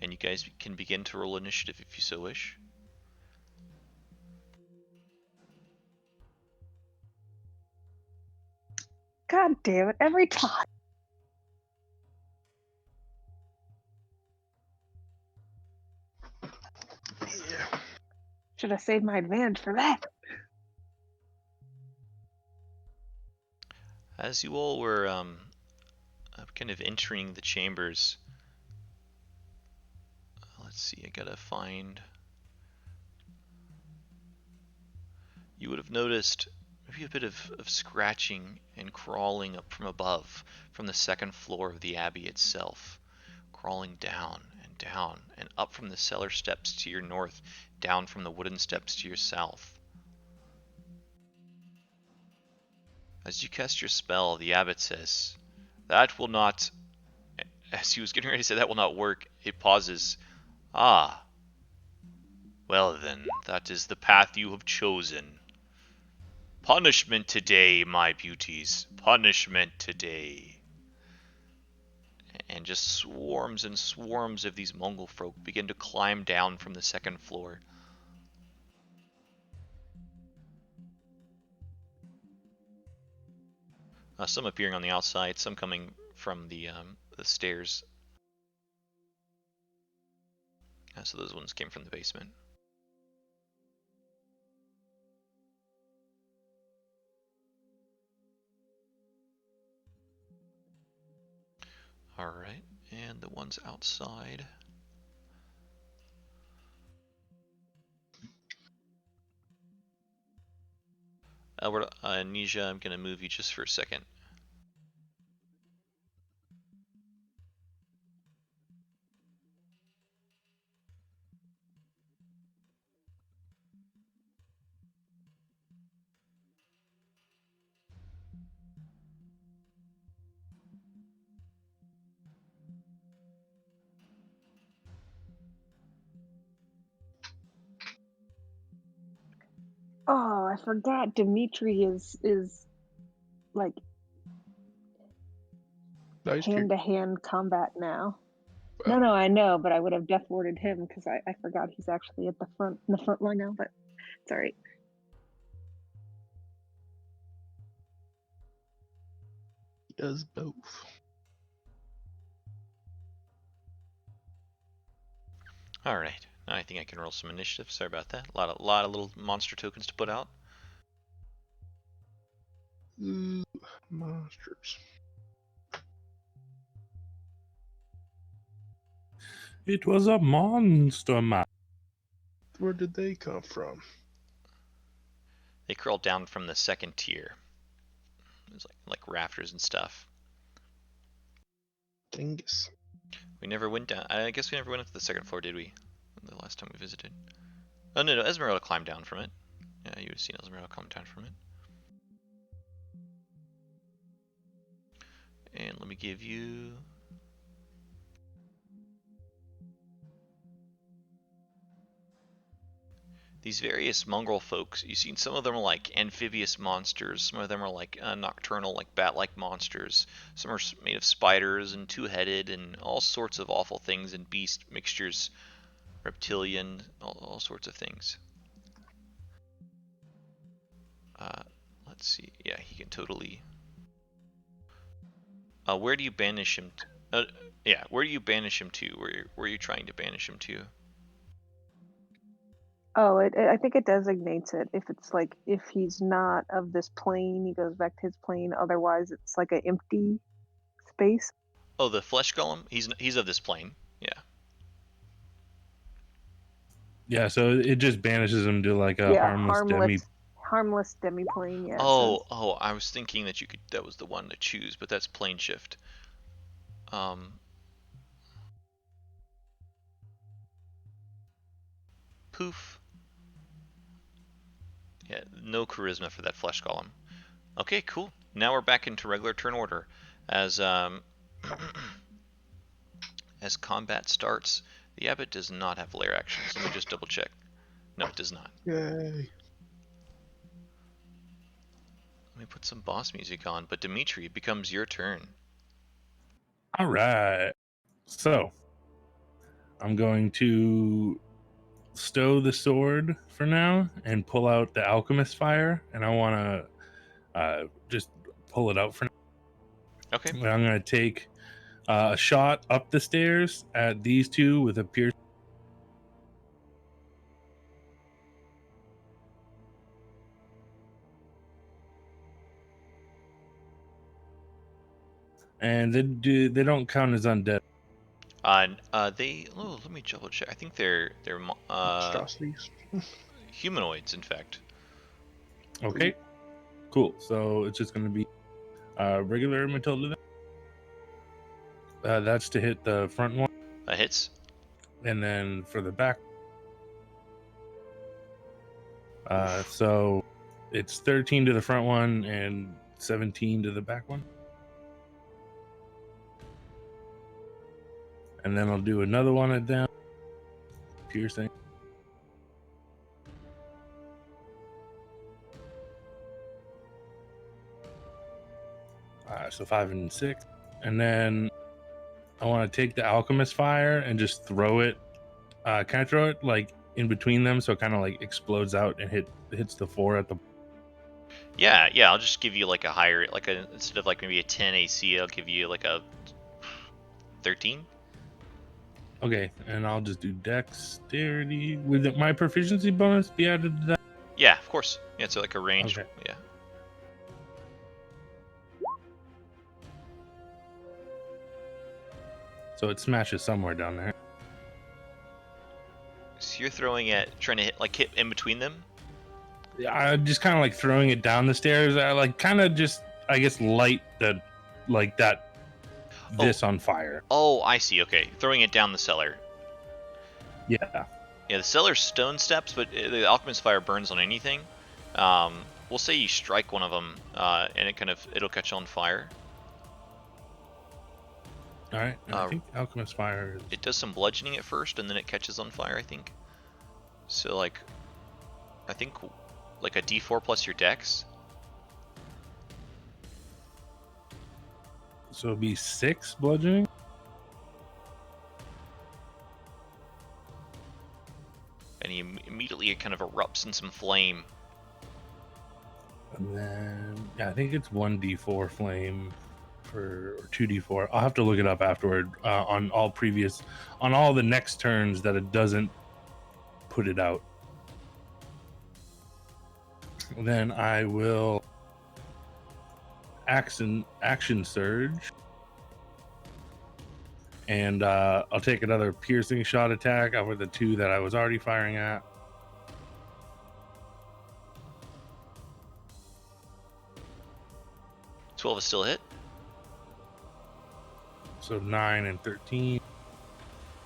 and you guys can begin to roll initiative if you so wish. God damn it, every time. Yeah. Should have saved my advantage for that. As you all were kind of entering the chambers, let's see, I gotta find. You would have noticed maybe a bit of scratching and crawling up from above, from the second floor of the abbey itself, crawling down and up from the cellar steps to your north, down from the wooden steps to your south. As you cast your spell, the abbot says, "That will not," as he was getting ready to say, "that will not work," it pauses. "Ah. Well then, that is the path you have chosen. Punishment today, my beauties. Punishment today." And just swarms and swarms of these Mongol folk begin to climb down from the second floor. Some appearing on the outside, some coming from the stairs. So those ones came from the basement. Alright, and the ones outside. Nisha, I'm going to move you just for a second. Oh, I forgot Dimitri is like Nice hand-to-hand combat now. No, I know, but I would have death warded him because I forgot he's actually at the front line now, but it's alright. He does both. Alright, now I think I can roll some initiative. Sorry about that. A lot of little monster tokens to put out. Ooh, monsters. It was a monster man. Where did they come from? They crawled down from the second tier. It was like rafters and stuff. Dingus. We never went down. I guess we never went up to the second floor, did we? The last time we visited. Oh no, Esmeralda climbed down from it. Yeah, you would have seen Esmeralda come down from it. And let me give you... these various mongrel folks. You've seen some of them are like amphibious monsters. Some of them are like nocturnal, like bat-like monsters. Some are made of spiders and two-headed and all sorts of awful things and beast mixtures. Reptilian, all sorts of things. Let's see. Yeah, he can totally... where do you banish him? Yeah, where do you banish him to? Where are you trying to banish him to? Oh, I think it designates it. If it's like, if he's not of this plane, he goes back to his plane. Otherwise, it's like an empty space. Oh, the flesh golem? He's of this plane. Yeah. Yeah, so it just banishes him to like a harmless demi-plane. Yeah. Oh, I was thinking that that was the one to choose, but that's plane shift. Poof. Yeah, no charisma for that flesh golem. Okay, cool. Now we're back into regular turn order. As as combat starts, the abbot does not have lair actions. Let me just double check. No, it does not. Yay. Let me put some boss music on. But Dimitri, it becomes your turn. All right. So I'm going to stow the sword for now and pull out the alchemist fire, and I want to just pull it out for now. Okay. I'm going to take a shot up the stairs at these two with a pierce. And they don't count as undead. Let me double check. I think they're Monstrosities. humanoids, in fact. Okay, cool. So it's just going to be regular Matilda. That's to hit the front one, Hits. and then for the back. So it's 13 to the front one and 17 to the back one. And then I'll do another one at them. Piercing. So 5 and 6. And then I want to take the alchemist fire and just throw it. Can I throw it like in between them so it kind of like explodes out and hits the 4 at the. Yeah. I'll just give you like a higher, instead of like maybe a 10 AC, I'll give you like a 13. Okay, and I'll just do dexterity. Would my proficiency bonus be added to that? Yeah, of course. Yeah, it's like a range. Okay. Yeah. So it smashes somewhere down there. So you're trying to hit in between them. I just kind of like throwing it down the stairs. I like kind of just, I guess, light the like that this on fire. Oh, I see. Okay, throwing it down the cellar. Yeah. Yeah, the cellar's stone steps, but the alchemist fire burns on anything. We'll say you strike one of them, and it'll catch on fire. All right. I think alchemist fire. It does some bludgeoning at first, and then it catches on fire, I think. So I think like a D4 plus your dex. So it'd be 6 bludgeoning. And he immediately kind of erupts in some flame. And then I think it's 1d4 flame or 2d4. I'll have to look it up afterward on all the next turns that it doesn't put it out. Then I will action surge, and I'll take another piercing shot attack over the 2 that I was already firing at. $12 is still a hit. So 9 and 13.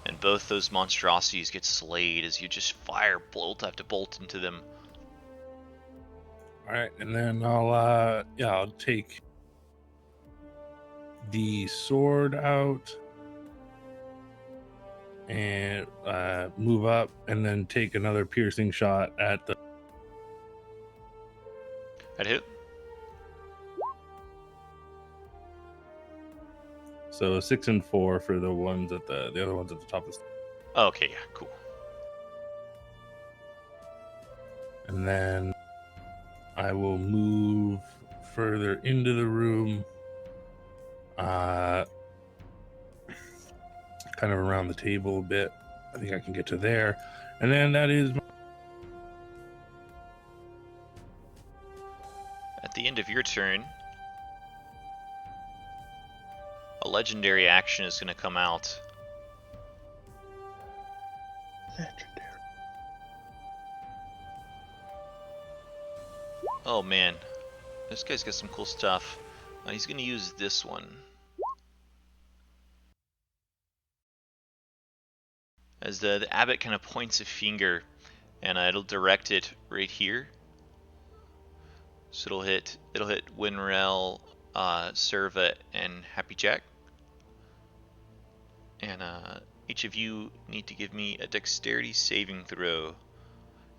And both those monstrosities get slayed as you just fire bolt after bolt into them. All right, and then I'll take the sword out and move up, and then take another piercing shot at the. I'd hit. So 6 and 4 for the ones at the other ones at the top of the. Oh, okay, yeah, cool. And then I will move further into the room, kind of around the table a bit. I think I can get to there. And then that is. At the end of your turn, a legendary action is going to come out. Legendary. Oh man, this guy's got some cool stuff. He's going to use this one. As the abbot kind of points a finger, and it'll direct it right here. So it'll hit Winrel, Serva, and Happy Jack. And each of you need to give me a dexterity saving throw.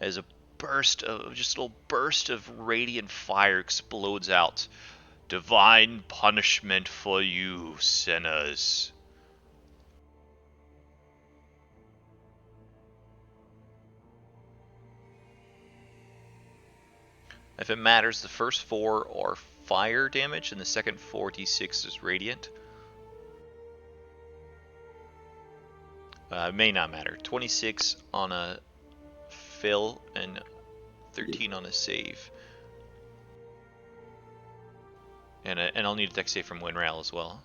As a little burst of radiant fire explodes out. Divine punishment for you, sinners. If it matters, the first 4 are fire damage, and the second 4d6 is radiant. May not matter. 26 on a fail and 13 on a save. And I'll need a dex save from Winrail as well.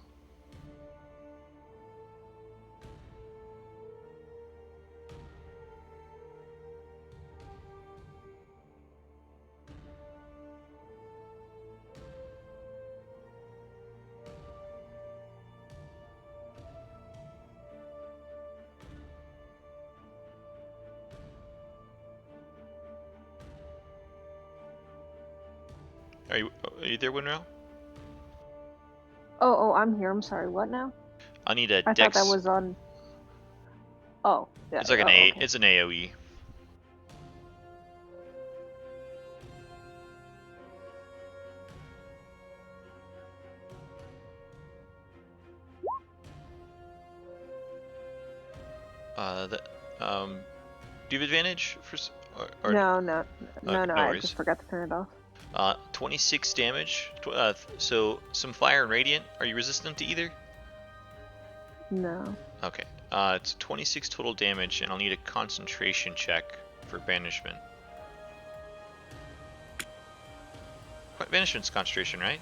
Are you there, Winrail? Oh, I'm here. I'm sorry. What now? I need a I dex. thought that was on. Oh, yeah. It's like an okay. It's an AOE. Do you have advantage for? No, no I worries. just forgot to turn it off. 26 damage. So some fire and radiant. Are you resistant to either? No. Okay. It's 26 total damage, and I'll need a concentration check for banishment. Banishment's concentration, right?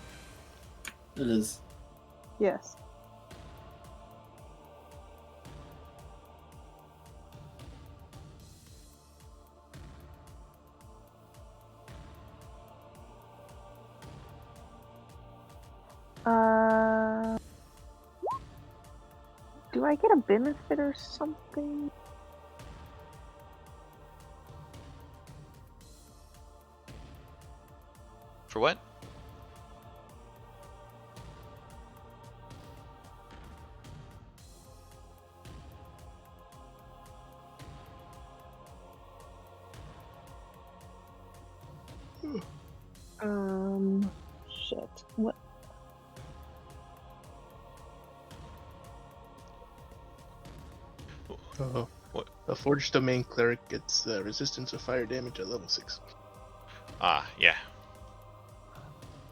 It is. Yes. Do I get a benefit or something? For what? Shit. What? What? A Forged Domain Cleric gets resistance of fire damage at level 6. Yeah.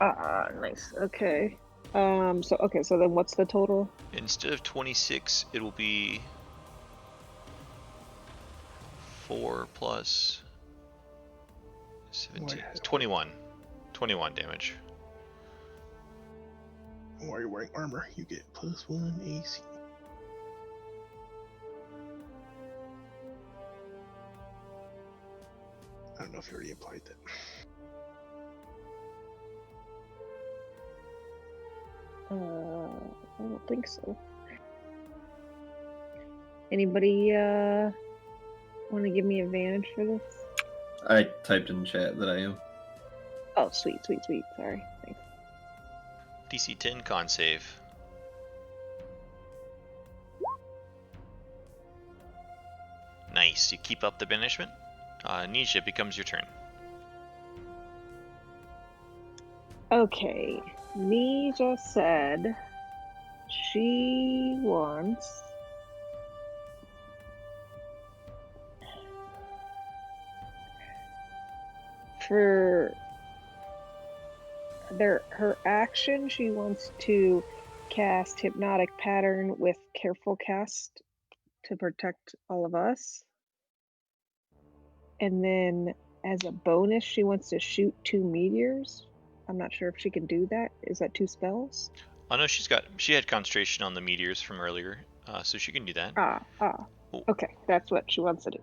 Nice. Okay. So then what's the total? Instead of 26, it will be 4 plus 17. 21. 21 damage. While you're wearing armor, you get +1 AC. I don't know if you already applied that. I don't think so. Anybody want to give me advantage for this? I typed in chat that I am. Oh, sweet. Sorry. Thanks. DC 10 con save. Nice. You keep up the banishment. Nisha, it becomes your turn. Okay. Nisha said she wants for her action, she wants to cast Hypnotic Pattern with Careful Cast to protect all of us. And then as a bonus, she wants to shoot 2 meteors. I'm not sure if she can do that. Is that 2 spells? Oh no, she had concentration on the meteors from earlier, so she can do that. Okay, that's what she wants to do.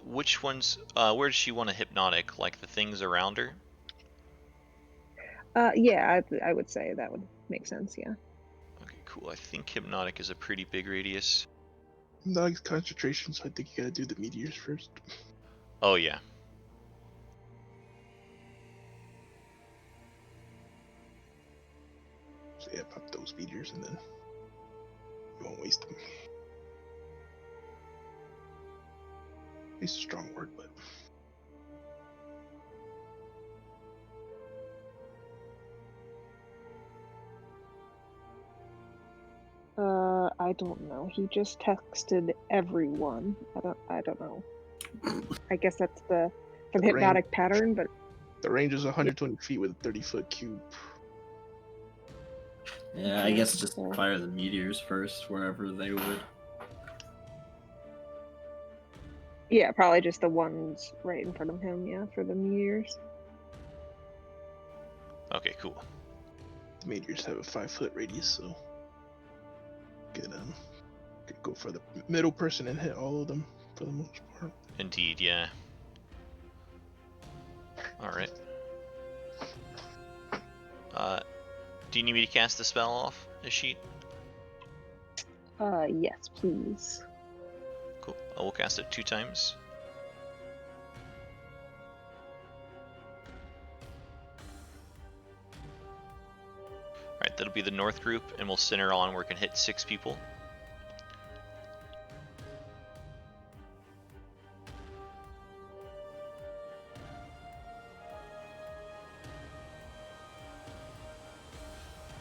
Which ones? Where does she want a hypnotic? Like the things around her? Yeah, I would say that would make sense. Yeah. Okay, cool. I think hypnotic is a pretty big radius. Not concentration, so I think you gotta do the meteors first. Oh yeah. So yeah, pop those meteors and then you won't waste them. It's a strong word, but I don't know. He just texted everyone. I don't know. I guess that's the hypnotic pattern, but The range is 120 feet with a 30-foot cube. Yeah, I guess just fire the meteors first, wherever they would. Yeah, probably just the ones right in front of him, yeah, for the meteors. Okay, cool. The meteors have a 5-foot radius, so could go for the middle person and hit all of them for the most part. Indeed, yeah. Alright. Do you need me to cast the spell off the sheet? Yes, please. Cool. I will cast it 2 times. Alright, that'll be the north group, and we'll center on where it can hit 6 people.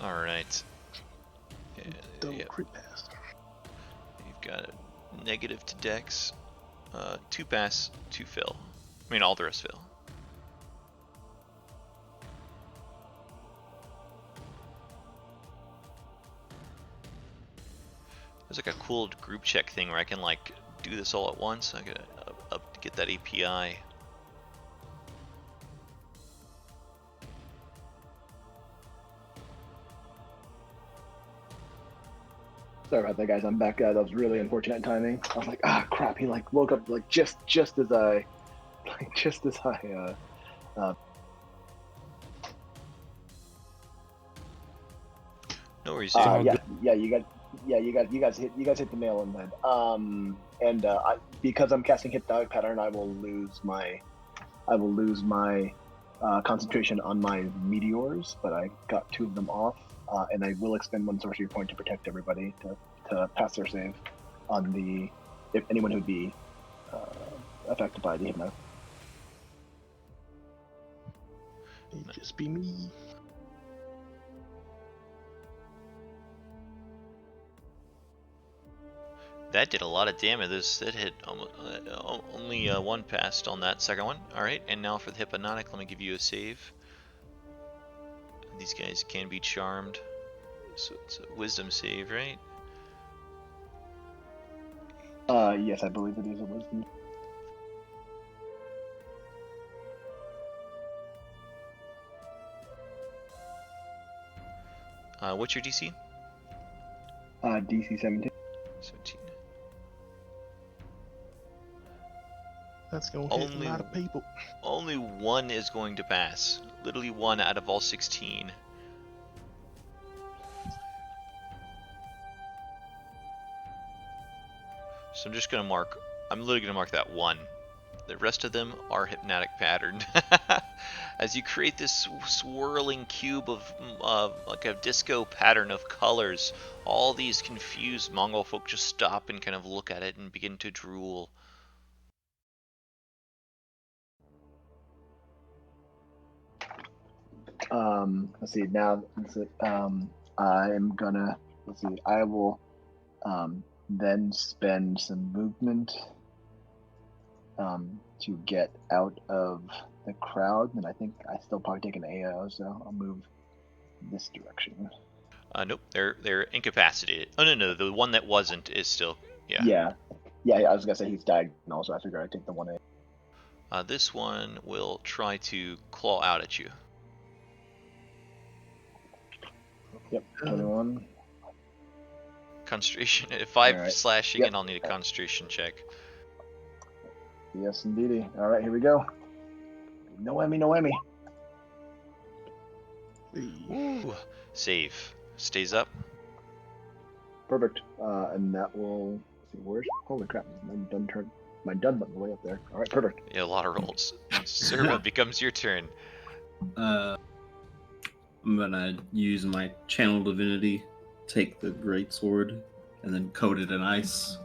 Alright. Double crit pass. You've got a negative to dex. 2 pass, 2 fail. I mean, all the rest fail. There's like a cool group check thing where I can like do this all at once. I gotta get that API. Sorry about that, guys. I'm back. That was really unfortunate timing. I was like, ah, crap. He like woke up like just as I, No worries. you guys hit the nail on the head. Because I'm casting hypnotic pattern, I will lose my concentration on my meteors, but I got 2 of them off, and I will expend 1 sorcery point to protect everybody to pass their save on if anyone who would be affected by the hypno. It'd just be me. That did a lot of damage. That hit only 1 passed on that second one. Alright, and now for the hypnotic, let me give you a save. These guys can be charmed. So it's a wisdom save, right? Yes, I believe it is a wisdom. What's your DC? DC 17. 17. That's gonna hit a lot of people. Only 1 is going to pass. Literally 1 out of all 16. So I'm just gonna mark. I'm literally gonna mark that 1. The rest of them are hypnotic patterned. As you create this swirling cube of like a disco pattern of colors, all these confused Mongol folk just stop and kind of look at it and begin to drool. Let's see. Now, I am gonna. Let's see. I will then spend some movement to get out of the crowd, and I think I still probably take an AO, so I'll move this direction. Nope, they're incapacitated. Oh no, the one that wasn't is still. Yeah. I was gonna say he's diagonal, so I figured I'd take the 1A. This one will try to claw out at you. Yep, 21. Concentration. 5 All right. slashing, Yep. and I'll need a concentration check. Yes, indeedy. All right, here we go. No whammy. Ooh, save. Stays up. Perfect. And that will. Let's see, where's? Holy crap! My done button way up there. All right, perfect. Yeah, a lot of rolls. Serva, it becomes your turn. I'm gonna use my channel divinity, take the greatsword, and then coat it in ice.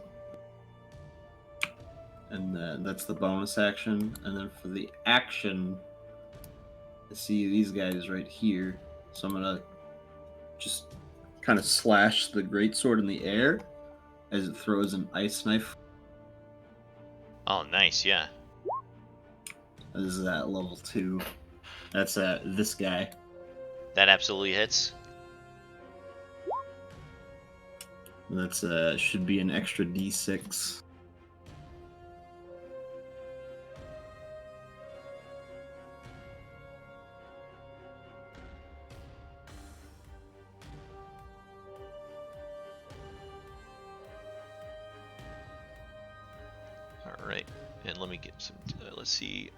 And that's the bonus action. And then for the action, I see these guys right here. So I'm gonna just kind of slash the greatsword in the air as it throws an ice knife. Oh, nice, yeah. This is at level 2. That's this guy. That absolutely hits. That's should be an extra D6. All right, and let me get some. Let's see,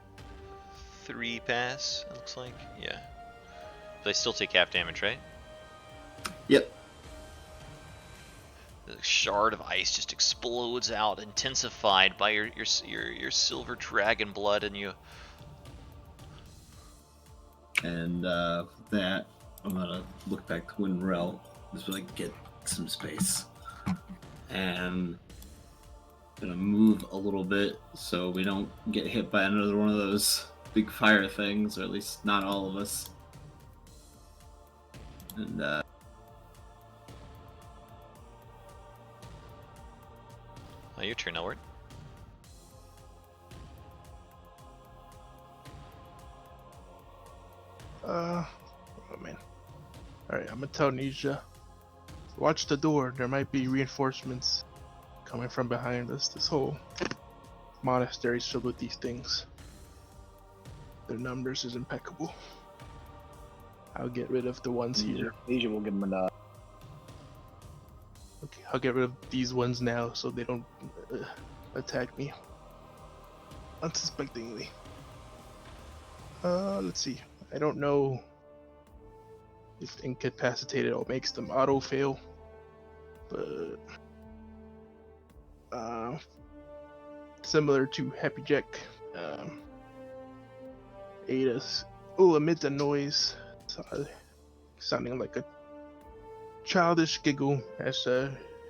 3 pass. It looks like, yeah. But I still take half damage, right? Yep. The shard of ice just explodes out, intensified by your silver dragon blood, and you. And that I'm gonna look back to Winrel, just like get some space, and gonna move a little bit so we don't get hit by another one of those big fire things, or at least not all of us. And Your turn, Elward. Oh man. Alright, I'm gonna tell Nisha. Watch the door. There might be reinforcements coming from behind us. This whole monastery is filled with these things. Their numbers is impeccable. I'll get rid of the ones here. Asia will give him a nod. Okay, I'll get rid of these ones now so they don't attack me unsuspectingly. Let's see. I don't know if incapacitated all makes them auto fail, but similar to Happy Jack, Ada's emits a noise sounding like a childish giggle as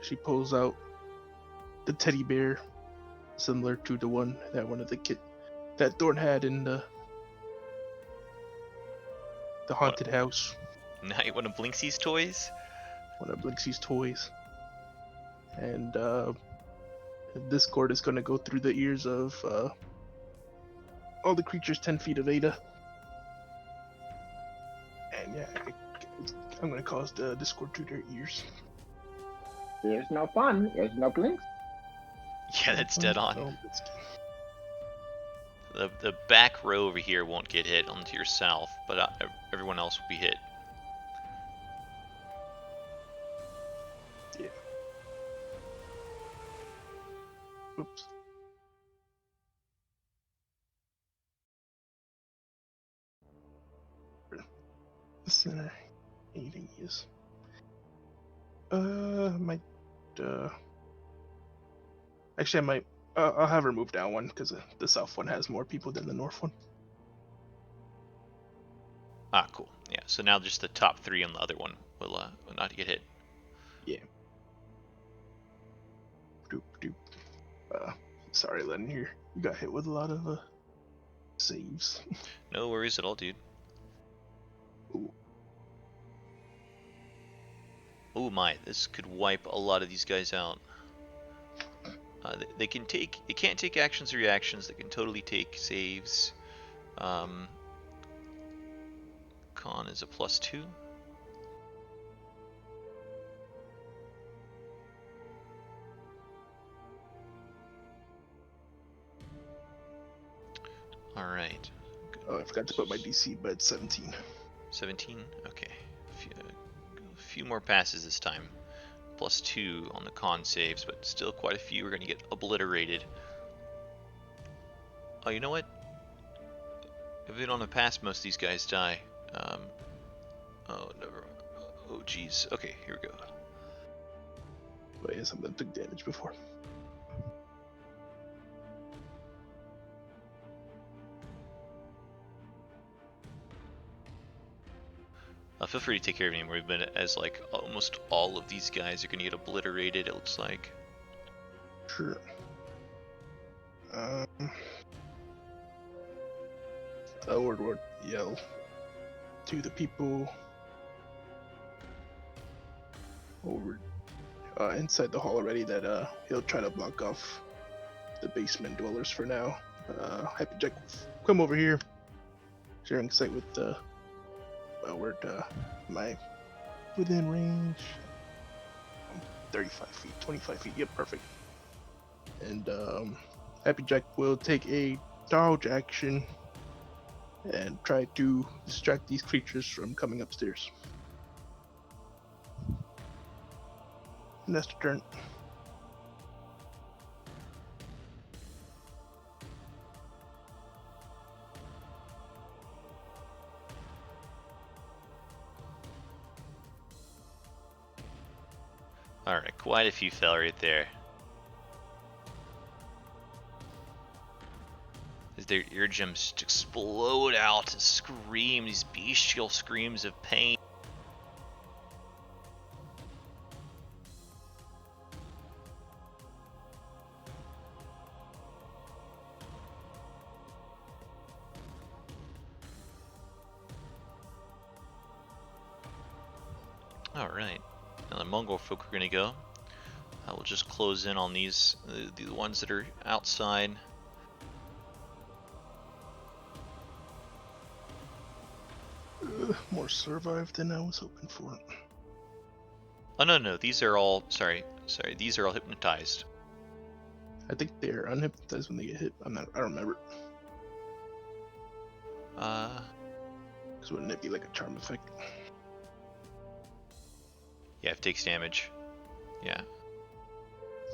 she pulls out the teddy bear, similar to the one that one of the kid that Thorn had in the haunted house. Now you want to Blinksie's toys? One of Blinksie's toys. And this cord is going to go through the ears of all the creatures 10 feet of Ada. And yeah, I'm going to cause the discord through their ears. There's no fun. There's no blinks. Yeah, that's dead on. No, The back row over here won't get hit onto your south, but everyone else will be hit. yeah. Oops. Center 80 is. Might. Actually, I might. I'll have her move down one because the south one has more people than the north one. Ah, cool. Yeah, so now just the top 3 on the other one will not get hit. Yeah. Doop doop. Sorry, Len. You got hit with a lot of saves. No worries at all, dude. Ooh. Oh my, this could wipe a lot of these guys out. They can't take actions or reactions. They can totally take saves. Con is a +2. All right. Oh, I forgot to put my DC, but it's 17. 17. Okay. A few more passes this time. +2 on the con saves, but still quite a few are going to get obliterated. Oh, you know what? If they don't have pass, most of these guys die. Oh, never. Oh, jeez. Okay, here we go. But yeah, something took damage before. Feel free to take care of him. We've been as like almost all of these guys are going to get obliterated. It looks like. Sure. Word yell to the people over inside the hall already that he'll try to block off the basement dwellers for now. Happy Jack, come over here. sharing sight with the my within range. 35 feet, 25 feet. Yep, perfect. And Happy Jack will take a dodge action and try to distract these creatures from coming upstairs. And that's the turn. Alright, quite a few fell right there. As their eardrums just explode out and scream, these bestial screams of pain. Alright, now the Mongol folk are gonna go. I will just close in on these, the ones that are outside. More survived than I was hoping for. Oh no, these are all, sorry, these are all hypnotized. I think they're unhypnotized when they get hit. I don't remember. Because wouldn't it be like a charm effect? Yeah, if it takes damage. Yeah.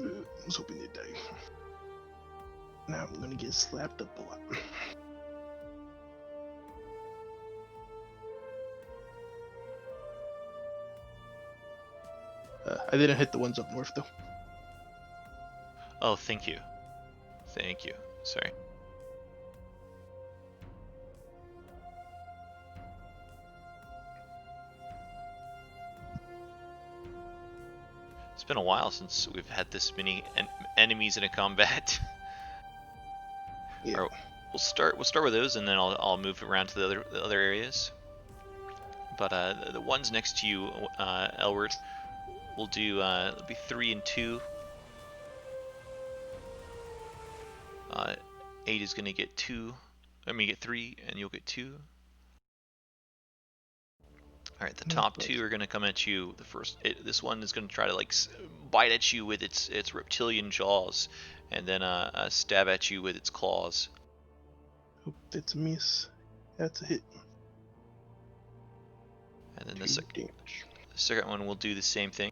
I was hoping they'd die. Now I'm gonna get slapped up a lot. I didn't hit the ones up north though. Oh, thank you. Thank you. Sorry. It's been a while since we've had this many enemies in a combat. Yeah. Or we'll start with those, and then I'll move around to the other areas. But the ones next to you, Elward, we'll do it'll be 3 and 2. 8 is gonna get 2. Get 3, and you'll get 2. Alright, the top two are going to come at you. This one is going to try to bite at you with its reptilian jaws, and then stab at you with its claws. Hope that's a miss. That's a hit. And then damage. The second one will do the same thing.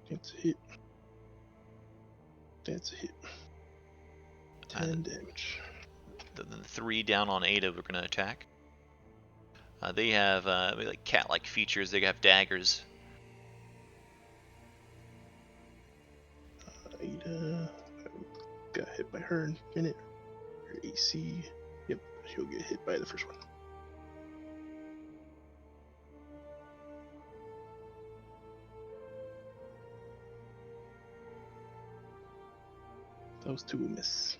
That's a hit. That's a hit. 10 damage. Then the 3 down on Ada we're going to attack. They have like cat-like features. They have daggers. Ada got hit by her in a minute. Her AC. Yep, she'll get hit by the first one. Those two will miss.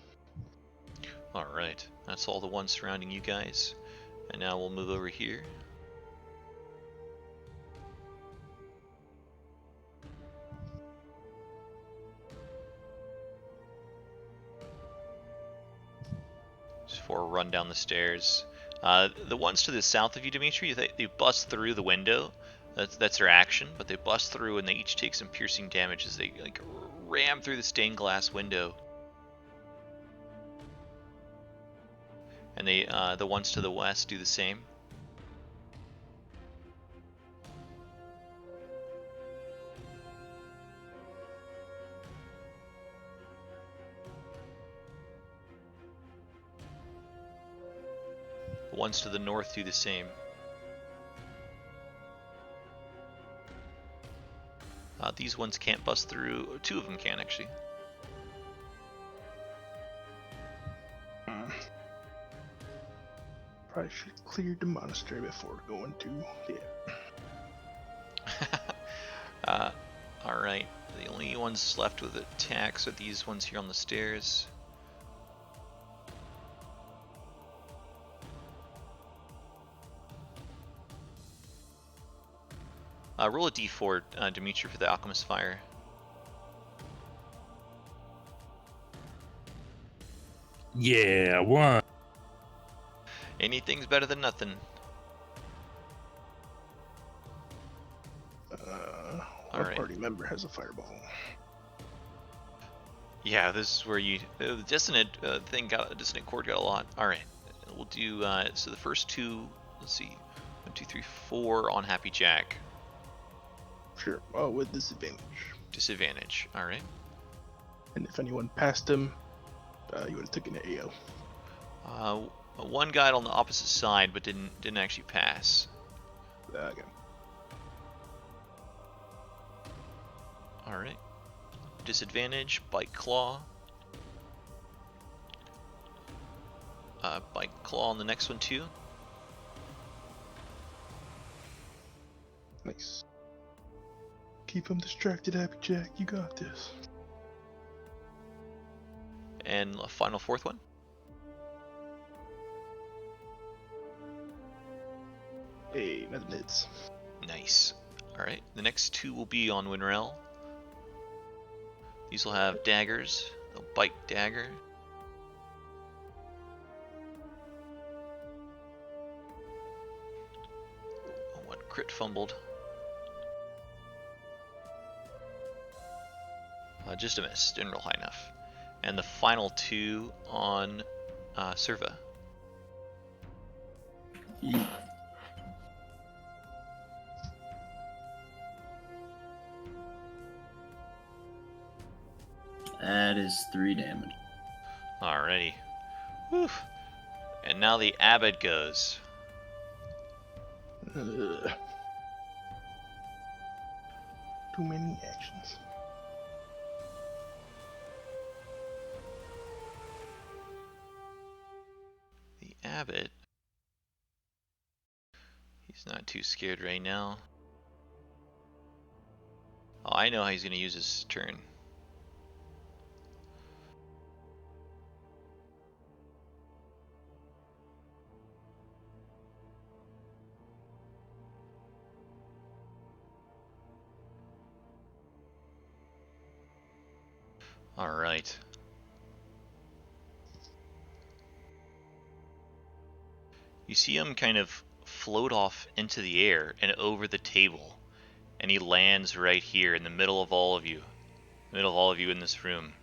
Alright, that's all the ones surrounding you guys. And now we'll move over here. Just for a run down the stairs. The ones to the south of you, Dimitri, they bust through the window. That's their action, but they bust through and they each take some piercing damage as they ram through the stained glass window. And the ones to the west do the same. The ones to the north do the same. These ones can't bust through. 2 of them can, actually. Probably should have cleared the monastery before going to Alright. The only ones left with attacks are these ones here on the stairs. Roll a d4, Dimitri, for the Alchemist Fire. Yeah, 1. Anything's better than nothing. Our Alright. party member has a fireball. Yeah, this is where the dissonant dissonant chord got a lot. All right, we'll do so the first two. Let's see, 1, 2, 3, 4 on Happy Jack. Sure. Oh, with disadvantage. Disadvantage. All right. And if anyone passed him, you would have taken an AO. One got on the opposite side, but didn't actually pass. Okay. All right. Disadvantage, bite claw. Bite claw on the next one too. Nice. Keep him distracted, Happy Jack. You got this. And a final fourth one. Hey, nothing hits. Nice. All right. The next two will be on Winrel. These will have daggers. They'll bite dagger. Oh, one crit fumbled. Just a miss. Didn't roll high enough. And the final two on Serva. That is 3 damage. Alrighty. Whew. And now the Abbot goes. Ugh. Too many actions. The Abbot. He's not too scared right now. Oh, I know how he's going to use his turn. All right. You see him kind of float off into the air and over the table, and he lands right here in the middle of all of you. Middle of all of you in this room.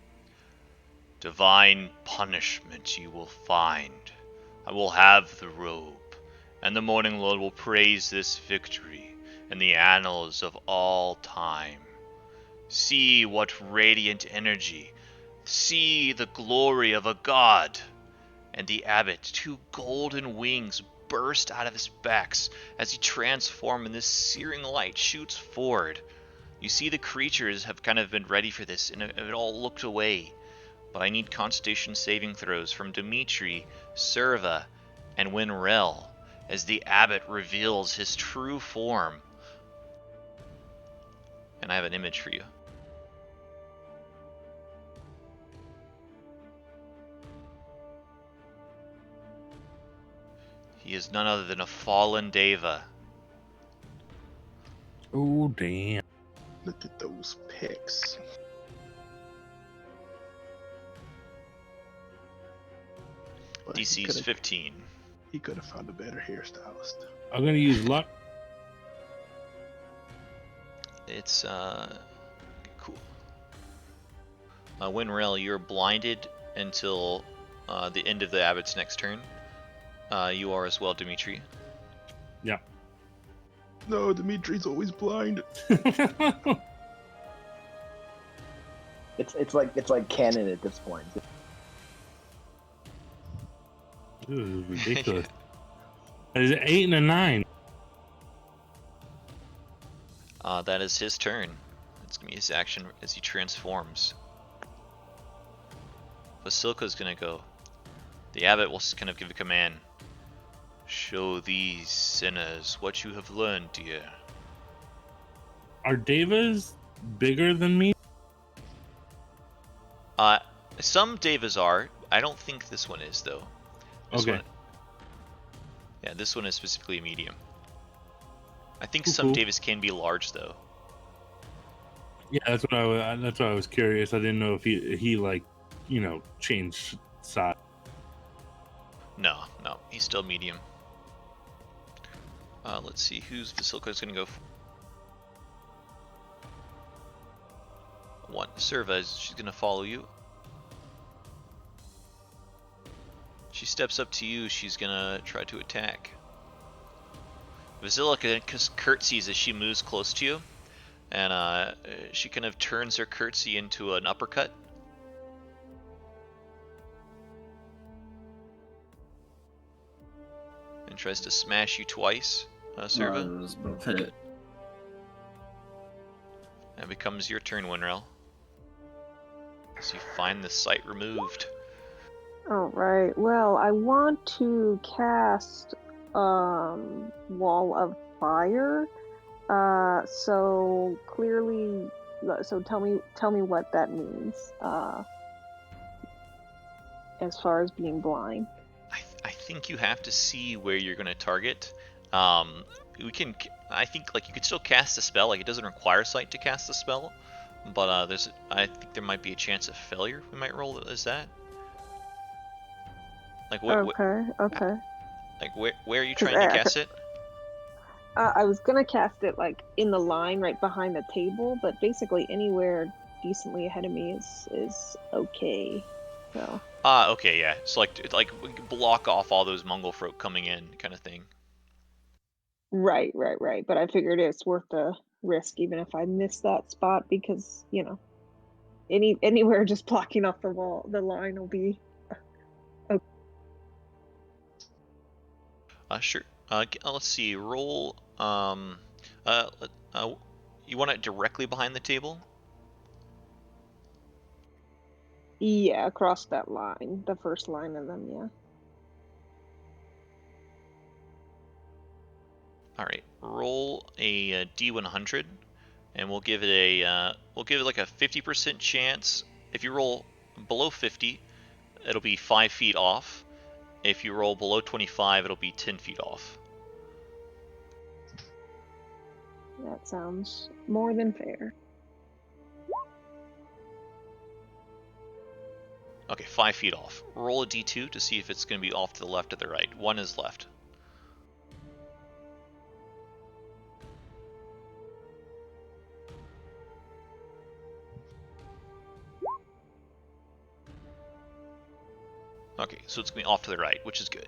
Divine punishment you will find. I will have the robe, and the Morning Lord will praise this victory in the annals of all time. See what radiant energy. See the glory of a god. And the Abbot, 2 golden wings burst out of his backs as he transforms, and this searing light shoots forward. You see the creatures have kind of been ready for this, and it all looked away. But I need Constitution saving throws from Dimitri, Serva, and Winrel as the Abbot reveals his true form. And I have an image for you. He is none other than a fallen Deva. Oh, damn. Look at those pics. But DC is 15. He could have found a better hairstylist. I'm going to use luck. It's cool. Winrel, you're blinded until the end of the Abbot's next turn. You are as well, Dimitri. Yeah. No, Dimitri's always blind. It's like canon at this point. This is ridiculous. There's an 8 and a 9. That is his turn. It's gonna be his action as he transforms. Vasilka's gonna go. The Abbot will kind of give a command. Show these sinners what you have learned, dear. Are Devas bigger than me? Some Devas are. I don't think this one is, though. This Okay. one- yeah, this one is specifically a medium. I think Cool, some cool. Devas can be large, though. Yeah, that's what I was curious. I didn't know if he like, changed size. No, he's still medium. Let's see whose Vasilka's gonna go for. One, Servaz, she's gonna follow you. She steps up to you, she's gonna try to attack. Vasilka curtsies as she moves close to you, and she kind of turns her curtsy into an uppercut. And tries to smash you twice, Serva. It was both hit. That becomes your turn, Winrel. As you find the site removed. Alright, well, I want to cast Wall of Fire. So clearly, so tell me what that means. As far as being blind. I think you have to see where you're going to target. We can. I think like you could still cast the spell. Like it doesn't require sight to cast the spell, but I think there might be a chance of failure. We might roll as that. Like what? Okay. Like where are you trying to cast it? I was gonna cast it like in the line right behind the table, but basically anywhere decently ahead of me is okay. So. Okay, yeah. So like block off all those Mongol folk coming in, kind of thing. Right. But I figured it's worth the risk, even if I miss that spot, because anywhere just blocking off the line will be. Okay. Sure. Let's see. Roll. You want it directly behind the table? Yeah, across that line, the first line of them, yeah. All right. Roll a D100, and we'll give it like a 50% chance. If you roll below 50, it'll be 5 feet off. If you roll below 25, it'll be 10 feet off. That sounds more than fair. Okay, 5 feet off. Roll a D2 to see if it's going to be off to the left or the right. 1 is left. Okay, so it's going to be off to the right, which is good.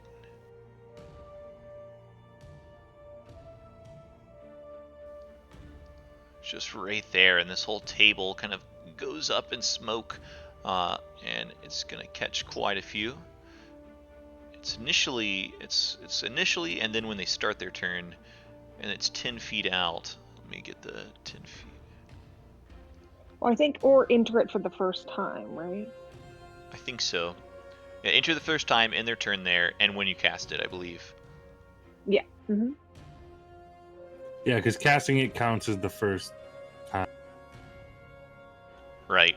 It's just right there, and this whole table kind of goes up in smoke, and it's going to catch quite a few. It's initially, and then when they start their turn, and it's 10 feet out. Let me get the 10 feet. Well, I think, or enter it for the first time, right? I think so. Yeah, enter the first time in their turn there, and when you cast it, I believe. Yeah. Mm-hmm. Yeah, because casting it counts as the first time. Right.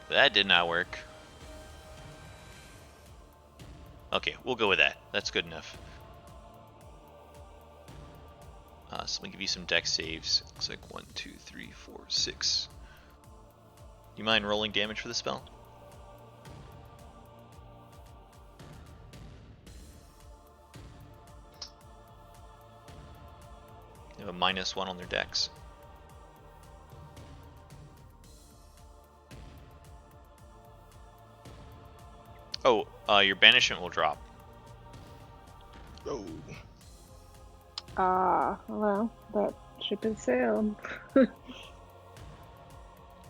That did not work. Okay, we'll go with that. That's good enough. So let me give you some dex saves. Looks like 1, 2, 3, 4, 6. You mind rolling damage for the spell? They have a -1 on their dex. Oh, your banishment will drop. Oh. Well, that ship has sailed.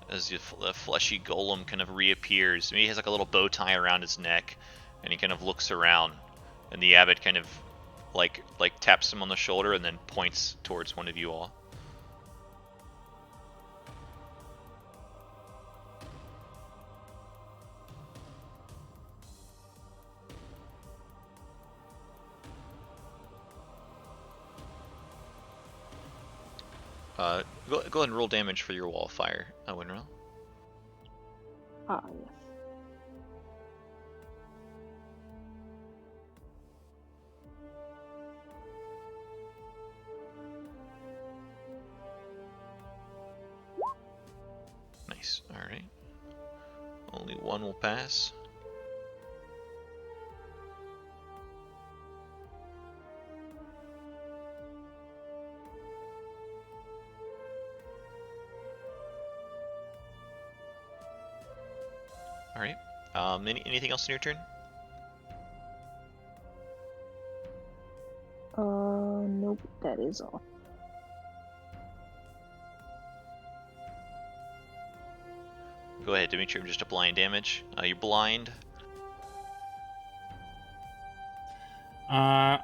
As the fleshy golem kind of reappears. He has like a little bow tie around his neck, and he kind of looks around, and the abbot kind of like taps him on the shoulder and then points towards one of you all. Go ahead and roll damage for your wall of fire, Winrel. Yes. Only one will pass. All right. Anything else in your turn? Nope, that is all. Go ahead, Dimitri. I'm just applying damage. You're blind. I'm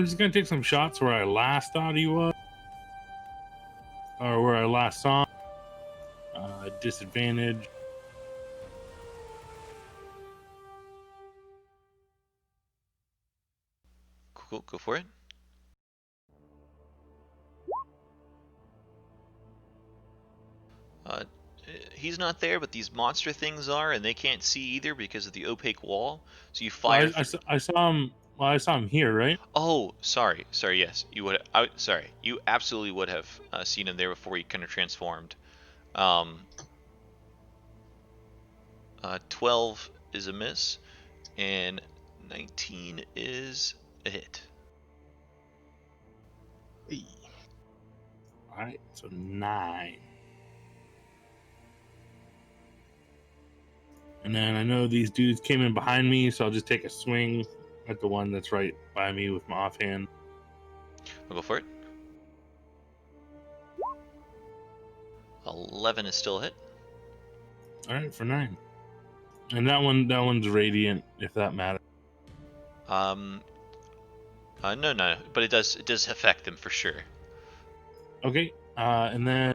just gonna take some shots where I last thought he was, or where I last saw him. Disadvantage. Cool, go for it. He's not there, but these monster things are, and they can't see either because of the opaque wall. So you fire. Well, I saw him. Well, I saw him here, right? Oh, sorry. Yes, you would. Sorry, you absolutely would have seen him there before he kind of transformed. 12 is a miss, and 19 is a hit. Hey. All right, so 9. And then I know these dudes came in behind me, so I'll just take a swing at the one that's right by me with my offhand. I'll go for it. 11 is still a hit. All right, for 9. And that one's radiant, if that matters. No, but it does affect them for sure. Okay, and then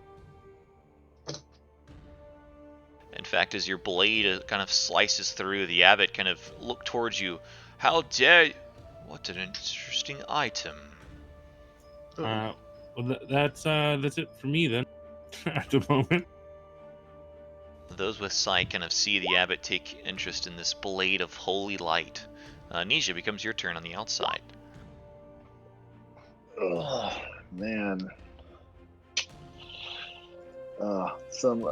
In fact, as your blade kind of slices through, the abbot kind of look towards you. How dare you? What an interesting item. well, that's it for me then. At the moment. Those with sight kind of see the abbot take interest in this blade of holy light. Nisha, becomes your turn on the outside. Oh man. Some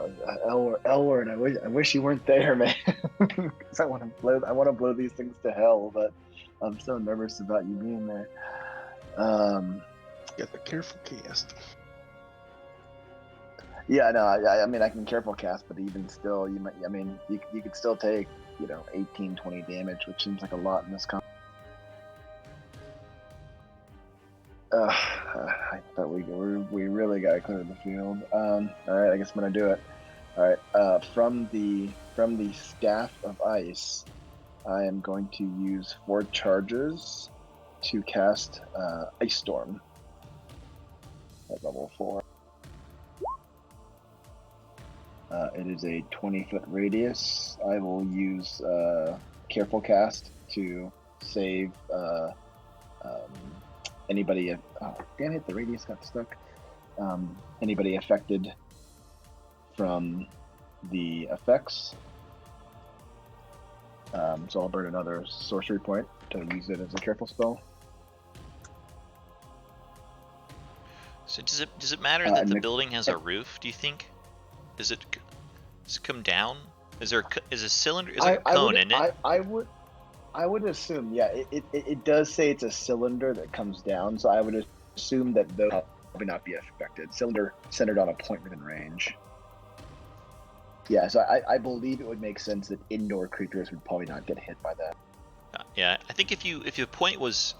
Elward. I wish you weren't there, man. Because I want to blow these things to hell, but I'm so nervous about you being there. Get the careful cast. Yeah, no, I mean I can careful cast, but even still, you could still take 18, 20 damage, which seems like a lot in this comp. I thought we really got to clear the field. All right, I guess I'm gonna do it. All right, from the staff of ice, I am going to use 4 charges to cast Ice Storm at level 4. It is a 20-foot radius. I will use careful cast to save anybody. Damn it! The radius got stuck. Anybody affected from the effects. So I'll burn another sorcery point to use it as a careful spell. So does it matter that the and building has a roof? Do you think? Does it come down? Is there a cylinder? Is there a cone in it? I would assume, yeah. It does say it's a cylinder that comes down, so I would assume that those will probably not be affected. Cylinder centered on a point within range. Yeah, so I believe it would make sense that indoor creatures would probably not get hit by that. Yeah, I think if the point was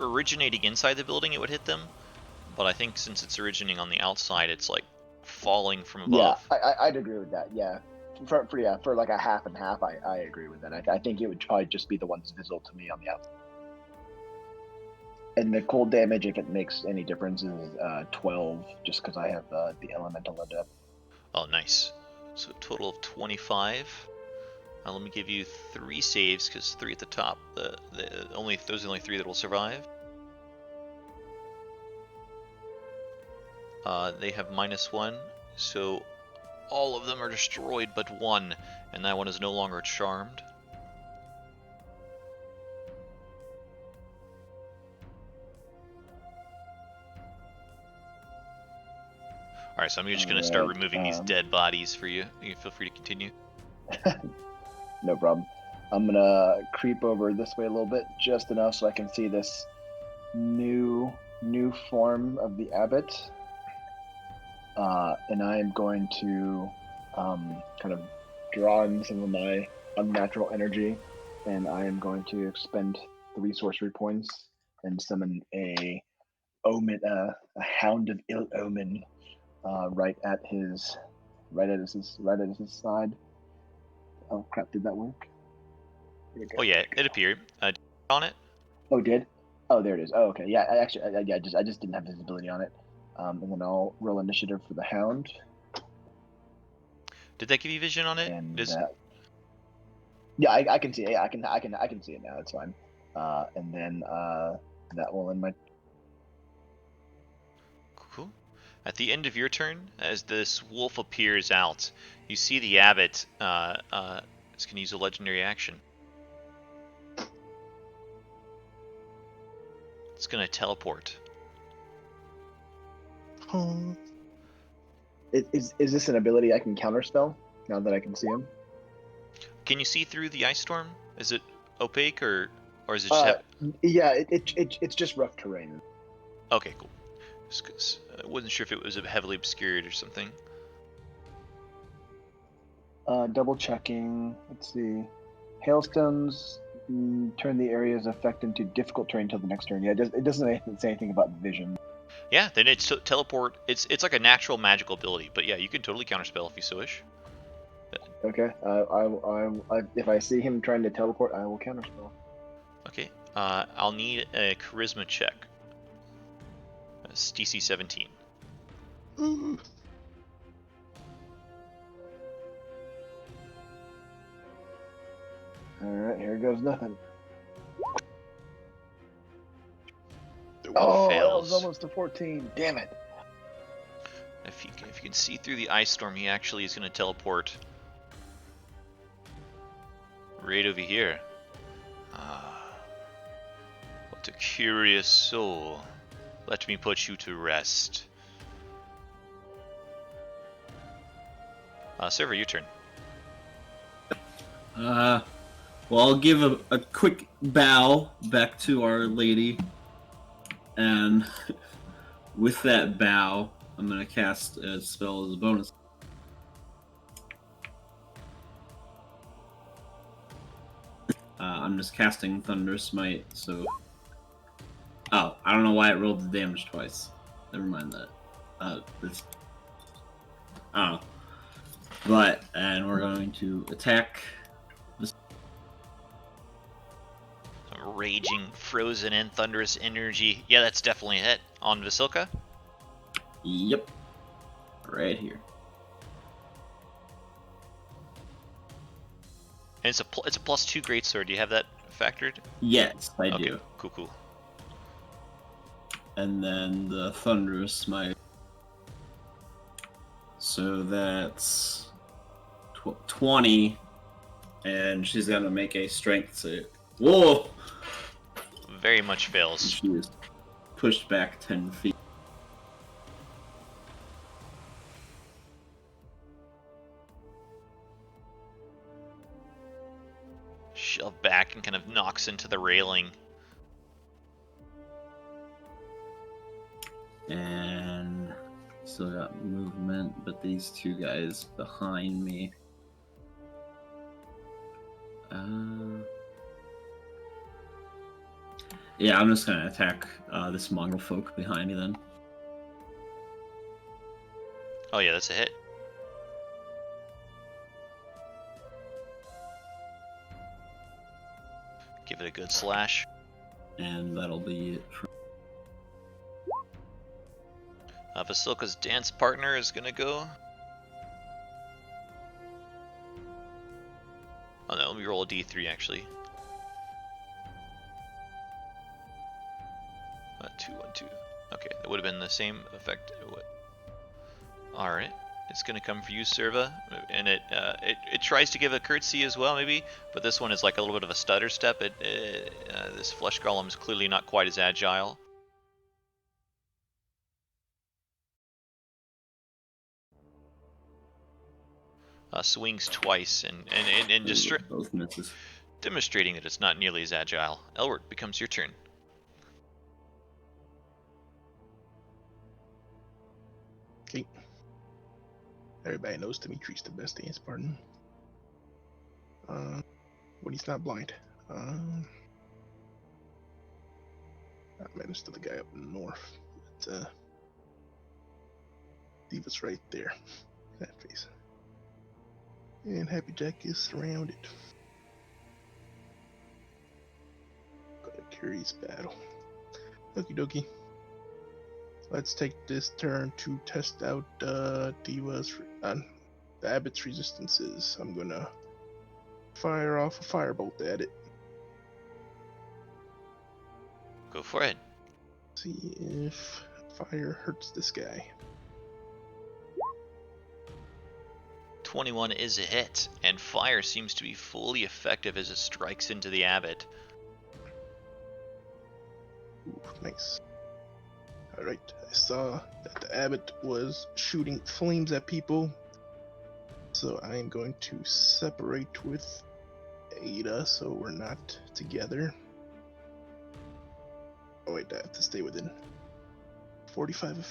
originating inside the building, it would hit them. But I think since it's originating on the outside, it's like falling from above. Yeah, I'd agree with that. Yeah, for like a half and half, I agree with that. I think it would probably just be the ones visible to me on the outside. And the cold damage, if it makes any difference, is 12, just because I have the elemental adept. Oh, nice. So a total of 25. Let me give you 3 saves, because 3 at the top. Those are the only 3 that will survive. They have -1, so all of them are destroyed but 1, and that one is no longer charmed. All right, so I'm just going to start Alright, removing these dead bodies for you. You feel free to continue. No problem. I'm gonna creep over this way a little bit, just enough so I can see this new form of the abbot. And I am going to kind of draw in some of my unnatural energy, and I am going to expend 3 sorcery points and summon a hound of ill omen, right at his side. Oh crap! Did that work? Here we go. Oh yeah, it appeared. On it. Oh, did? Oh, there it is. Oh, okay. Yeah, I just didn't have visibility on it. And then I'll roll initiative for the hound, Did that give you vision on it? and Does- yeah, I can see it. Yeah, I can see it now. It's fine. And then that will end my. Cool. At the end of your turn, as this wolf appears out, you see the abbot is going to use a legendary action. It's going to teleport. Is this an ability I can counterspell now that I can see him? Can you see through the ice storm? Is it opaque or is it just Yeah, it's just rough terrain. Okay, cool. Just 'cause I wasn't sure if it was heavily obscured or something. Double checking. Let's see. Hailstones turn the area's effect into difficult terrain until the next turn. Yeah, it doesn't say anything about vision. Yeah, then it's teleport. It's like a natural magical ability, but yeah, you can totally counterspell if you so wish. Okay. If I see him trying to teleport, I will counterspell. Okay. I'll need a charisma check. It's DC 17. All right, here goes nothing. The Oh, wolf that fails. was almost a 14. Damn it. If you can see through the ice storm, he actually is going to teleport right over here. What a curious soul. Let me put you to rest. Server, your turn. Well, I'll give a quick bow back to Our Lady, and with that bow, I'm going to cast a spell as a bonus. I'm just casting Thunder Smite, so... Oh, I don't know why it rolled the damage twice. Never mind that. It's... I don't know. But, and we're going to attack... Some raging, frozen, and thunderous energy. Yeah, that's definitely a hit on Vasilka. Yep. Right here. And it's a +2 greatsword. Do you have that factored? Yes, I Okay, do. cool. And then the Thunderous Smite. So that's 20, and she's gonna make a strength save. Whoa! Very much fails. She is pushed back 10 feet. Shoved back and kind of knocks into the railing. And still got movement, but these two guys behind me. Yeah, I'm just gonna attack this mongrel folk behind me then. Oh yeah, that's a hit. Give it a good slash. And that'll be it for... Vasilka's dance partner is gonna go. Oh no, let me roll a d3 actually. 2, 1, 2. Okay, that would have been the same effect. All right, it's gonna come for you, Serva, and it tries to give a curtsy as well, maybe, but this one is like a little bit of a stutter step. This flesh golem is clearly not quite as agile. swings twice and just Both misses. demonstrating that it's not nearly as agile. Elward, becomes your turn. Okay. Everybody knows Dimitri's the best dance partner. But he's not blind. I managed to the guy up north. But, Diva's right there. That face. And Happy Jack is surrounded. Got a curious battle. Okie dokie. Let's take this turn to test out Diva's, the Abbot's resistances. I'm gonna fire off a firebolt at it. Go for it. See if fire hurts this guy. 21 is a hit, and fire seems to be fully effective as it strikes into the Abbot. Ooh, nice. Alright, I saw that the Abbot was shooting flames at people, so I am going to separate with Ada so we're not together. Oh wait, I have to stay within 45 of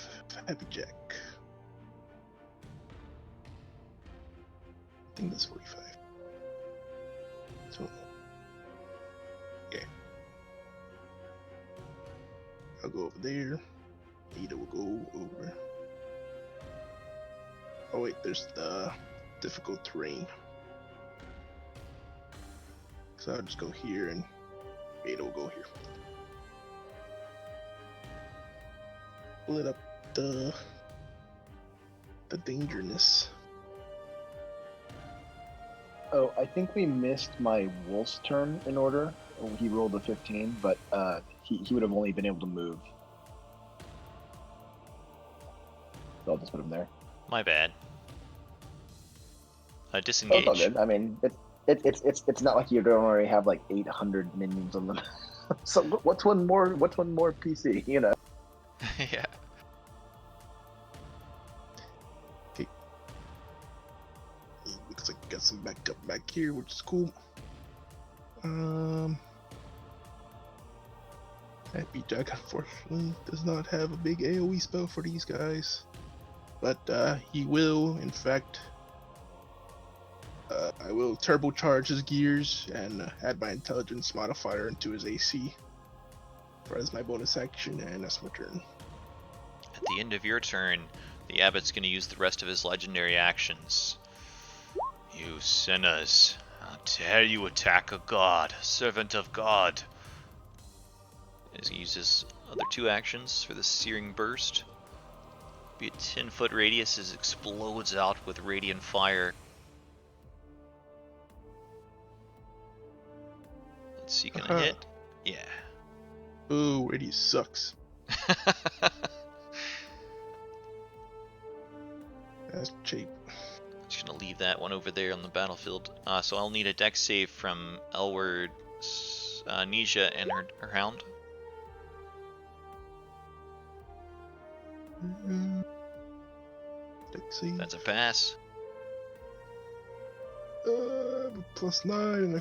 Happy Jack. I think that's 45. So, yeah. I'll go over there. Ada will go over. Oh wait, there's the difficult terrain. So I'll just go here and Ada will go here. Split up the dangerousness. Oh, I think we missed my wolf's turn in order. He rolled a 15, but he would have only been able to move. So I'll just put him there. My bad. Oh, Disengage. it's all good. I mean, it's not like you don't already have like 800 minions on them. So what's one more PC? You know. Yeah. Okay. Looks like got some backup back here, which is cool. Happy Jack unfortunately does not have a big AoE spell for these guys, but he will, in fact. I will turbocharge his gears and add my intelligence modifier into his AC as my bonus action, and that's my turn. At the end of your turn, the Abbot's going to use the rest of his legendary actions. You sinners, how dare you attack a god, servant of God. He's going to use his other two actions for the Searing Burst. Be a 10-foot radius as it explodes out with radiant fire. Let's see, can I hit? Yeah. Ooh, radius sucks. That's cheap. Just gonna leave that one over there on the battlefield. So I'll need a dex save from Elward, Nisha, and her hound. That's a pass. +9, and I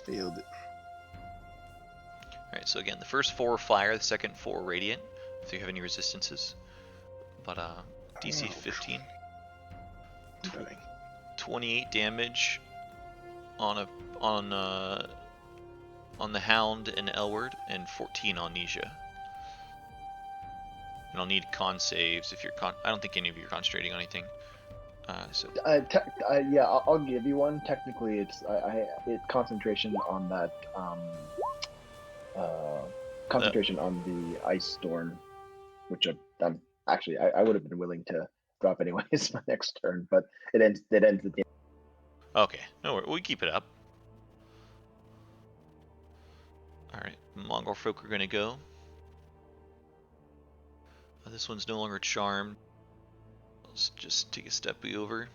failed it. Alright, so again, the first 4 fire, the second 4 radiant, if you have any resistances. But DC 15. 28 damage on the Hound and Elward, and 14 on Nisha. And I'll need con saves if you're I don't think any of you are concentrating on anything. Yeah, I'll give you one. Technically, it's concentration on that. Concentration on the ice storm, which I'm actually I would have been willing to drop anyways my next turn, but it ends at the end. Okay, no worries. We keep it up. Alright, Mongol folk are gonna go. This one's no longer charmed. Let's just take a step over.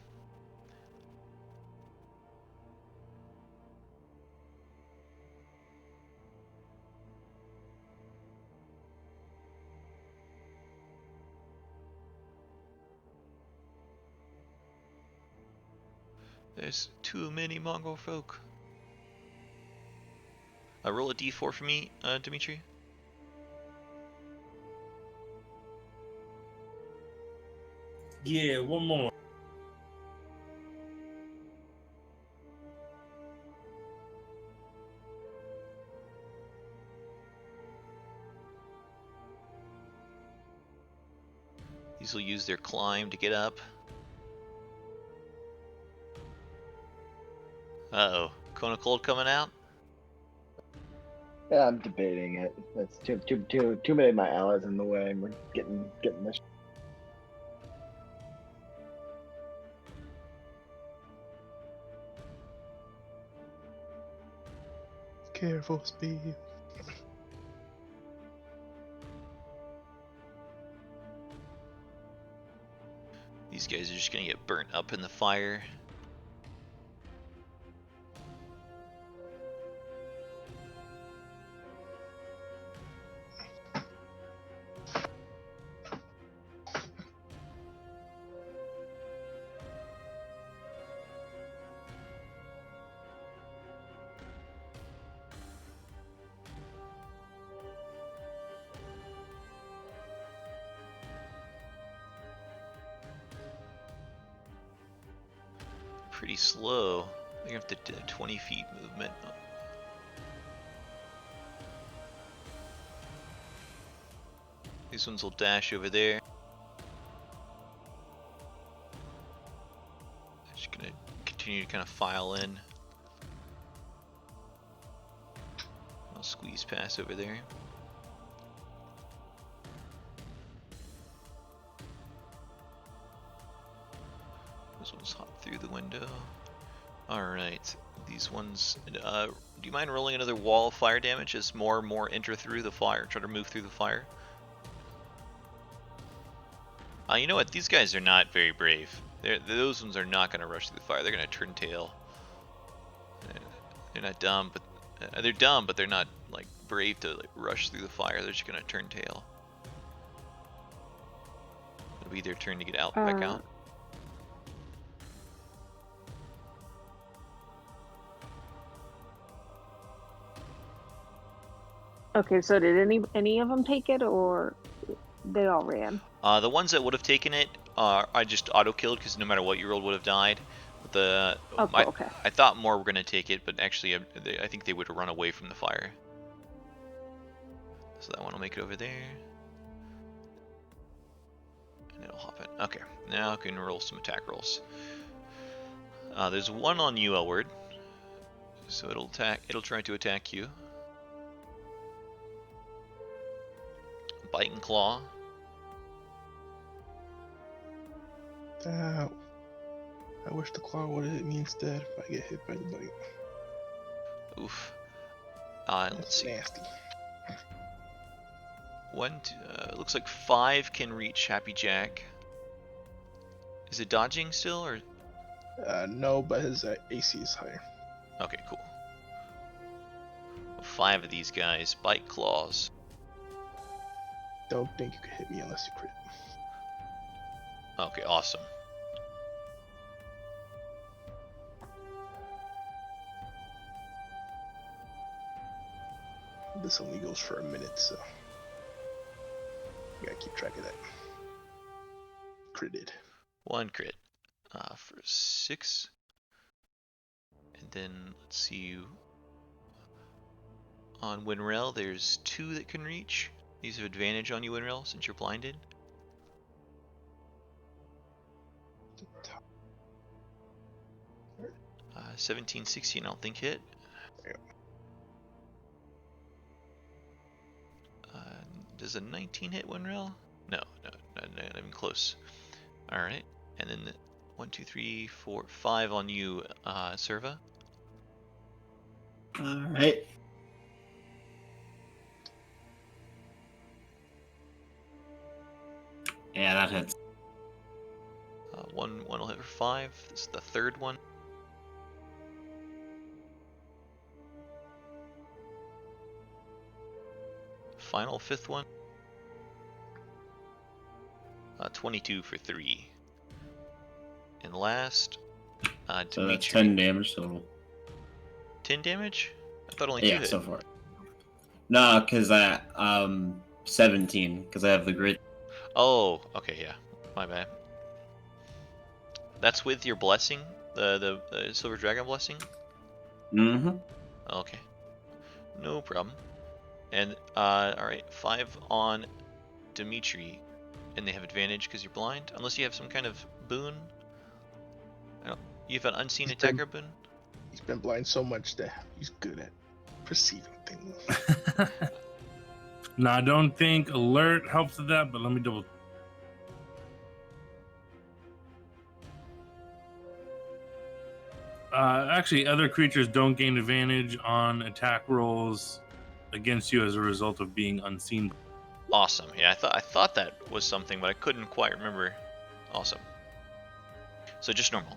There's too many Mongol folk. Roll a d4 for me, Dimitri. Yeah, one more. These will use their climb to get up. Uh-oh. Cone of Cold coming out? Yeah, I'm debating it. That's too many of my allies in the way, and we're getting this. Careful, Steve. These guys are just gonna get burnt up in the fire. Pretty slow. They're gonna have to do 20 feet movement. These ones will dash over there. Just gonna continue to kind of file in. I'll squeeze past over there. Those ones hop through the window. Alright, these ones, do you mind rolling another wall of fire damage as more and more enter through the fire, try to move through the fire? You know what, these guys are not very brave. Those ones are not going to rush through the fire, they're going to turn tail. They're not dumb, but they're dumb, but they're not like brave to like rush through the fire, they're just going to turn tail. It'll be their turn to get out, back out. Okay, so did any of them take it, or they all ran? The ones that would have taken it, I just auto-killed because no matter what you rolled would have died. But Okay. I thought more were going to take it, but actually I think they would have run away from the fire. So that one will make it over there. And it'll hop in. Okay, now I can roll some attack rolls. There's one on you, Elward. So it'll try to attack you. Bite and claw. Ow. I wish the claw would have hit me instead if I get hit by the bite. Oof. Let's That's see. nasty. Looks like 5 can reach Happy Jack. Is it dodging still, or? No, but his AC is higher. Okay, cool. 5 of these guys bite claws. Don't think you could hit me unless you crit. Okay, awesome. This only goes for a minute, so you gotta keep track of that. Critted. 1 crit for 6. And then let's see. On Winrel, there's 2 that can reach. These have advantage on you, Winrel, since you're blinded. 17, 16, I don't think hit. Does a 19 hit Winrel? No, not even close. Alright, and then 1, 2, 3, 4, 5 on you, Serva. Alright. Yeah, that hits. One will hit for 5. This is the third one. Final 5th one. 22 for 3. And last, So that's Dimitri. 10 damage total. 10 damage? I thought only 2 Yeah, hit. so far. No, because 17, because I have the grid. Oh, okay, yeah. My bad. That's with your blessing? The Silver Dragon blessing? Mm-hmm. Okay. No problem. And, alright, 5 on Dimitri. And they have advantage because you're blind? Unless you have some kind of boon? You have an unseen attacker boon? He's been blind so much that he's good at perceiving things. No, I don't think alert helps with that, but let me double. Actually, other creatures don't gain advantage on attack rolls against you as a result of being unseen. Awesome. Yeah, I thought that was something, but I couldn't quite remember. Awesome. So just normal.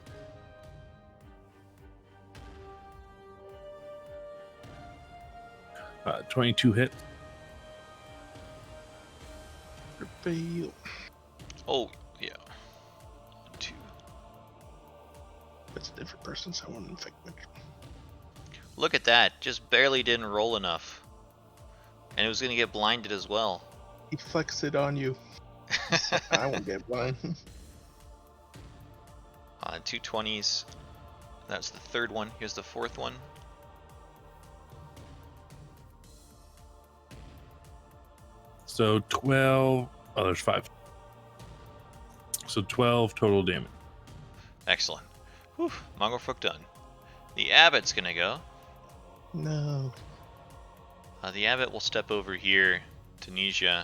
Uh, 22 hit. Fail. Oh, yeah. 2. That's a different person, so I won't infect much. Look at that. Just barely didn't roll enough. And it was going to get blinded as well. He flexed it on you. I won't get blind. 2 20s. That's the third one. Here's the fourth one. So 12. Oh, there's 5. So 12 total damage. Excellent. Whew, Mongrel Folk done. The Abbot's gonna go. No. The Abbot will step over here to Nija.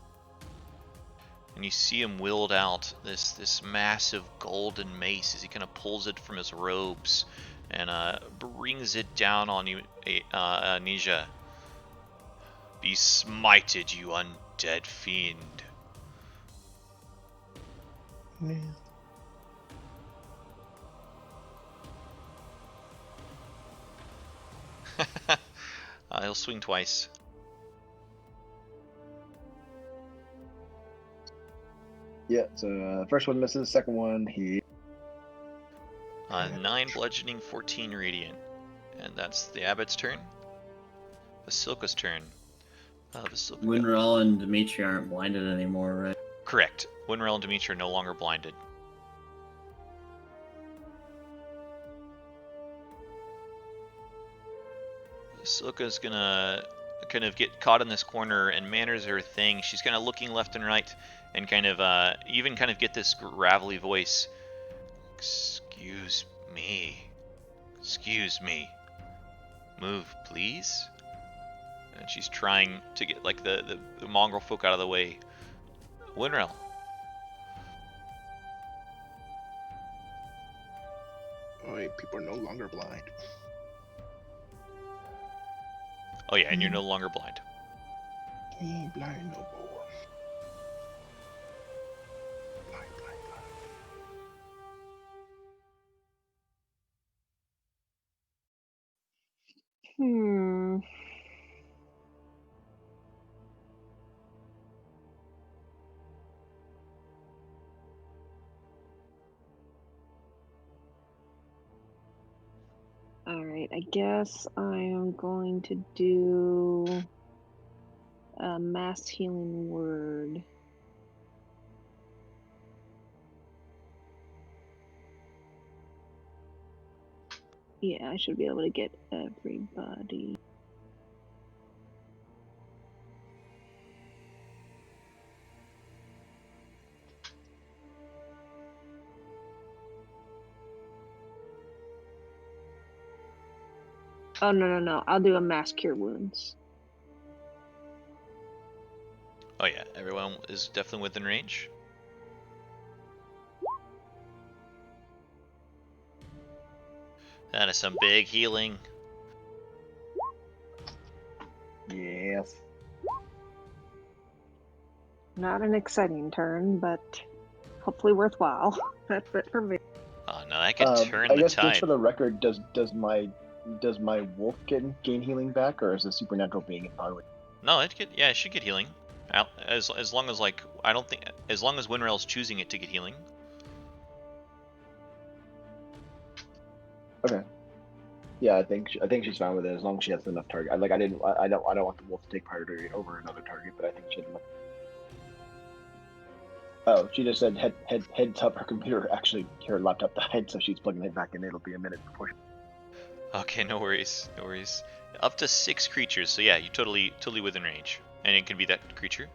And you see him wield out this massive golden mace as he kind of pulls it from his robes and brings it down on you, Nija. Be smited, you undead fiend. Yeah. He'll swing twice. Yeah, so first one misses, second one, he... 9 bludgeoning, 14 radiant. And that's the Abbot's turn. Vasilka's turn. Vasilka. Winrel and Dimitri aren't blinded anymore, right? Correct. Winrel and Dimitri are no longer blinded. Vasilka's gonna kind of get caught in this corner, and manners are her thing. She's kind of looking left and right, and kind of even kind of get this gravelly voice. Excuse me. Excuse me. Move, please. And she's trying to get like the mongrel folk out of the way. Winrel. Oh, wait, people are no longer blind. Oh yeah, and you're no longer blind. He ain't blind no more. Blind, blind, blind. Hmm. All right, I guess I am going to do a mass healing word. Yeah, I should be able to get everybody. Oh, no. I'll do a mass cure wounds. Oh yeah, everyone is definitely within range. That is some big healing. Yes. Not an exciting turn, but hopefully worthwhile. That's it for me. Oh no, that could turn I the guess just tide. for the record, does my wolf gain healing back, or is a supernatural being empowered? No, it should get healing. As long as like I don't think as long as Winrel's choosing it to get healing. Okay. Yeah, I think she's fine with it as long as she has enough target. I don't want the wolf to take priority over another target, but I think she had enough. Oh, she just said heads up. Her computer actually, her laptop died, so she's plugging it back in. It'll be a minute before. Okay, no worries. Up to 6 creatures, so yeah, you're totally within range, and it can be that creature.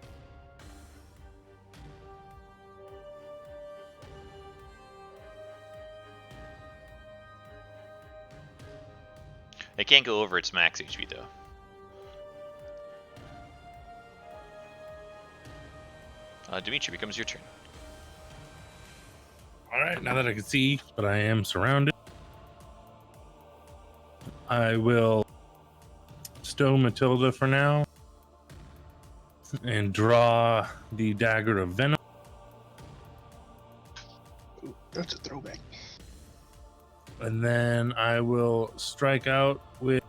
It can't go over its max HP though. Dimitri, becomes your turn. All right, now that I can see, but I am surrounded, I will stow Matilda for now and draw the dagger of venom. Ooh, that's a throwback. And then I will strike out with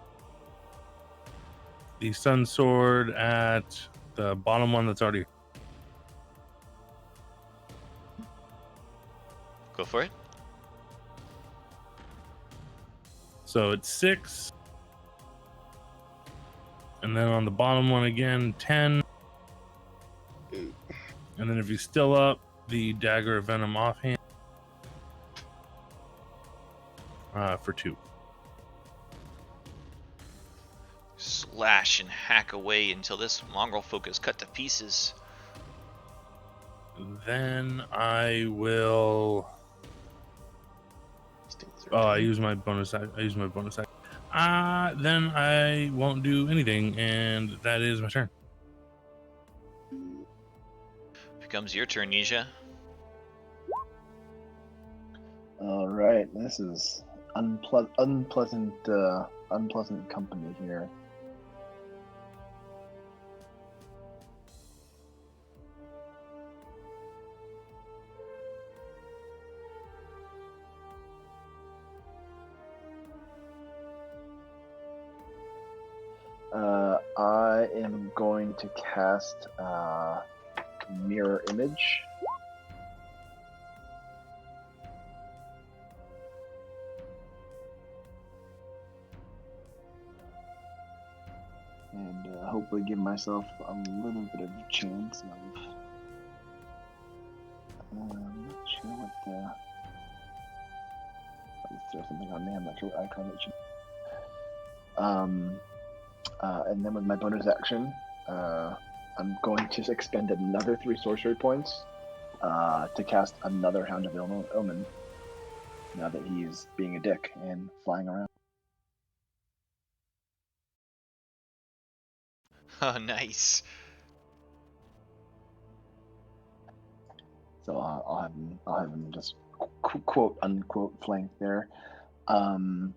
the sun sword at the bottom one that's already. Go for it. So it's 6. And then on the bottom one again, 10. Ooh. And then if he's still up, the dagger of venom offhand for 2. Slash and hack away until this mongrel folk is cut to pieces. Then I will. These things Oh, are I tiny. use my bonus. I use my bonus action. Then I won't do anything, and that is my turn. Becomes your turn, Nisha. All right, this is unpleasant company here. I am going to cast Mirror Image. And hopefully give myself a little bit of a chance of... I'm not sure what the... Let's throw something on me, I'm not sure what icon it should... and then with my bonus action, I'm going to expend another 3 sorcery points to cast another Hound of Omen. Now that he's being a dick and flying around. Oh, nice. So I'll have him just quote unquote flank there. And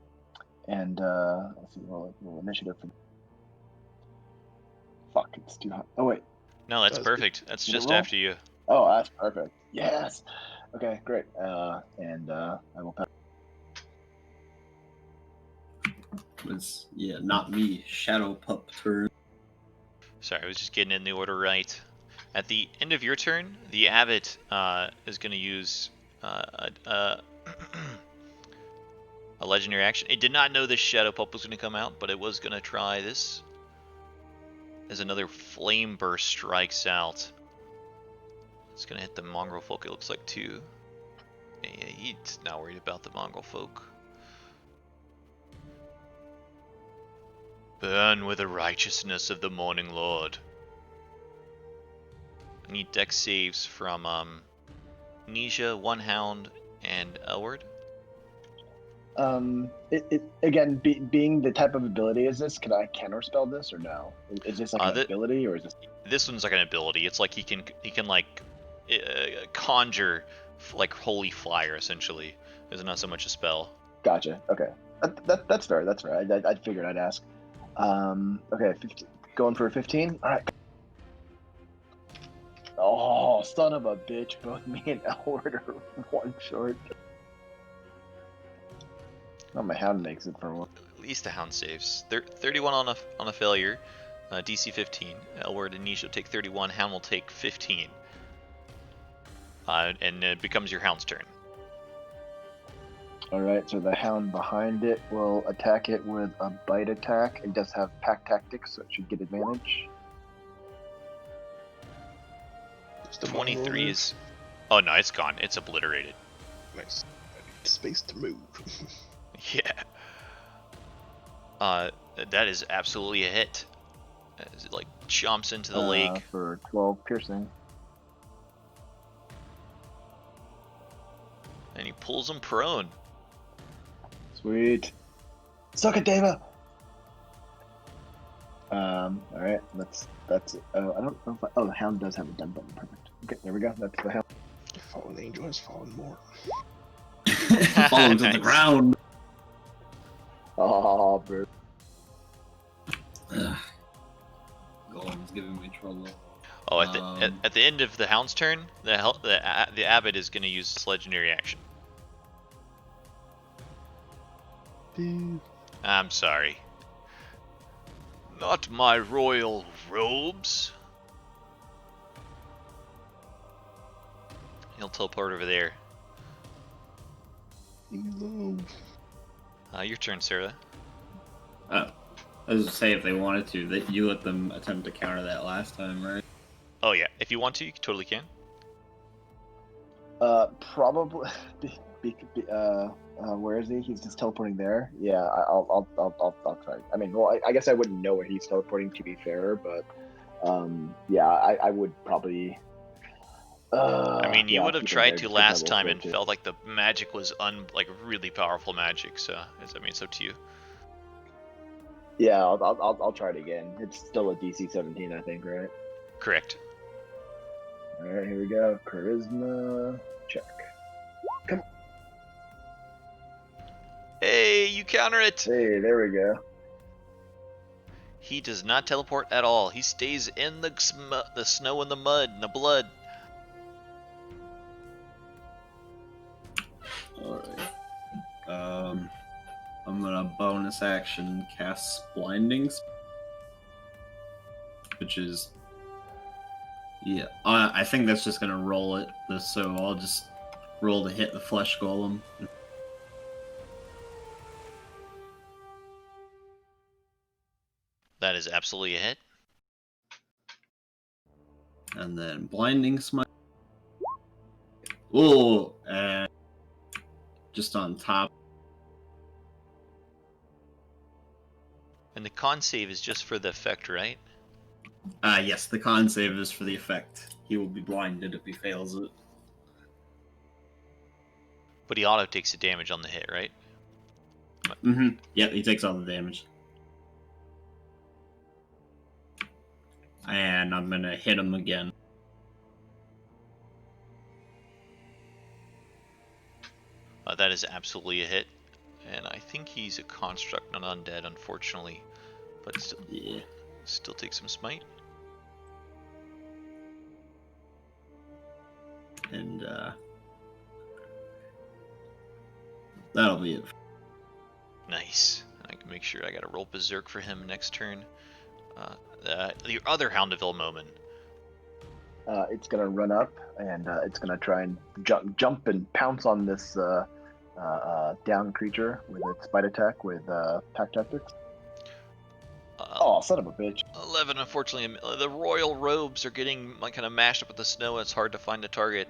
let's see, roll initiative for. Fuck, it's too hot. Oh wait. No, that's That's good. perfect. That's Did it just roll? after you. Oh, that's perfect. Yes. Okay, great. And I will pass. It's, not me. Shadow Pup turn. Sorry, I was just getting in the order right. At the end of your turn, the Abbot is going to use a legendary action. It did not know this Shadow Pup was going to come out, but it was going to try this. As another Flame Burst strikes out. It's going to hit the mongrel folk, it looks like, too. Yeah, he's not worried about the mongrel folk. Burn with the righteousness of the Morning Lord. I need dex saves from Nisha, One Hound, and Elward. Again, being the type of ability is this, can I counterspell this or no? Is this like an ability or is this? This one's like an ability. It's like he can like conjure like holy fire essentially. It's not so much a spell. Gotcha. Okay, that's fair. That's fair. I figured I'd ask. Okay, 15, going for a 15. All right. Oh, son of a bitch! Both me and Elward are 1 short. Oh, my Hound makes it for one. At least the Hound saves. 31 on a failure. DC 15. Elward and Nisha take 31. Hound will take 15. And it becomes your Hound's turn. All right, so the hound behind it will attack it with a bite attack. It does have pack tactics, so it should get advantage. Just a 23 roll is. Oh no, it's gone. It's obliterated. there. Nice. I need space to move. Yeah. That is absolutely a hit. As it like jumps into the lake. For 12 piercing. And he pulls him prone. Sweet. Suck it, Deva. All right, that's it. Oh, I don't know if the hound does have a done button. Perfect. Okay, there we go. That's the hound. The fallen angel has fallen more. Falling to the Nice. ground. Oh, bro. Ugh. Golem's giving me trouble. Oh, at the end of the hound's turn, the abbot is going to use his legendary action. Dude. I'm sorry. Not my royal robes. He'll teleport over there. Elo. Your turn, Sarah. Oh, I was gonna say if they wanted to, that you let them attempt to counter that last time, right? Oh yeah, if you want to, you totally can. Probably. Where is he? He's just teleporting there. Yeah, I'll try. I mean, well, I guess I wouldn't know where he's teleporting, to be fair, but yeah, I would probably. I mean, you yeah, would have keep him tried there, to just last because I time will and too. felt like the magic was like really powerful magic. So I mean, it's up to you. Yeah, I'll try it again. It's still a DC 17, I think, right? Correct. All right, here we go. Charisma check. Hey, you counter it. Hey, there we go. He does not teleport at all. He stays in the snow and the mud and the blood. Alright. I'm gonna bonus action cast Blindings, which is yeah. I think that's just gonna roll it. So I'll just roll to hit the flesh golem. That is absolutely a hit. And then blinding smite. Oh, and just on top. And the con save is just for the effect, right? Yes, the con save is for the effect. He will be blinded if he fails it. But he auto takes the damage on the hit, right? Mm-hmm. Yep, he takes all the damage. And I'm gonna hit him again. That is absolutely a hit. And I think he's a construct, not undead, unfortunately. But still takes some smite. And that'll be it. Nice. I can make sure I gotta roll Berserk for him next turn. The other Hound of Ilmomen. It's gonna run up and it's gonna try and jump and pounce on this down creature with its bite attack with pack tactics. Oh, son of a bitch! 11, unfortunately. The royal robes are getting kind of mashed up with the snow. It's hard to find a target.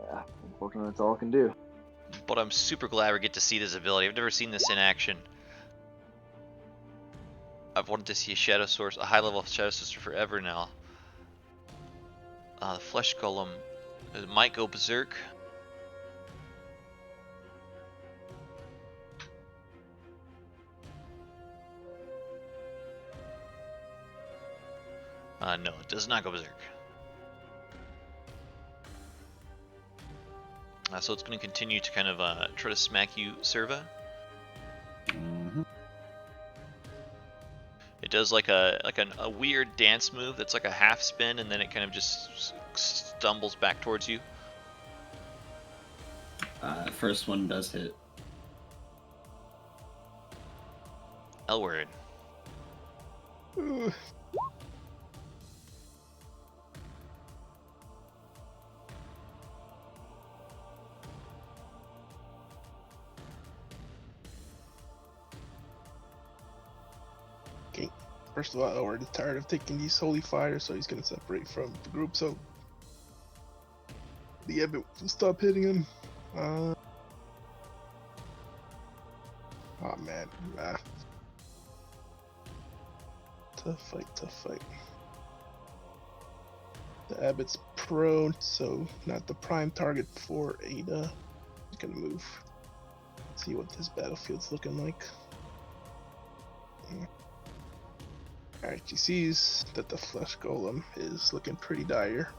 Yeah, unfortunately, that's all I can do. But I'm super glad we get to see this ability. I've never seen this in action. I've wanted to see a Shadow Source, a high-level Shadow Sorcerer forever now. The Flesh Golem might go Berserk. No, it does not go Berserk. So it's going to continue to kind of try to smack you, Serva. Mm-hmm. It does like a weird dance move that's like a half spin, and then it kind of just stumbles back towards you. First one does hit. Elward. Okay. First of all, Elward is tired of taking these holy fires, so he's gonna separate from the group. So the Abbot will stop hitting him. Oh man, tough fight. The Abbot's prone, so not the prime target for Ada. He's gonna move. See what this battlefield's looking like. Alright, she sees that the flesh golem is looking pretty dire.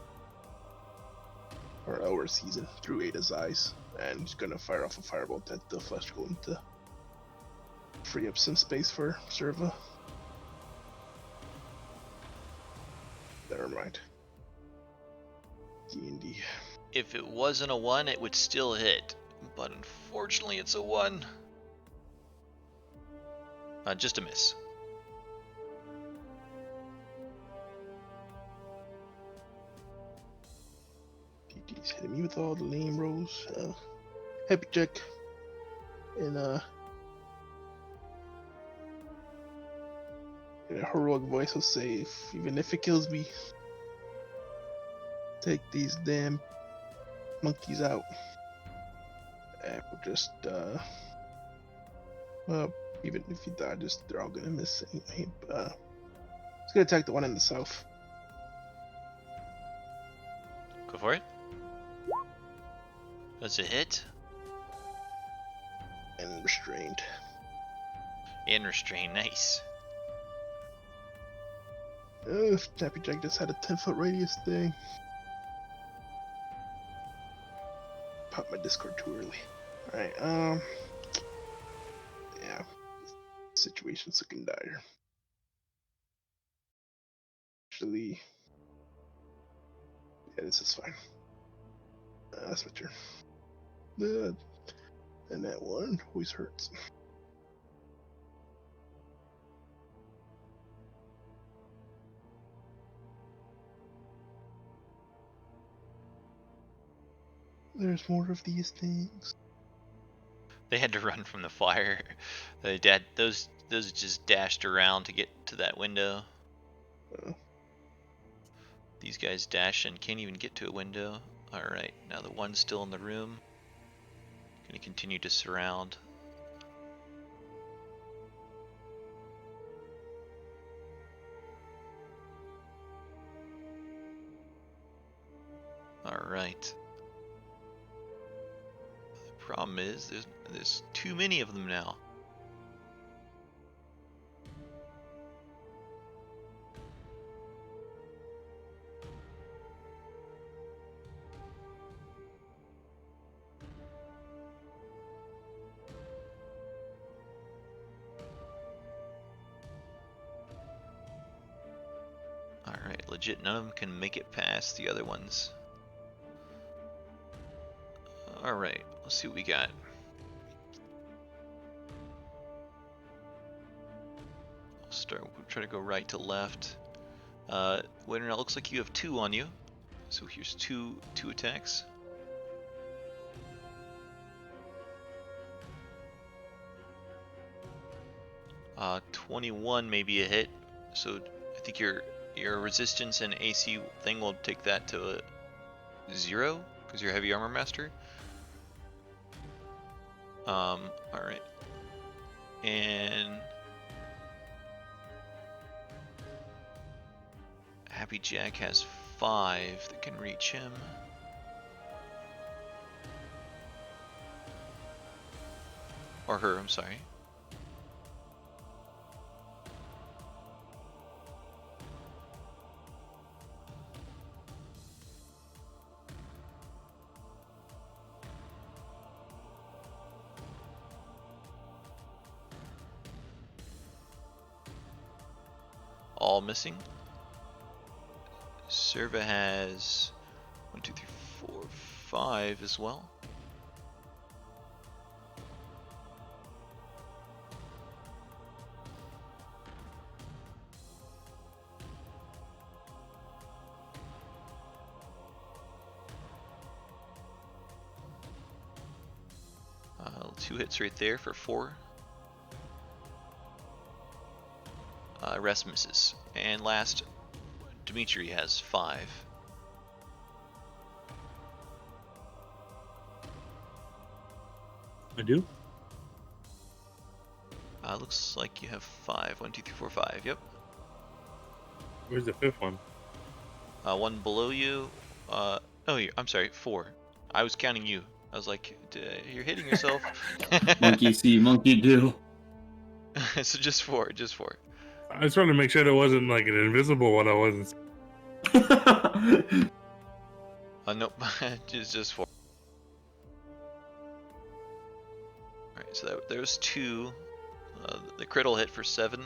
Or Elward sees it through Ada's eyes, and he's gonna fire off a firebolt at the flesh golem to free up some space for Serva. Never mind. D&D. If it wasn't a 1, it would still hit. But unfortunately, it's a 1. Just a miss. DD's hitting me with all the lame rolls. Happy check. And in a heroic voice will say, even if it kills me, take these damn monkeys out. And we'll just, well, even if you die, they're all gonna miss anyway. It's gonna attack the one in the south. Go for it. Does it hit? And restrained. And restrain, nice. Happy Jack just had a 10-foot radius thing. Pop my Discord too early. Alright, yeah. Situation's looking dire. Actually, yeah, this is fine. That's my turn. And that one always hurts. There's more of these things. They had to run from the fire. Those just dashed around to get to that window. These guys dash and can't even get to a window. Alright, now the one's still in the room. Gonna continue to surround. Alright. The problem is there's too many of them now. Alright, legit, none of them can make it past the other ones. Alright, let's see what we got. We'll try to go right to left. Winter, it looks like you have 2 on you. So here's two attacks. Uh, 21 may be a hit. So I think your resistance and AC thing will take that to a 0 because you're heavy armor master. Alright. And Happy Jack has 5 that can reach him. Or her, I'm sorry. All missing. Serva has 1, 2, 3, 4, 5 as well. Two hits right there for 4. Rest misses. And last, Dimitri has 5. I do. Looks like you have 5. 1, 2, 3, 4, 5. Yep. Where's the 5th one? One below you. Oh, I'm sorry, 4. I was counting you. I was like, you're hitting yourself. Monkey see, monkey do. So just 4, just 4. I just wanted to make sure there wasn't like an invisible one. I wasn't. Nope, just 4. Alright, so there's 2. The crit will hit for 7.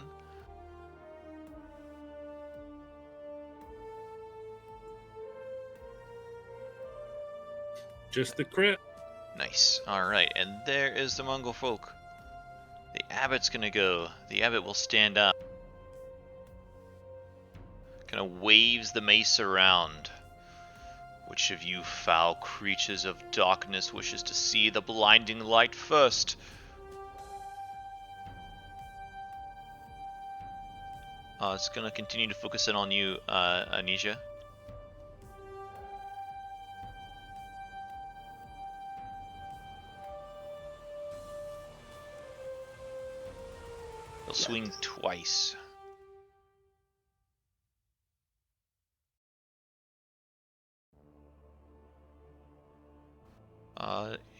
Just the crit. Nice. Alright, and there is the Mongol folk. The abbot's gonna go. The abbot will stand up. Kind of waves the mace around. Which of you foul creatures of darkness wishes to see the blinding light first? It's gonna continue to focus in on you, Anisha. He'll swing twice.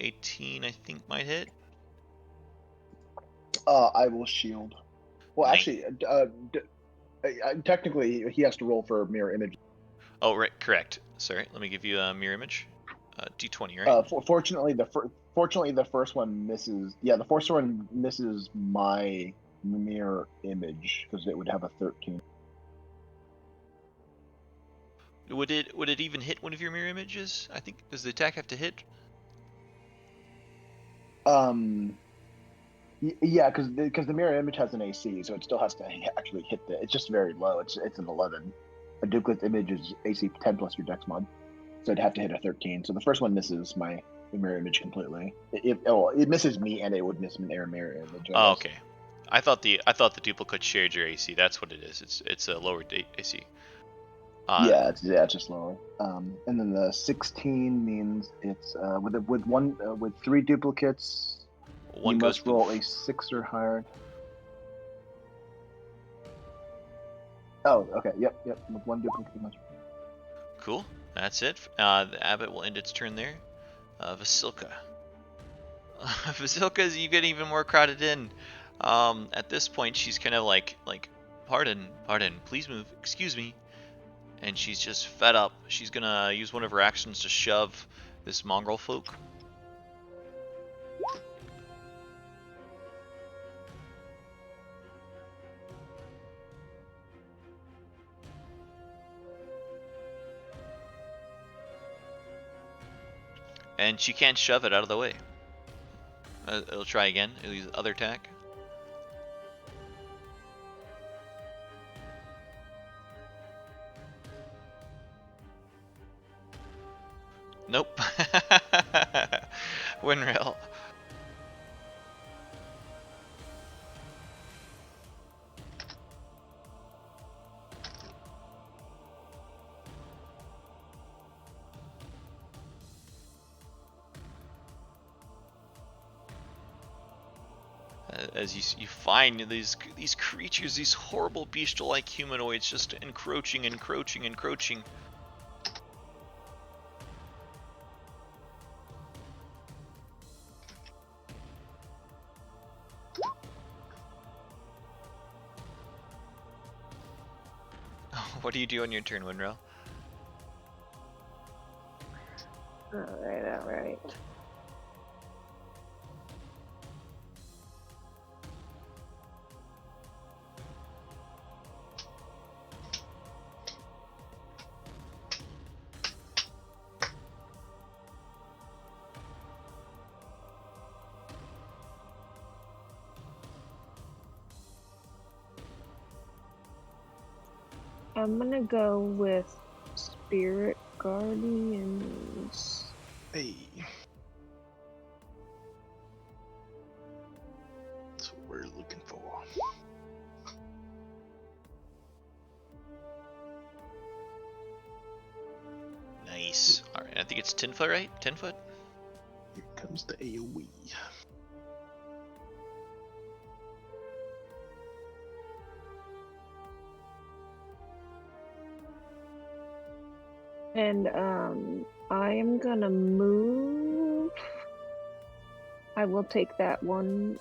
18, I think, might hit. I will shield. Well, Nice. actually, technically, he has to roll for mirror image. Oh, right, correct. Sorry, let me give you a mirror image. D20, right? Fortunately, the first one misses. Yeah, the first one misses my mirror image because it would have a 13. Would it even hit one of your mirror images? I think, does the attack have to hit? Yeah, because the mirror image has an AC, so it still has to actually hit the. It's just very low. It's an 11. A duplicate image is AC 10 plus your dex mod, so it'd have to hit a 13. So the first one misses my mirror image completely. It misses me, and it would miss their mirror image. Oh, okay. I thought the duplicate shared your AC. That's what it is. It's a lower AC. Yeah, it's just lower. And then the 16 means it's with 3 duplicates. One you goes must roll poof. a 6 or higher. Oh, okay. Yep. With 1 duplicate, you must. Cool. That's it. The abbot will end its turn there. Vasilka. Vasilka, you get even more crowded in. At this point, she's kind of like, pardon, please move, excuse me. And she's just fed up. She's gonna use one of her actions to shove this mongrel folk. And she can't shove it out of the way. It'll try again. It'll use other attack. Nope. Winrail. As you find these creatures, these horrible bestial-like humanoids, just encroaching. What do you do on your turn, Winrail? All right. I'm gonna go with Spirit Guardians. Hey. That's what we're looking for. I think it's 10 foot, right? 10 foot? Here comes the AoE. And I am gonna move. I will take that one.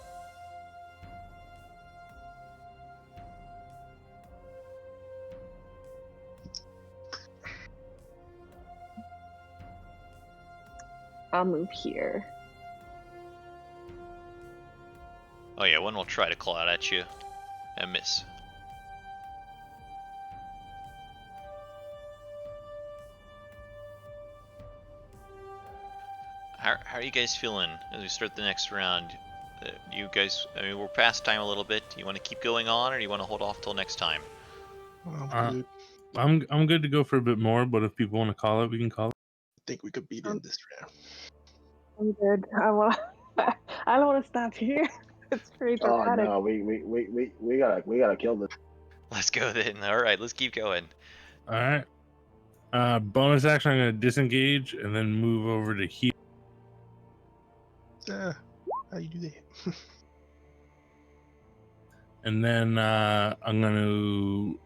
I'll move here. Oh yeah, one will try to claw out at you and miss. How are you guys feeling as we start the next round? You guys, I mean, we're past time a little bit. Do you want to keep going on, or do you want to hold off till next time? I'm good. I'm good to go for a bit more, but if people want to call it, we can call it. I think we could beat in this round. I'm good. I don't want to stop here. It's pretty Oh dramatic. no, we gotta kill this. Let's go then. All right, let's keep going. All right. Bonus action, I'm going to disengage and then move over to heal. How you do that? And then I'm going to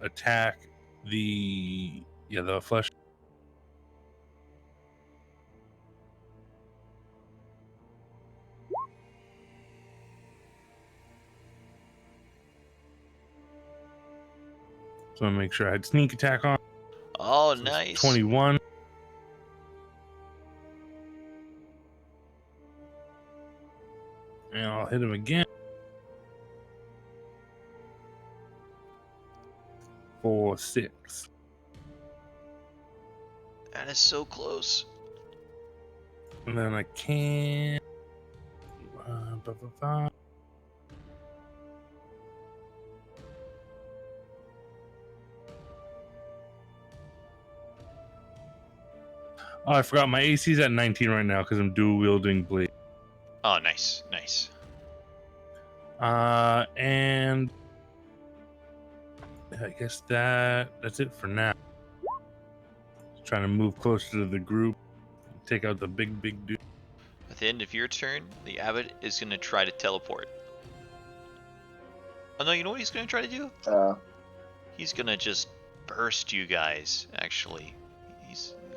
attack the flesh. So I'm going to make sure I had sneak attack on. Oh, So nice. 21. And I'll hit him again. For 6. That is so close. And then I can. Oh, I forgot my AC's at 19 right now because I'm dual wielding blade. Oh, nice, nice. And I guess that's it for now. Trying to move closer to the group, take out the big dude. At the end of your turn, the abbot is going to try to teleport. Oh no, you know what he's going to try to do? He's going to just burst you guys, actually.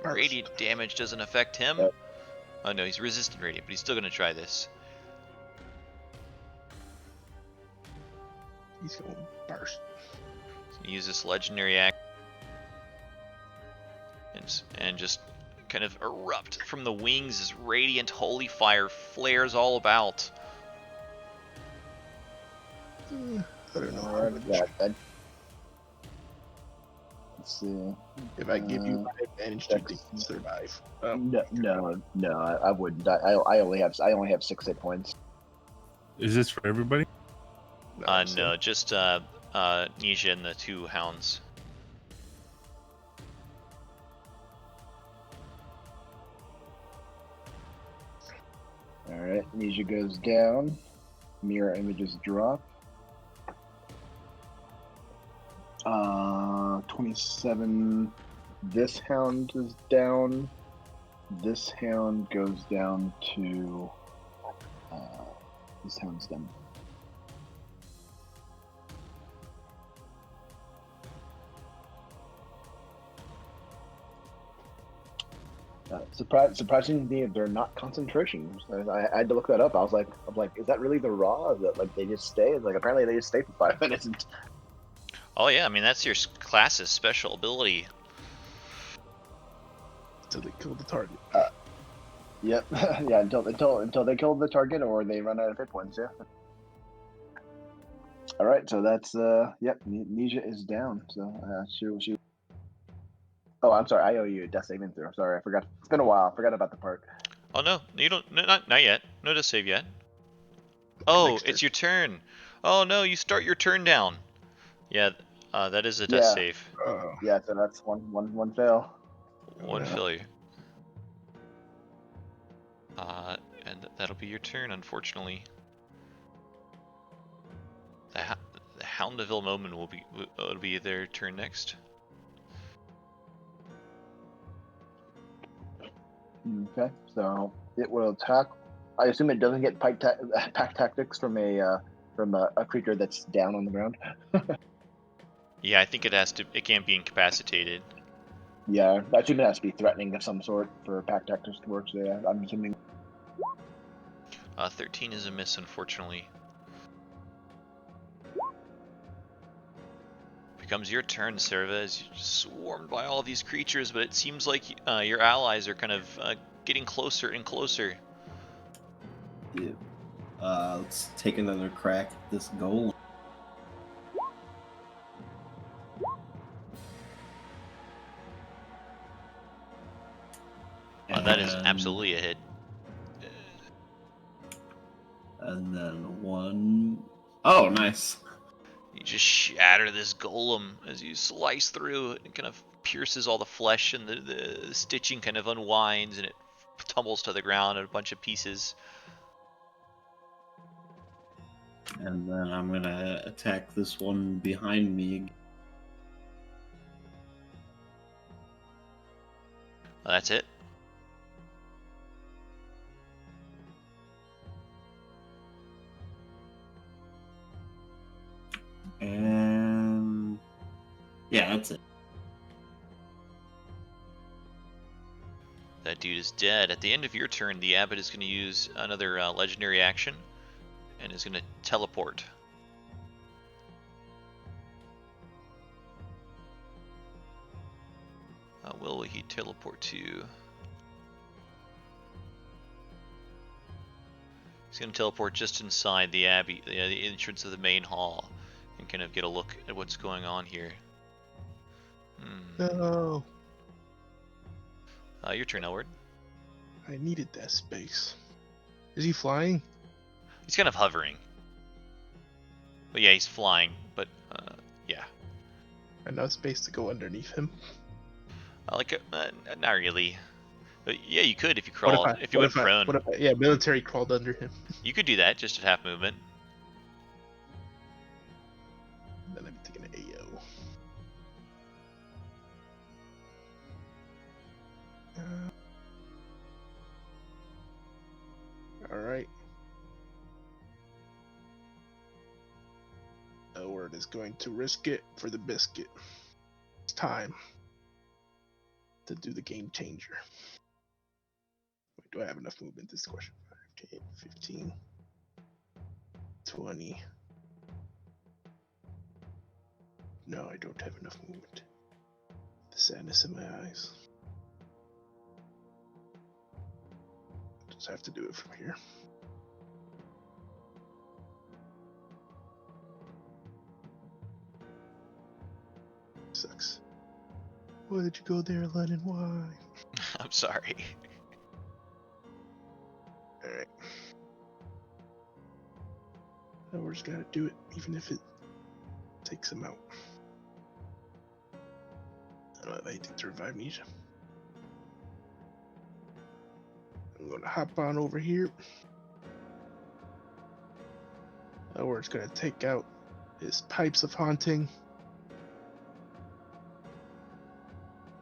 Radiant damage doesn't affect him. Yep. Oh no, he's resistant radiant, but he's still going to try this. He's going to burst. He's going to use this legendary act and just kind of erupt from the wings as radiant holy fire flares all about. I don't know how much. Let's see. If I give you my advantage, do you think you survive? No, I wouldn't. I only have 6 hit points. Is this for everybody? No, just Nisha and the 2 hounds. Alright, Nisha goes down. Mirror images drop. 27. This hound is down. This hound goes down to. This hound's done. Surprisingly, they're not concentrations. I had to look that up. I'm like, is that really the raw? Is that like they just stay? It's like apparently they just stay for 5 minutes. Oh yeah, I mean that's your class's special ability. Until they kill the target. Yep. Yeah. Until they kill the target or they run out of hit points. Yeah. All right. So that's yep. Nisha is down. So she. Oh, I'm sorry. I owe you a death saving throw. Sorry, I forgot. It's been a while. I forgot about the part. Oh no, you don't. Not yet. No death save yet. Oh, Next it's turn. your turn. Oh no, you start your turn down. Yeah, that is a death Yeah. save. Oh. Yeah. So that's one fail. One Yeah. failure. And that'll be your turn, unfortunately. The Hound of Ilmomen will be their turn next. Okay, so it will attack. I assume it doesn't get pack tactics from a creature that's down on the ground. Yeah, I think it has to. It can't be incapacitated. Yeah, I assume it has to be threatening of some sort for pack tactics to work. So yeah, I'm assuming. 13 is a miss, unfortunately. Becomes your turn, Serva, as you're swarmed by all these creatures, but it seems like your allies are kind of getting closer and closer. Yeah. Let's take another crack at this goal. That is absolutely a hit. And then one. Oh, nice. You just shatter this golem as you slice through it. It kind of pierces all the flesh, and the stitching kind of unwinds, and it tumbles to the ground in a bunch of pieces. And then I'm gonna attack this one behind me. That's it. And yeah, that's it. That dude is dead. At the end of your turn, the Abbot is going to use another legendary action and is going to teleport. Will he teleport to? He's going to teleport just inside the Abbey, the entrance of the main hall, and kind of get a look at what's going on here. No, Your turn, Elward. I needed that space. Is he flying? He's kind of hovering. But yeah, he's flying. But yeah. Enough space to go underneath him. Not really. But yeah, you could if you crawled. If you went prone. Yeah, military crawled under him. You could do that just at half movement. Then I'm taking an AO. Alright. Elward is going to risk it for the biscuit. It's time to do the game changer. Wait, do I have enough movement? This question. 5, 10, 15, 20. No, I don't have enough movement. The sadness in my eyes. Just have to do it from here. Sucks. Why did you go there, Lennon? Why? I'm sorry. Alright. Now we're just gotta do it, even if it takes him out. I don't have anything to revive me. I'm gonna hop on over here. Now we're just gonna take out his pipes of haunting.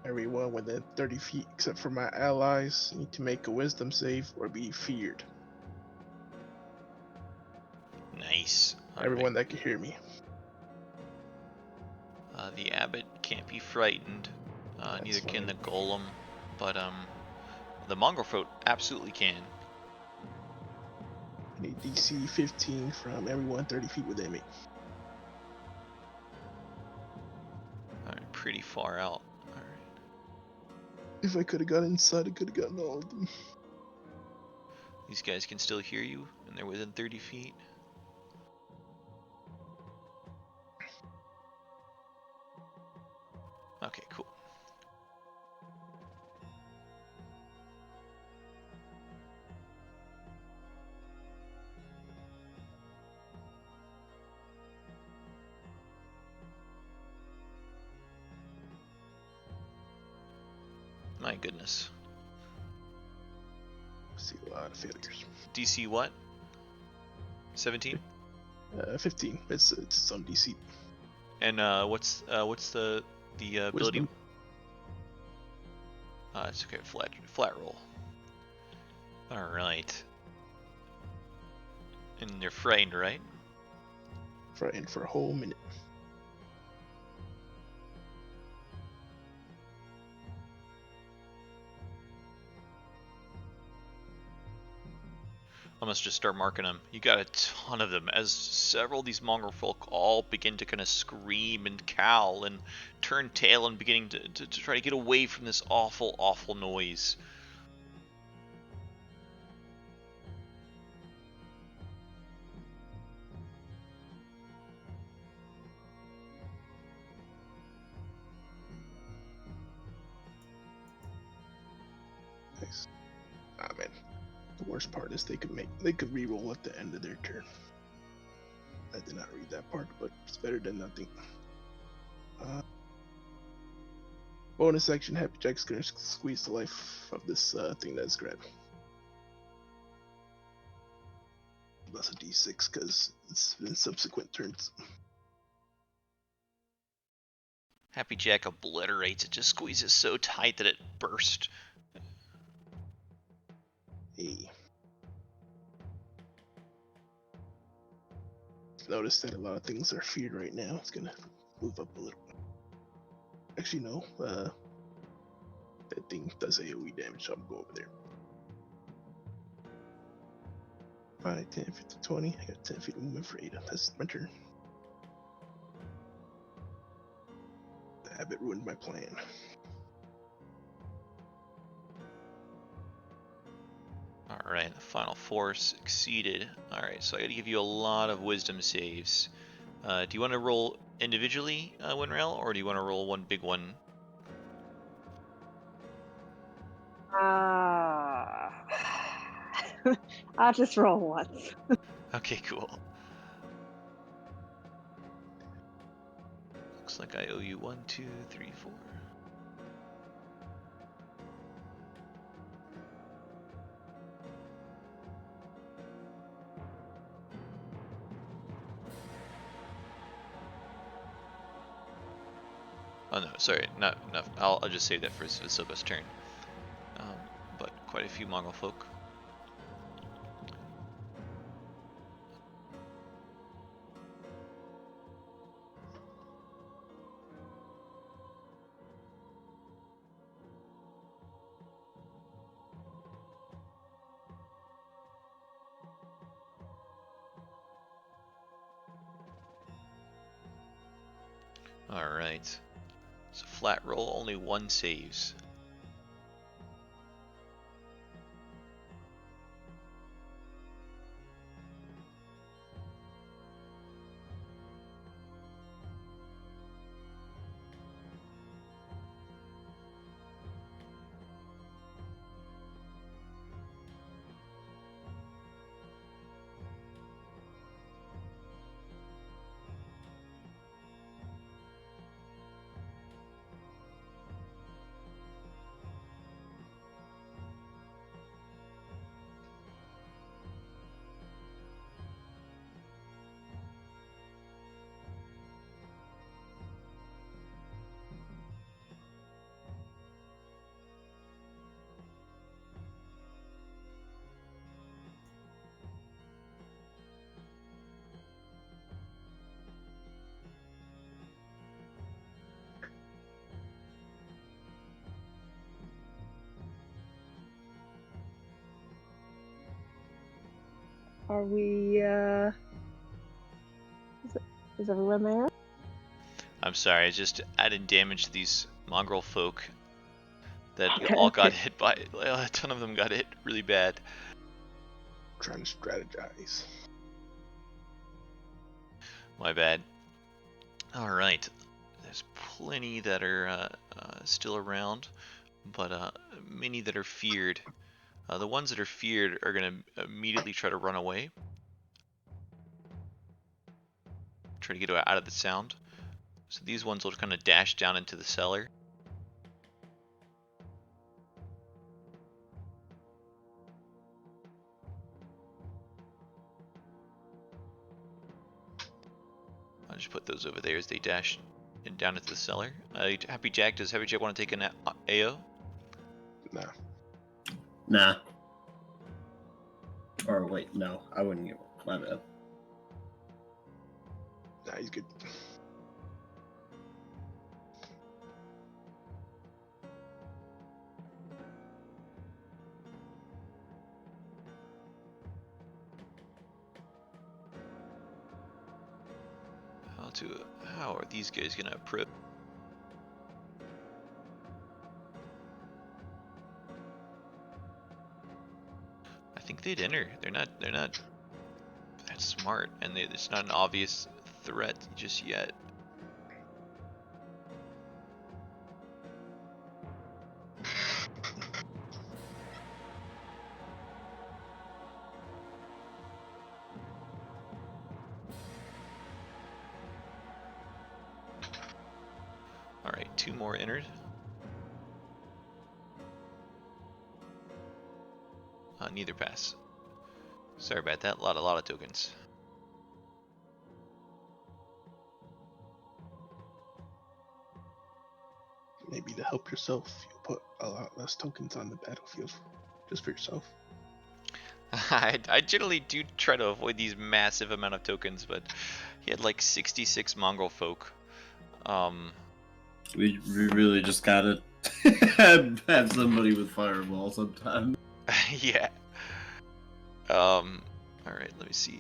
Everyone within 30 feet, except for my allies, need to make a wisdom save or be feared. Nice. Everyone that can hear me. The Abbot can't be frightened. Neither can the Golem, but the Mongrel Throat absolutely can. I need DC 15 from everyone 30 feet within me. Alright, pretty far out. Alright. If I could have got inside, I could have gotten all of them. These guys can still hear you, and they're within 30 feet. Okay, cool. My goodness. See a lot of failures. DC what? 17? 15. It's on DC. And what's the ability? Wisdom. It's okay. Flat roll. All right. And they're frightened, right? Frightened for a whole minute. I must just start marking them. You got a ton of them, as several of these mongrel folk all begin to kind of scream and cowl and turn tail and beginning to try to get away from this awful, awful noise. Nice. Ah man. The worst part is they could re-roll at the end of their turn. I did not read that part, but it's better than nothing. Bonus action, Happy Jack's gonna squeeze the life of this thing that's grabbed. That's a D6 because it's in subsequent turns. Happy Jack obliterates it, just squeezes so tight that it burst. Hey. Notice that a lot of things are feared right now. It's gonna move up a little. Actually, no. That thing does AoE damage, so I'm going over there. 5, 10, 15, 20. I got 10 feet of movement for Ada. That's my turn. The Abbot ruined my plan. Alright, the final four succeeded. Alright, so I gotta give you a lot of wisdom saves. Do you want to roll individually, Winrail, or do you want to roll one big one? I'll just roll once. Okay, cool. Looks like I owe you 1, 2, 3, 4. Oh no, sorry, not enough. I'll just save that for Silva's turn. But quite a few Mongol folk. Alright. So flat roll, only one saves. Are we, is everyone there? I'm sorry, I just added damage to these mongrel folk that Okay, all got okay. hit by, a ton of them got hit really bad. Trying to strategize. My bad. Alright, there's plenty that are still around, but many that are feared. The ones that are feared are going to immediately try to run away. Try to get out of the sound. So these ones will kind of dash down into the cellar. I'll just put those over there as they dash down into the cellar. Happy Jack, does Happy Jack want to take an AO? Nah. Nah. Or wait, no, I wouldn't get one. My bad. Nah, he's good. How are these guys gonna approach? I think they'd enter. They're not that smart, and it's not an obvious threat just yet. All right, 2 more entered. Neither pass. Sorry about that. A lot of tokens. Maybe to help yourself, you put a lot less tokens on the battlefield, just for yourself. I generally do try to avoid these massive amount of tokens, but he had like 66 mongrel folk. We really just gotta have somebody with fireball sometime. Yeah. All right. Let me see.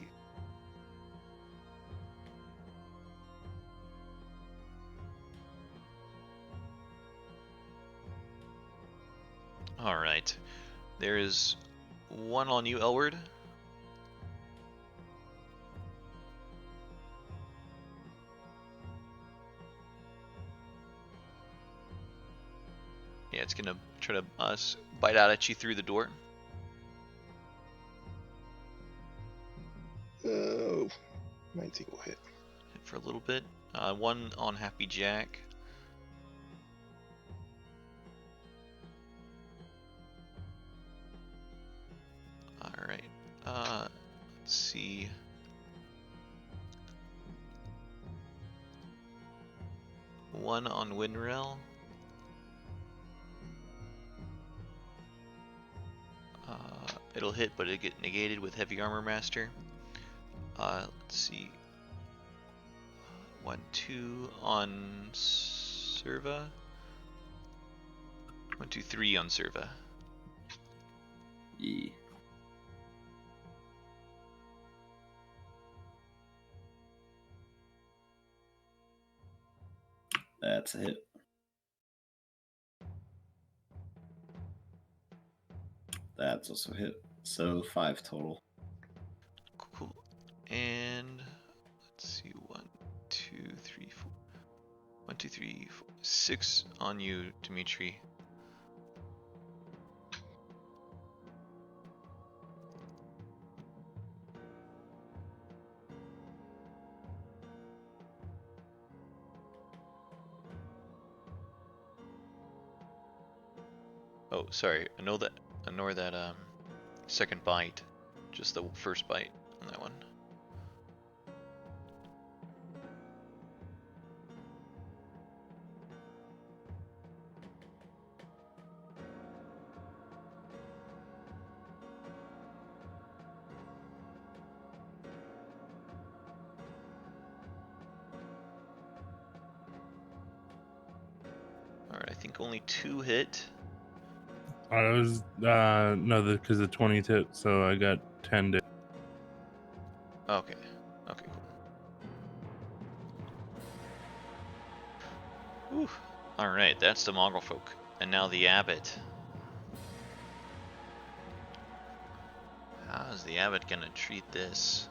All right. There is 1 on you, Elward. Yeah, it's gonna try to bite out at you through the door. Oh, 19 will hit. Hit for a little bit. 1 on Happy Jack. All right. Let's see. One on Winrail. It'll hit, but it'll get negated with Heavy Armor Master. Let's see. 1, 2 on Serva. 1, 2, 3 on Serva. Yeah. That's a hit. That's also a hit. So 5 total. Cool. And let's see. 1, 2, 3, 4. 1, 2, 3, 4. 6 on you, Dimitri. Oh, sorry. Ignore that second bite. Just the first bite on that one. Alright, I think only 2 hit. I was no, because the 20 hit, so I got 10 to. Okay. Okay, cool. Alright, that's the Mongol folk. And now the Abbot. How is the Abbot gonna treat this?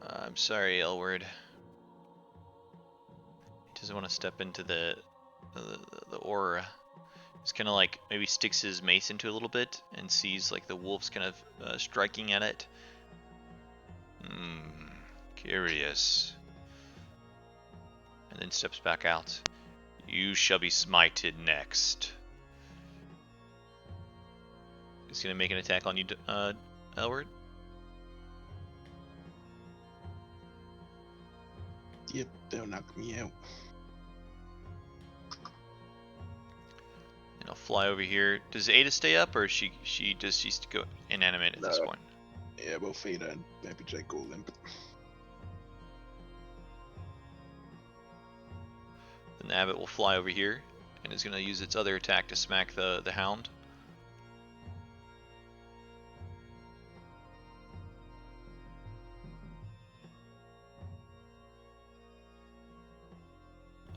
I'm sorry, Elward. He doesn't want to step into the aura. He's kind of like maybe sticks his mace into it a little bit and sees like the wolves kind of striking at it. Curious. And then steps back out. You shall be smited next. He's gonna make an attack on you, Elward. Yep, they'll knock me out. fly over here. Does Ada stay up, or does she go inanimate at this No. point? Yeah, both Ada and Happy Jack go limp. Then the Abbot will fly over here and is going to use its other attack to smack the Hound.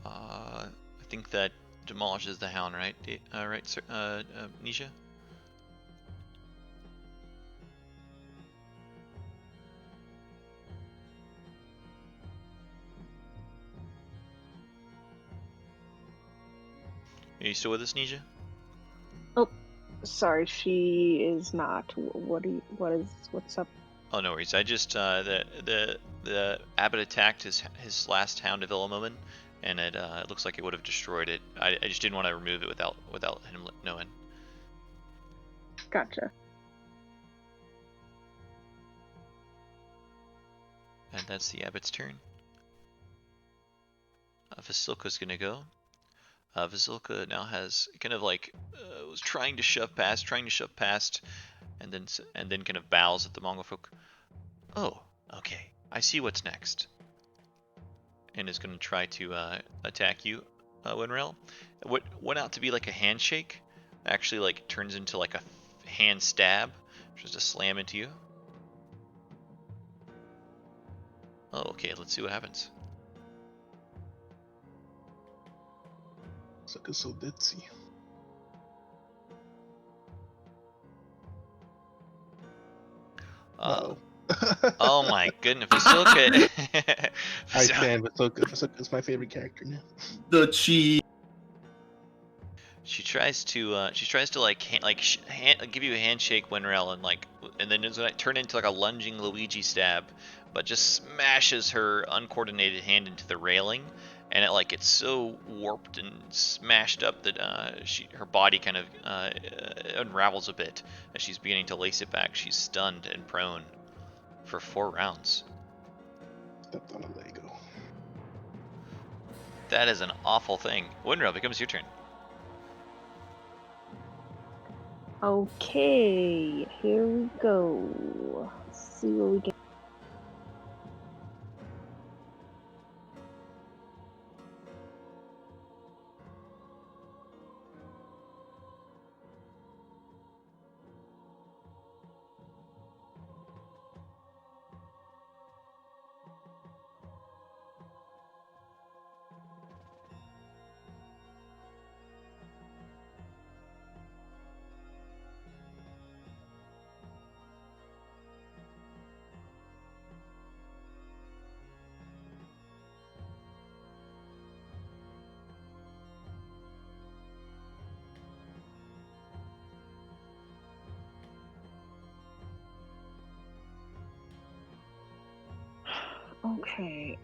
I think that demolishes the Hound, right? Right, sir, Nisha? Are you still with us, Nisha? Sorry, she is not. What's up? Oh, no worries. I just the Abbot attacked his last Hound of Illimumen, and it looks like it would have destroyed it. I just didn't want to remove it without him knowing. Gotcha. And that's the Abbot's turn. Vasilka's gonna go. Vasilka now has kind of like was trying to shove past, and then kind of bows at the Mongol folk. Oh, okay. I see what's next. And is going to try to attack you, Winrel. What went out to be like a handshake actually like turns into like a hand stab, just a slam into you. Oh, okay. Let's see what happens. Sucker so ditzy. Oh my goodness, Vasilka. I stand Vasilka. Vasilka's my favorite character now. The cheese. She tries to like give you a handshake, Winrel, and then it's gonna turn into like a lunging Luigi stab, but just smashes her uncoordinated hand into the railing, and it like it's so warped and smashed up that her body kind of unravels a bit as she's beginning to lace it back. She's stunned and prone for 4 rounds. Stepped on a Lego. That is an awful thing. Winrel, becomes your turn. Okay, here we go. Let's see what we get. Okay,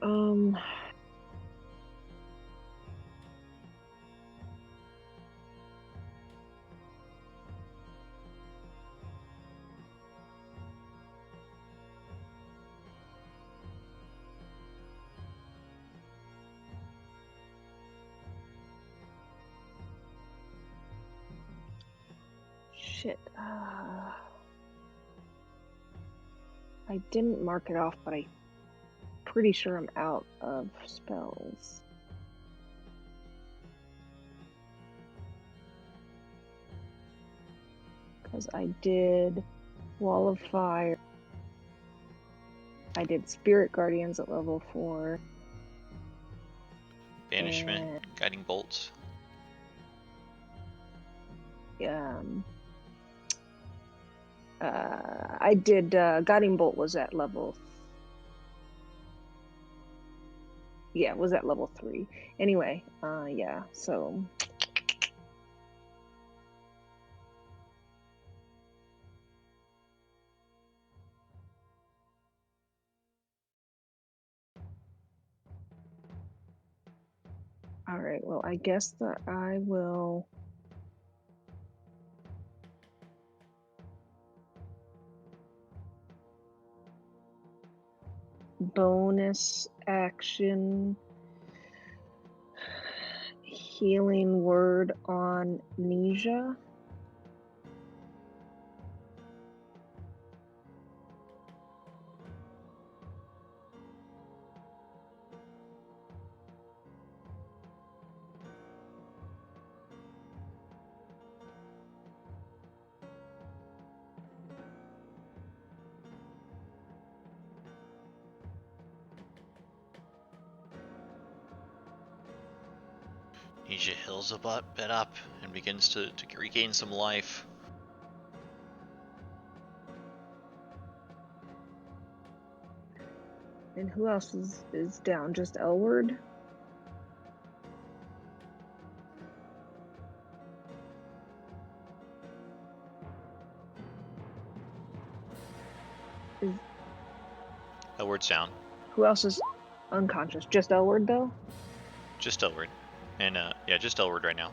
shit. I didn't mark it off, but I'm pretty sure I'm out of spells. Because I did Wall of Fire. I did Spirit Guardians at level 4. Banishment, guiding bolts. I did Guiding Bolt was at level. Yeah, was at level 3. Anyway, yeah. So. All right. Well, I guess that I will. Bonus action healing word on Nisha. Nisha heals a bit up and begins to regain some life. And who else is down? Just Elward? Elward's down. Who else is unconscious? Just Elward, though? Just Elward. And, yeah, just Elward right now.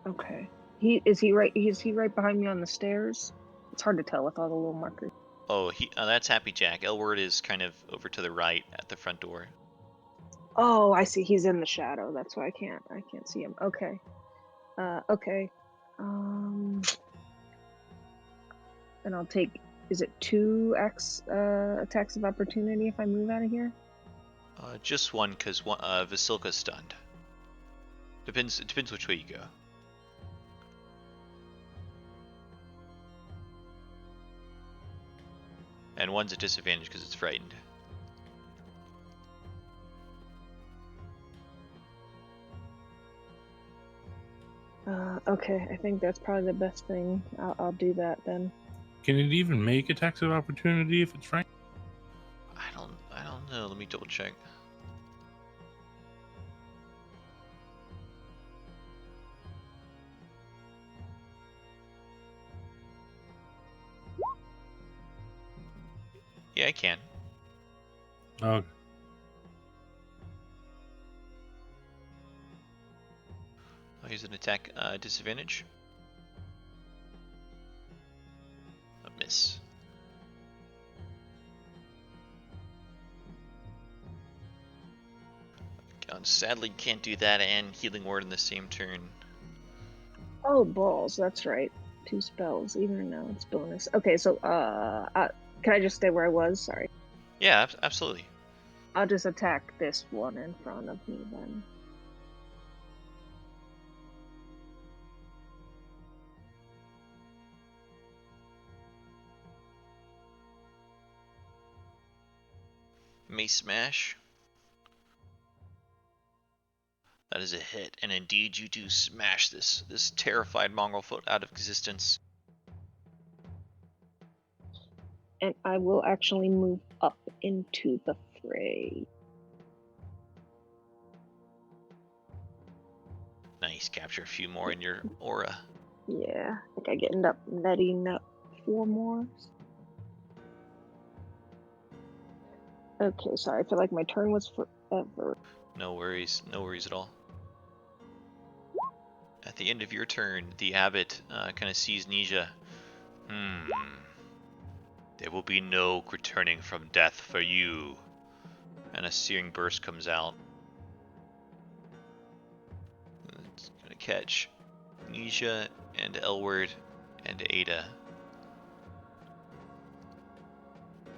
Okay. Is he right behind me on the stairs? It's hard to tell with all the little markers. Oh, that's Happy Jack. Elward is kind of over to the right at the front door. Oh, I see. He's in the shadow. That's why I can't see him. Okay. Okay. And I'll take. Is it 2 attacks of opportunity if I move out of here? Just one, because Vasilka's stunned. It depends which way you go. And one's a disadvantage because it's frightened. Okay, I think that's probably the best thing. I'll do that then. Can it even make attacks of opportunity if it's frank? I don't know. Let me double check. Yeah, I can. Okay. I'll use an attack disadvantage. A miss. Sadly, can't do that and healing word in the same turn. Oh, balls. That's right. 2 spells. Even now it's bonus. Okay, so can I just stay where I was? Sorry. Yeah, absolutely. I'll just attack this one in front of me then. Mace smash. That is a hit, and indeed you do smash this terrified mongrel foot out of existence. And I will actually move up into the fray. Nice, capture a few more in your aura. Yeah, I think I end up netting up 4 more. Okay, sorry, I feel like my turn was forever. No worries at all. At the end of your turn, the abbot kind of sees Nisha. There will be no returning from death for you. And a searing burst comes out. It's gonna catch Nisha and Elward and Ada.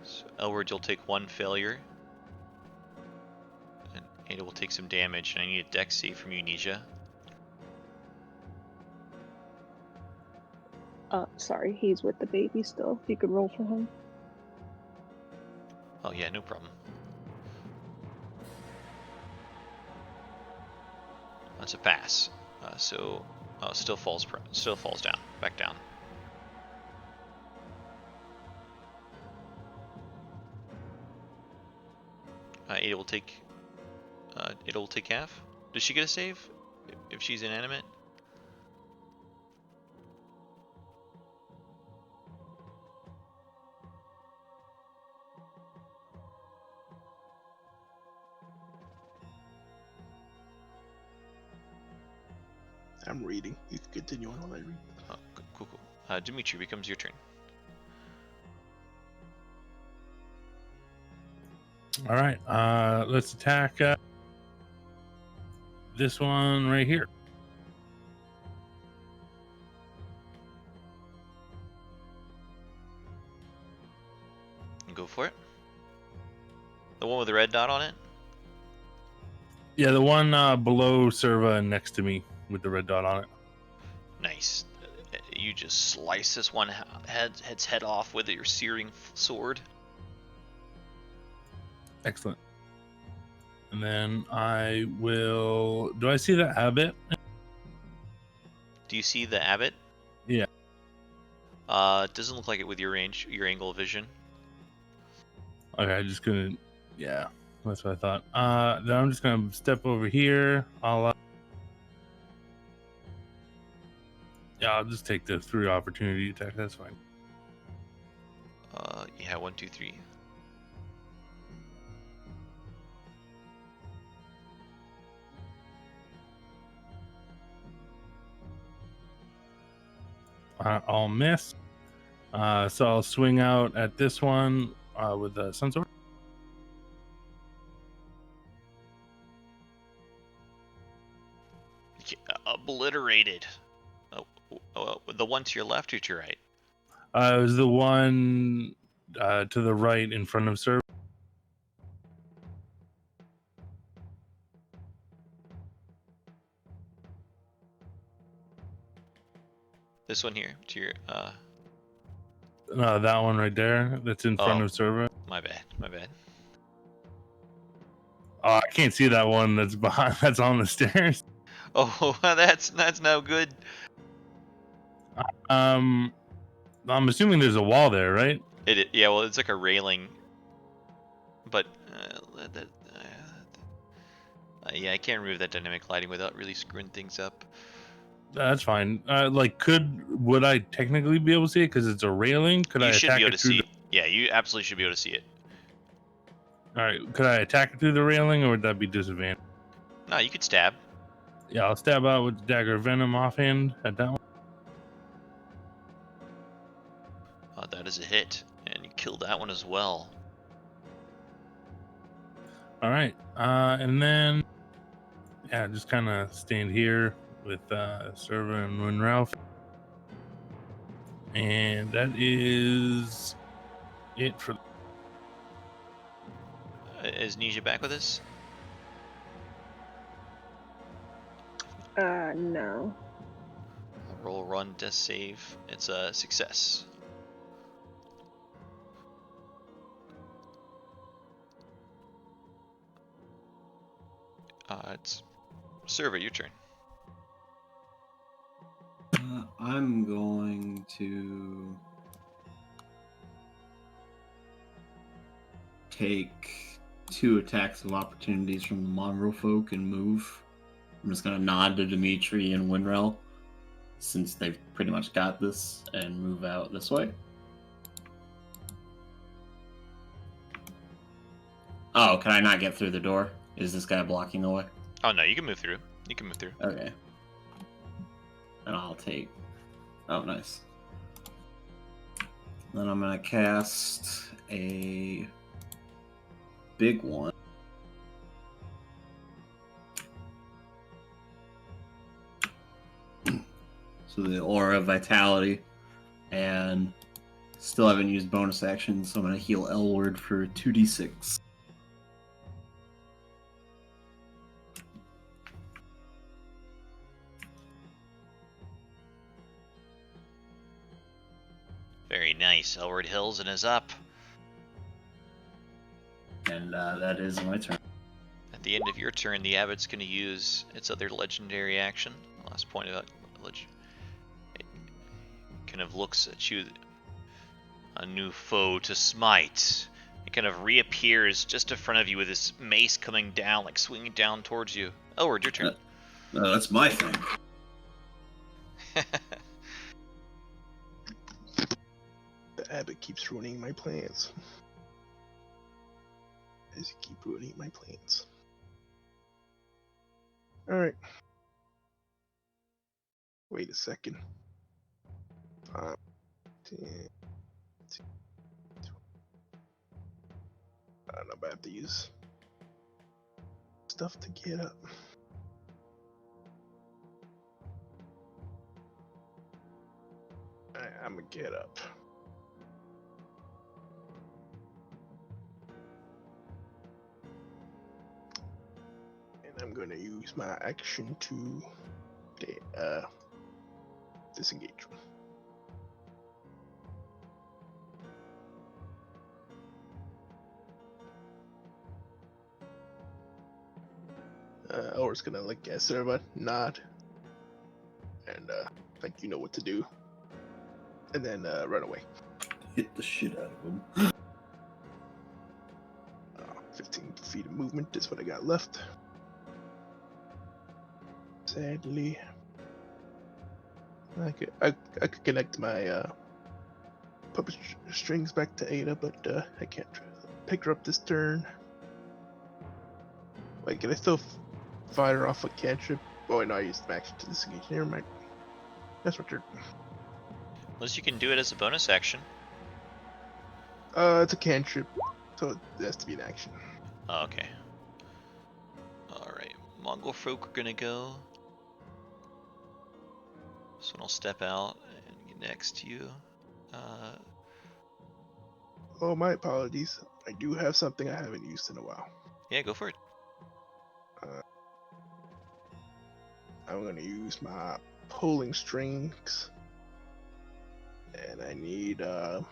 So Elward, you'll take 1 failure. And Ada will take some damage, and I need a dex save from you, Nisha. Sorry, he's with the baby still. If you could roll for him. Oh yeah, no problem. That's a pass. So still falls down, back down. Ada will take half. Does she get a save if she's inanimate? I'm reading. You can continue on while I read. Oh, cool. Dimitri, becomes your turn. All right. Let's attack this one right here. Go for it. The one with the red dot on it? Yeah, the one below Serva and next to me with the red dot on it. Nice. You just slice this one head's head off with your searing sword. Excellent. And then I will... Do I see the Abbot? Do you see the Abbot? Yeah. It doesn't look like it with your angle of vision. Okay, I'm just gonna... Yeah, that's what I thought. Then I'm just gonna step over here. I'll just take the 3 opportunity attack. That's fine. Yeah, 1, 2, 3. I'll miss. So I'll swing out at this one with the sun sword. Obliterated. The one to your left or to your right? It was the one to the right in front of Serva. This one here to your No, that one right there. That's in front of Serva. My bad. Oh, I can't see that one that's behind. That's on the stairs. Oh, that's no good. I'm assuming there's a wall there, right? Yeah, well, it's like a railing. But yeah, I can't remove that dynamic lighting without really screwing things up. That's fine. Would I technically be able to see it because it's a railing? You should be able to see it. Yeah, you absolutely should be able to see it. All right. Could I attack it through the railing, or would that be disadvantage? No, you could stab. Yeah, I'll stab out with the dagger of venom offhand at that one. That is a hit, and you killed that one as well. All right. And then, yeah, just kind of stand here with Serva and Winralph. And that is it for... Is Nisha back with us? No. Roll, run, death save. It's a success. It's Serva, your turn. I'm going to take 2 attacks of opportunities from the mongrel folk and move. I'm just going to nod to Dimitri and Winrel, since they've pretty much got this, and move out this way. Oh, can I not get through the door? Is this guy blocking the way? Oh no, you can move through. Okay. And I'll take... Oh, nice. Then I'm going to cast a big one. So the Aura of Vitality. And still haven't used bonus action, so I'm going to heal Elward for 2d6. Very nice. Elward Hills and is up. And that is my turn. At the end of your turn, the Abbot's going to use its other legendary action. Last point of it kind of looks at you, a new foe to smite. It kind of reappears just in front of you with this mace coming down, like swinging down towards you. Elward, your turn. No, that's my thing. The Abbot keeps ruining my plans. As you keep ruining my plans. Alright. Wait a second. 10, I don't know, but I have to use stuff to get up. Alright, I'm gonna get up. And I'm gonna use my action to disengage. Or's gonna look at Serva, nod, and think you know what to do, and then run away. Hit the shit out of him. 15 feet of movement is what I got left. Sadly, I could connect my puppet strings back to Ada, but I can't pick her up this turn. Wait, can I still fire off a cantrip? Oh, no, I used my action to disengage. Never mind. That's my turn. Unless you can do it as a bonus action. It's a cantrip, so it has to be an action. Oh, okay. Alright, Mongol folk are gonna go. This one will step out and get next to you. Oh, my apologies. I do have something I haven't used in a while. Yeah, go for it. I'm gonna use my pulling strings, and I need the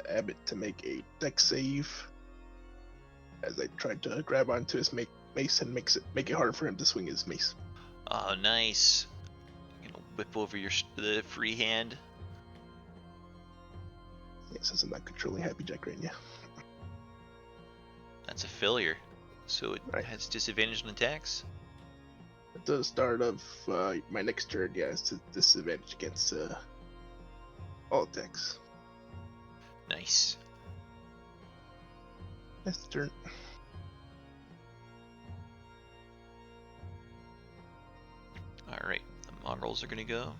Abbot to make a dex save as I tried to grab onto his mace and make it harder for him to swing his mace. Oh, nice. You're gonna whip over the free hand. Yeah, since I'm not controlling Happy Jack right now. That's a failure. So it Right. has disadvantage on attacks? At the start of my next turn, yeah, it's a disadvantage against all attacks. Nice. That's the turn. Alright, the Mongols are gonna go.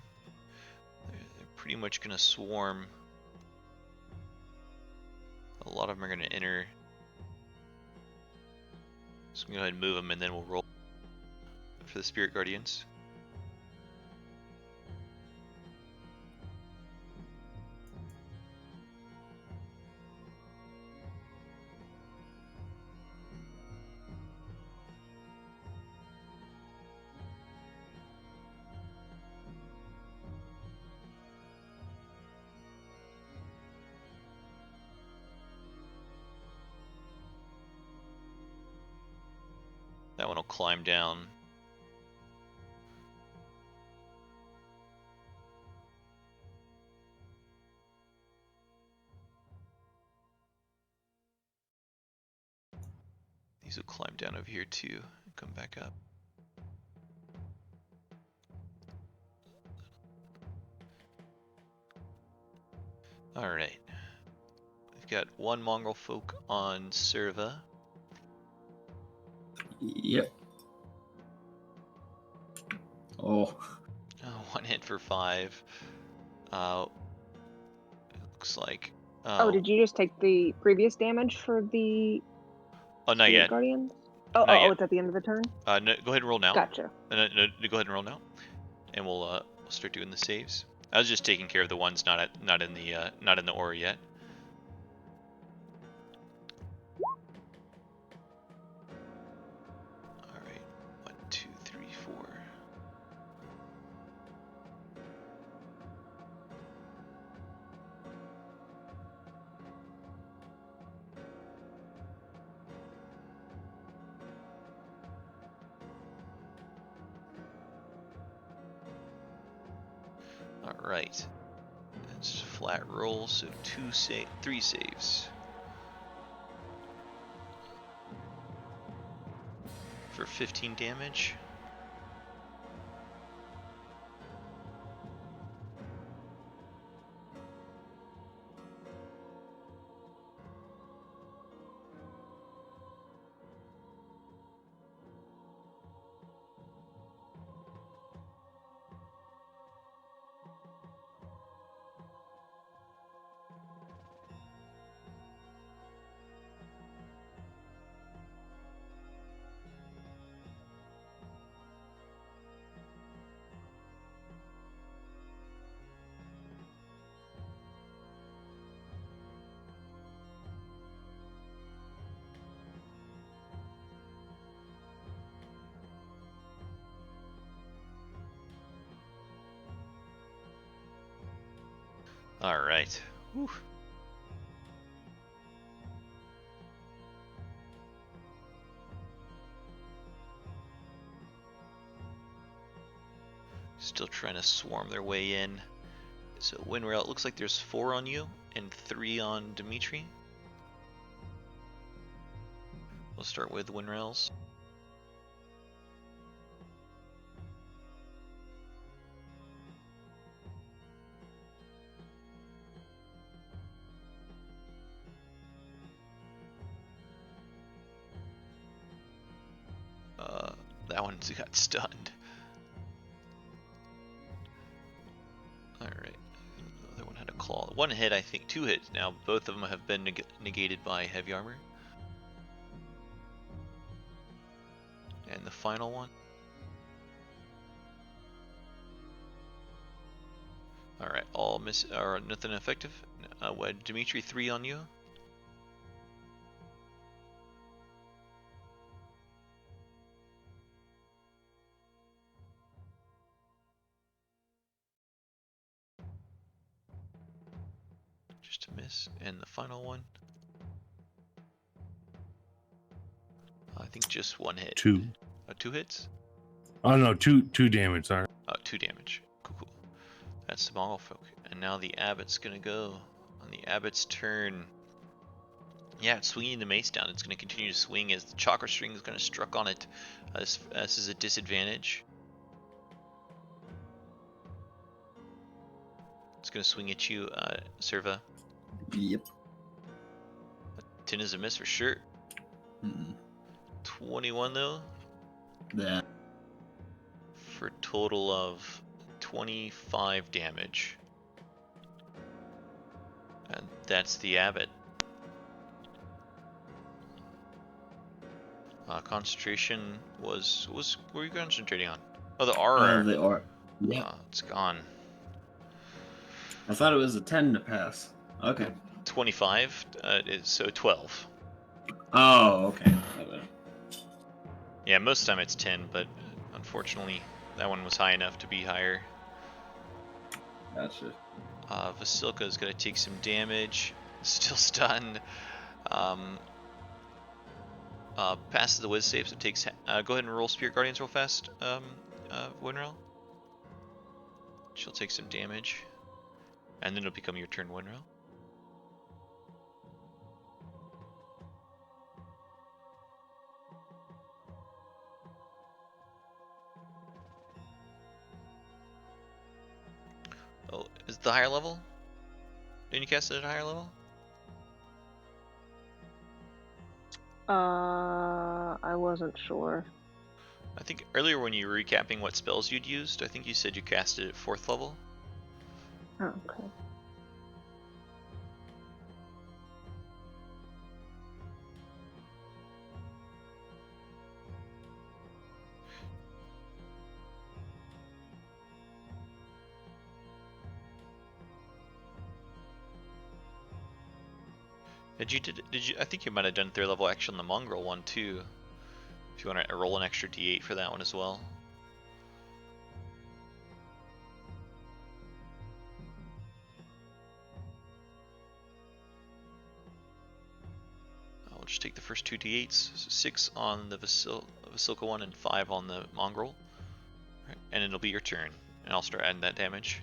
They're pretty much gonna swarm. A lot of them are gonna enter. So I'm gonna go ahead and move them and then we'll roll for the Spirit Guardians. That one will climb down. These will climb down over here too and come back up. Alright. We've got one Mongol folk on Serva. Yep. Oh. One hit for 5. It looks like. Oh, did you just take the previous damage for the Oh, not Spirit yet. Guardians? Oh, Not yet. it's at the end of the turn? No, go ahead and roll now. Gotcha. No, go ahead and roll now, and we'll start doing the saves. I was just taking care of the ones not in the aura yet. All right, 1, 2, 3, 4. All right, that's flat roll, so 3 saves. For 15 damage. All right. Whew. Still trying to swarm their way in. So Winrail, it looks like there's 4 on you and 3 on Dimitri. We'll start with Winrail's. That one got stunned. Alright. The other one had a claw. 1 hit, I think. 2 hits now. Both of them have been negated by heavy armor. And the final one. Alright, all miss or nothing effective. Dimitri, 3 on you. Just a miss. And the final one. I think just 1 hit. 2. 2 hits? Oh no, two damage. Sorry. 2 damage. Cool. That's the Mongol folk. And now the Abbot's gonna go. On the Abbot's turn. Yeah, it's swinging the mace down. It's gonna continue to swing as the chakra string is gonna struck on it. This is a disadvantage. It's gonna swing at you, Serva. Yep. 10 is a miss for sure. 21 though. That. For a total of 25 damage. And that's the Abbot. Concentration was what were you concentrating on? Oh, the aura. They are. Yeah. It's gone. I thought it was a 10 to pass. Okay. 25. So 12. Oh, okay. Yeah, most of the time it's 10, but unfortunately that one was high enough to be higher. Gotcha. Vasilka is going to take some damage. Still stunned. Passes the Wiz save, so it takes. Go ahead and roll Spirit Guardians real fast, Winrail. She'll take some damage. And then it'll become your turn, Winrail. Oh, is it the higher level? Didn't you cast it at a higher level? I wasn't sure. I think earlier when you were recapping what spells you'd used, I think you said you cast it at 4th level. Oh, okay. Did you? I think you might have done 3rd level action on the mongrel one too. If you want to roll an extra d8 for that one as well. I'll just take the first 2 d8s. So 6 on the Vasilka one and 5 on the mongrel. Right. And it'll be your turn, and I'll start adding that damage.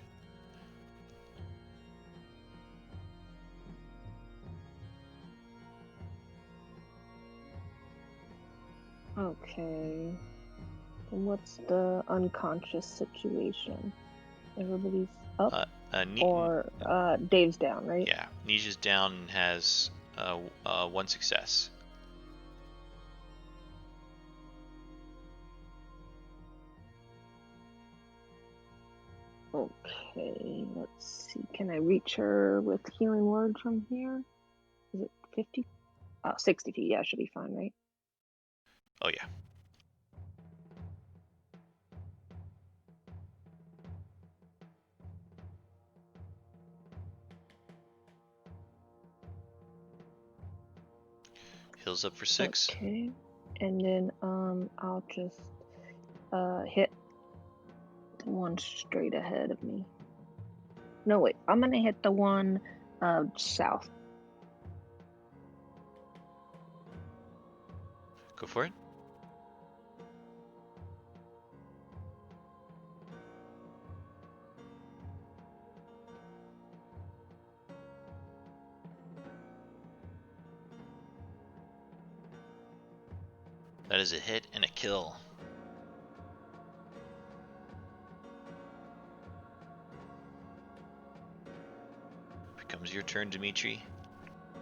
Okay. And what's the unconscious situation? Everybody's up, or Dave's down, right? Yeah, Nisha's down and has 1 success. Okay, let's see. Can I reach her with healing word from here? Is it 50? Oh, 60 feet. Yeah, should be fine, right? Oh yeah. Heals up for 6. Okay, and then I'll just hit the one straight ahead of me No, wait. I'm gonna hit the one south. Go for it. That is a hit and a kill. Becomes your turn, Dimitri.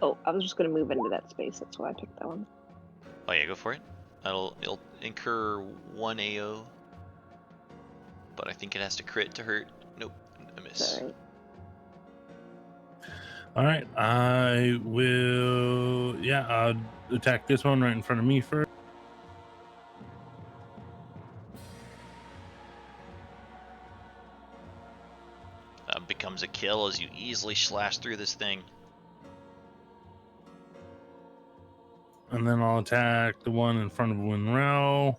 Oh, I was just gonna move into that space. That's why I picked that one. Oh yeah, go for it. It'll incur 1 AO, but I think it has to crit to hurt. Nope, I miss. Alright. All right, I will. Yeah, I'll attack this one right in front of me first. Becomes a kill as you easily slash through this thing. And then I'll attack the one in front of Winrel.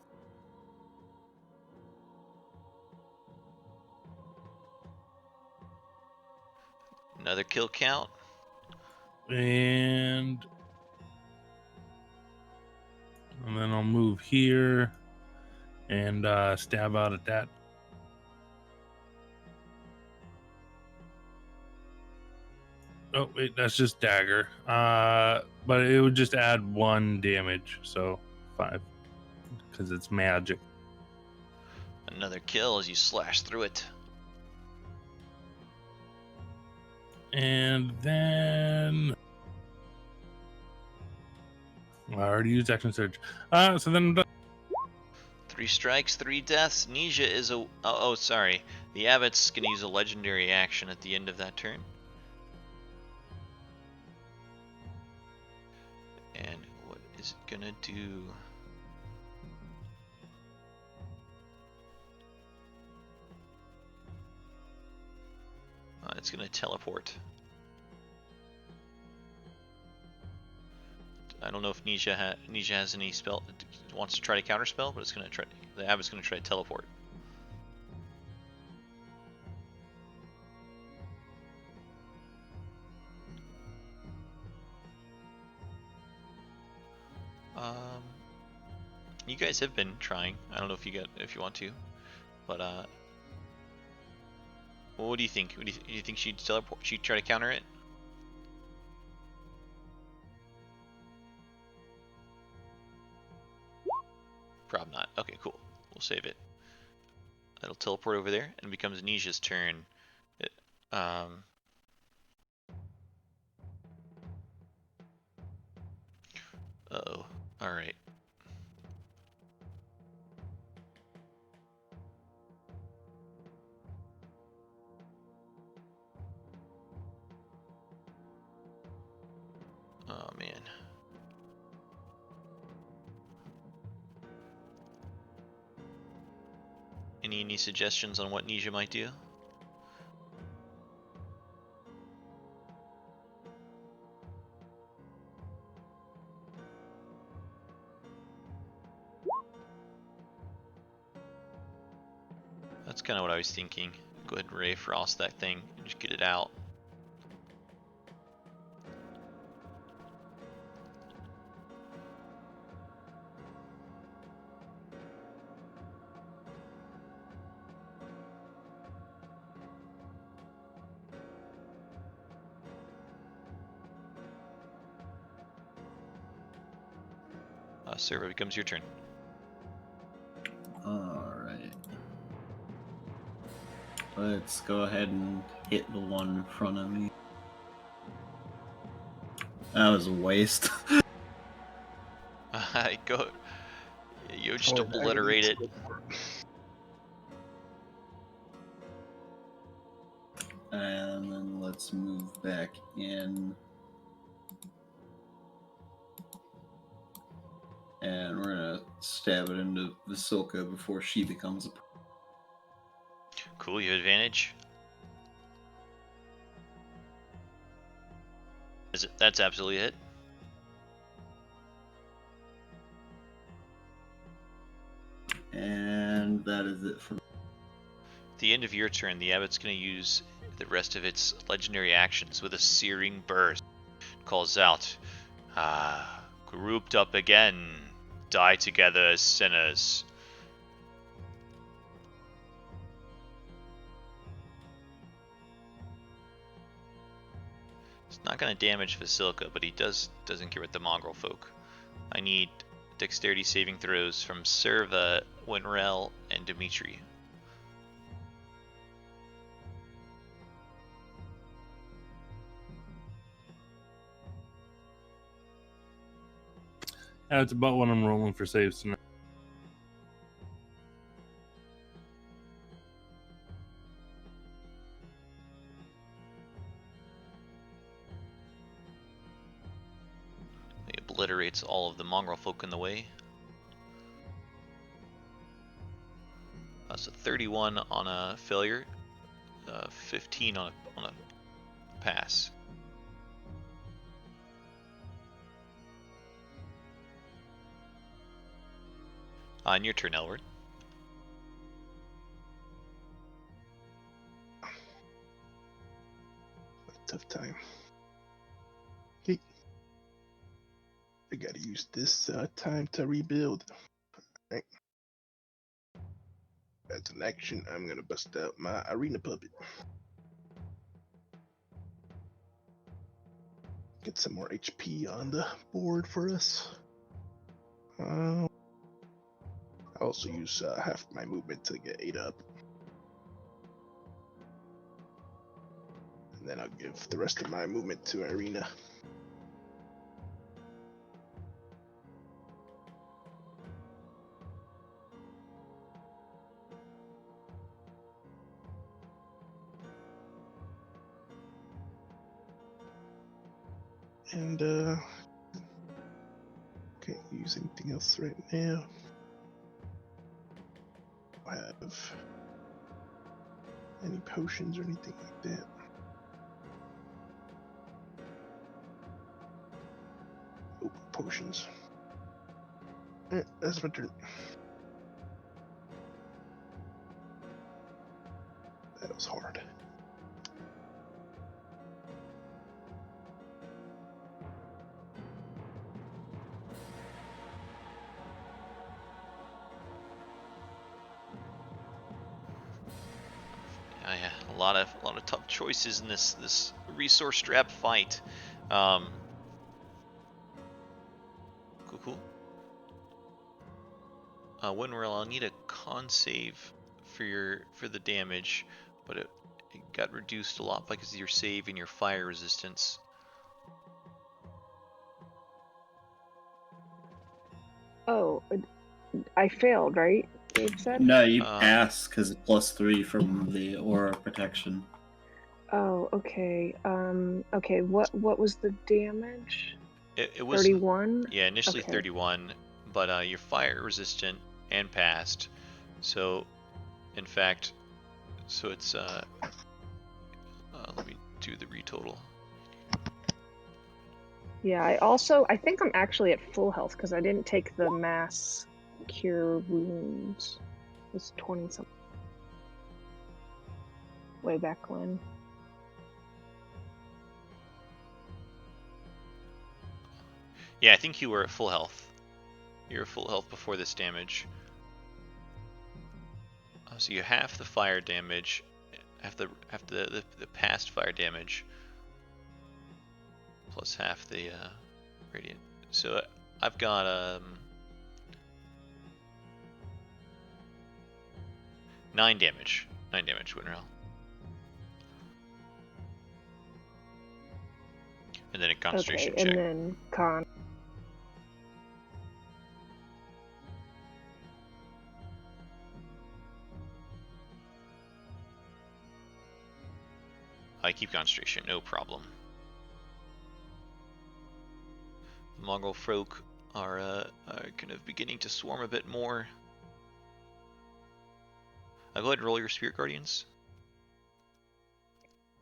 Another kill count. And then I'll move here and stab out at that. Oh, wait, that's just dagger. But it would just add 1 damage, so 5. Because it's magic. Another kill as you slash through it. And then I already used action surge. So then I'm done. 3 strikes, 3 deaths. Nisha is a... Oh, sorry. The Abbot's going to use a legendary action at the end of that turn. And what is it going to do? It's going to teleport. I don't know if Nisha has any spell, wants to try to counterspell, but it's going to try. The Abbot's going to try to teleport. You guys have been trying. I don't know if you want to, but well, what do you think? Do you think she'd teleport? She'd try to counter it? Probably not. Okay, cool. We'll save it. It'll teleport over there and becomes Nisha's turn. Uh-oh. Alright. Oh, man. Any suggestions on what Nisha might do? That's kind of what I was thinking. Go ahead and Ray Frost that thing and just get it out. Servo, becomes your turn. Alright. Let's go ahead and hit the one in front of me. That was a waste. Go. You just Oh, obliterate it. And then let's move back in. And we're gonna stab it into Vasilka before she becomes a... Cool, you have advantage. That's absolutely it. And that is it for... At the end of your turn, the Abbot's going to use the rest of its legendary actions with a searing burst. It calls out, grouped up again, die together as sinners. It's not going to damage Vasilka, but he doesn't care about the mongrel folk. I need dexterity saving throws from Serva, Winrel, and Dimitri. That's about what I'm rolling for saves tonight. It obliterates all of the mongrel folk in the way. So 31 on a failure, 15 on a pass. On your turn, Elward. Tough time. Okay. I gotta use this time to rebuild. Alright. As an action, I'm gonna bust out my arena puppet. Get some more HP on the board for us. I also use half my movement to get 8 up. And then I'll give the rest of my movement to Arena. And can't use anything else right now. I have any potions or anything like that. Oh, potions. That's my turn. That was hard. Yeah, a lot of tough choices in this resource strap fight. Cool. Winrel, I'll need a con save for the damage, but it got reduced a lot because of your save and your fire resistance. Oh, I failed, right? Dave said. No, you pass because it's +3 from the aura protection. Oh, okay. Okay. What was the damage? It was 31. Yeah, initially Okay. 31, but you're fire resistant and passed. So, in fact, so it's let me do the retotal. Yeah. I think I'm actually at full health because I didn't take the mass cure wounds. It's 20 something. Way back when. Yeah, I think you were at full health. You were at full health before this damage. So you half the fire damage, half the past fire damage, plus half the radiant. So I've got 9 damage. 9 damage, Winrel. And then a concentration Okay, check. and then con. I keep concentration, no problem. The Mongol folk are kind of beginning to swarm a bit more. Go ahead and roll your Spirit Guardians.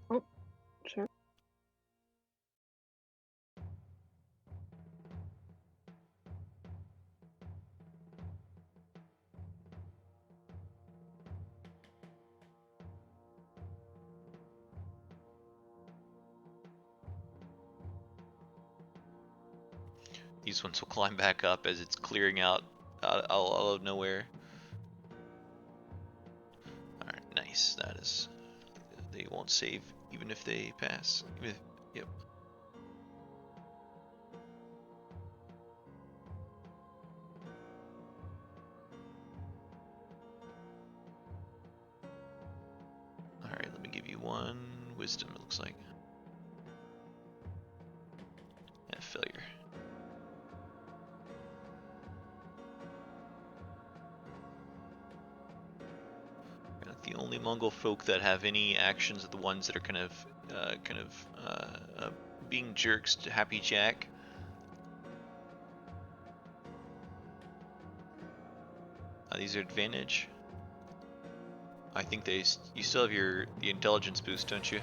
Oh, sure. These ones will climb back up as it's clearing out of nowhere. Alright, nice. That is... They won't save even if they pass. Yep. Alright, let me give you one wisdom, it looks like. And failure. The only Mongol folk that have any actions are the ones that are kind of being jerks to Happy Jack. These are advantage. I think you still have the intelligence boost, don't you?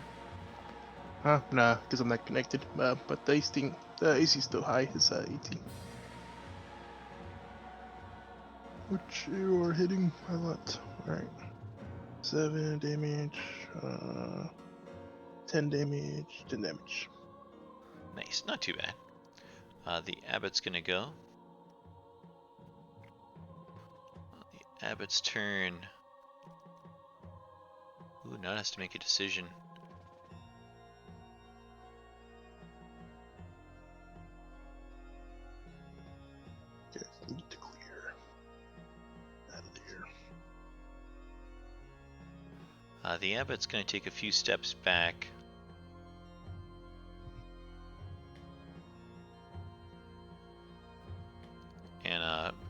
Huh? Nah, because I'm not connected. But the AC is still high. It's 18. Which you are hitting a lot. Alright. 7 damage, 10 damage, 10 damage. Nice, not too bad. The Abbot's gonna go. The Abbot's turn. Ooh, now it has to make a decision. Okay, need to clear out of there. The Abbot's gonna take a few steps back. And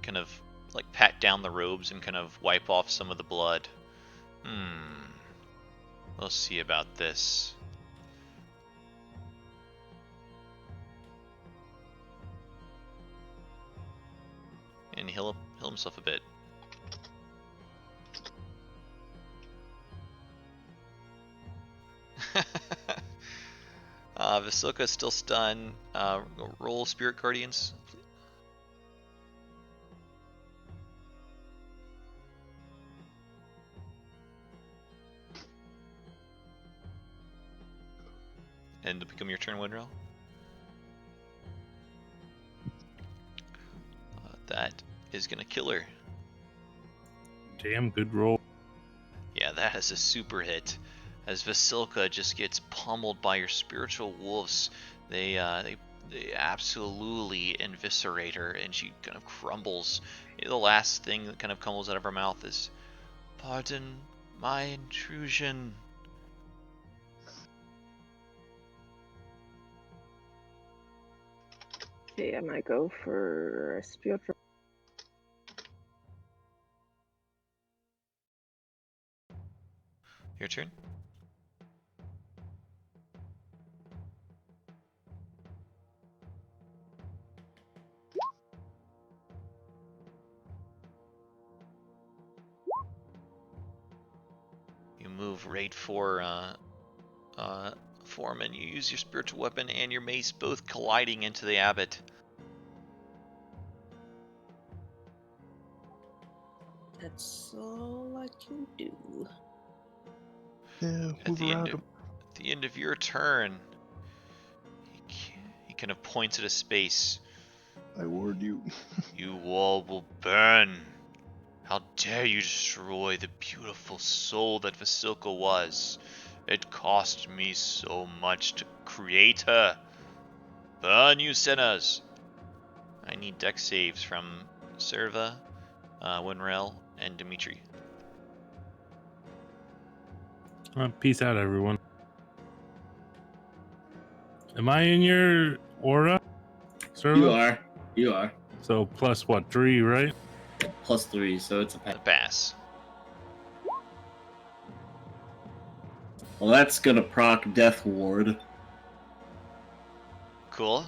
kind of like pat down the robes and kind of wipe off some of the blood. We'll see about this. And heal himself a bit. Vasilka's still stunned. Roll Spirit Guardians. And to become your turn, Winrel. That is gonna kill her. Damn good roll. Yeah, that is a super hit. As Vasilka just gets pummeled by your spiritual wolves, they absolutely eviscerate her, and she kind of crumbles. The last thing that kind of comes out of her mouth is, "Pardon my intrusion." Okay, I might go for a spiritual. Your turn. You move right for Foreman. You use your spiritual weapon and your mace, both colliding into the Abbot. That's all I can do. Yeah, At move around him. the end of your turn, he kind of points at a space. I warned you. You all will burn. How dare you destroy the beautiful soul that Vasilka was? It cost me so much to create her. Burn, you sinners! I need dex saves from Serva, Winrel, and Dimitri. Peace out, everyone. Am I in your aura, Servo? You are. So plus what, 3, right? +3, so it's a pass. A pass. Well, that's gonna proc Death Ward. Cool.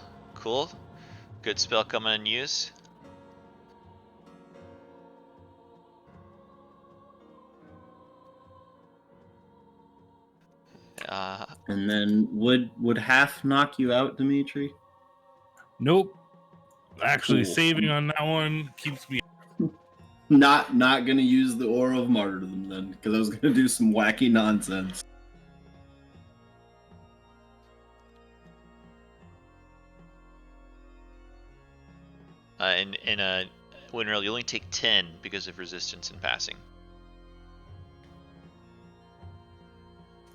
Good spell coming in use. And then would half knock you out, Dimitri? Nope. Actually, Cool. saving on that one keeps me. Not gonna use the Aura of Martyrdom then, because I was gonna do some wacky nonsense. in a win roll, you only take 10 because of resistance in passing.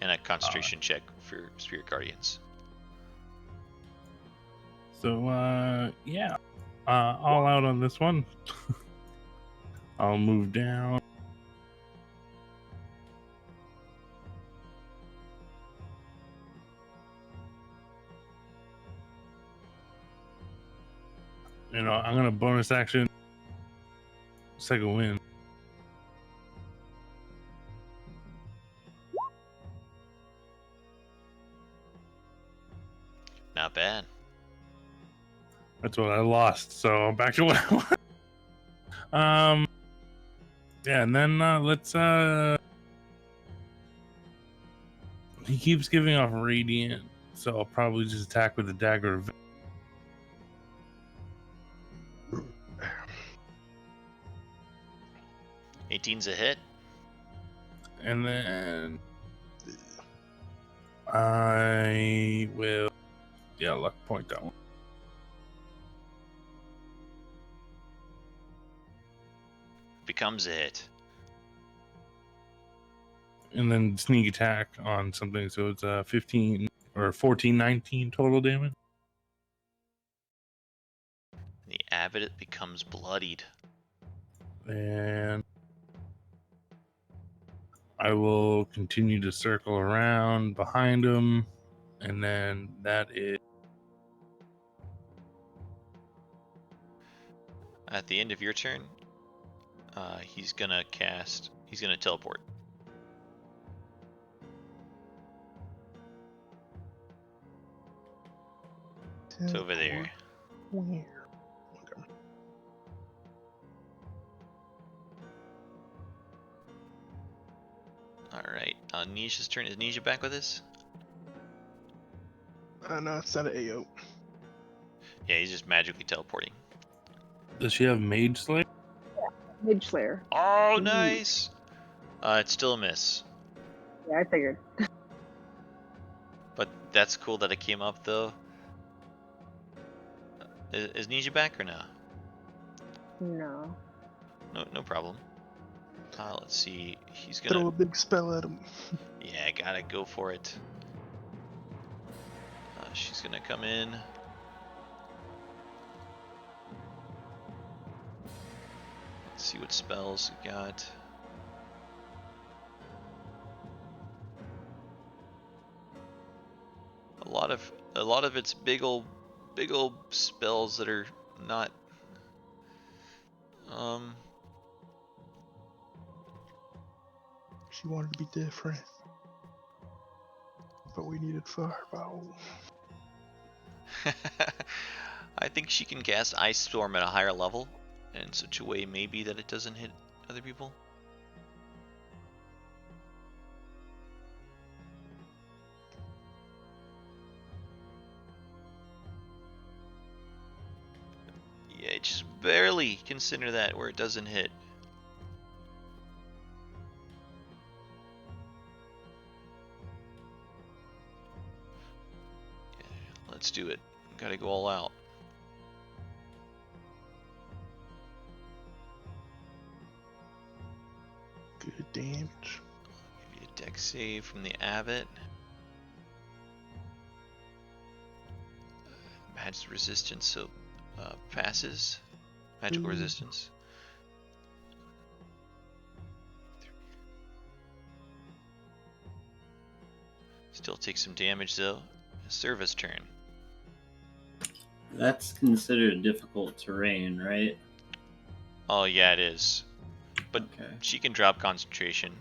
And a concentration check for Spirit Guardians. So, yeah. All out on this one. I'll move down. You know, I'm gonna bonus action second wind. Not bad. That's what I lost. So I'm back to what I was. Yeah, and then let's he keeps giving off radiant, so I'll probably just attack with the dagger of 18's a hit. and then I will luck point that one. Becomes a hit. And then sneak attack on something, so it's 15 or 14, 19 total damage. The Abbot becomes bloodied. And I will continue to circle around behind him, and then that is At the end of your turn, he's gonna teleport. It's over there. Where? Alright, Nisha's turn. Is Nisha back with us? No, it's not an AO. Yeah, he's just magically teleporting. Does she have Mage Slayer? Mage Slayer. Oh, Ooh. nice! It's still a miss. Yeah, I figured. But that's cool that it came up, though. Is Nisha back or no? No. No problem. Let's see. He's Throw a gonna. big spell at him. Yeah, I gotta go for it. She's gonna come in. Let's see what spells we got. A lot of it's big old spells that are not She wanted to be different, but we needed fireball. I think she can cast Ice Storm at a higher level in such a way maybe that it doesn't hit other people. Yeah, just barely consider that where it doesn't hit. Yeah, let's do it. Gotta go all out. Good damage. Give you a dex save from the Abbot. Magic resistance, so passes. Magical Ooh. resistance. Still takes some damage though. Service turn. That's considered difficult terrain, right? Oh yeah, it is. But Okay. she can drop concentration.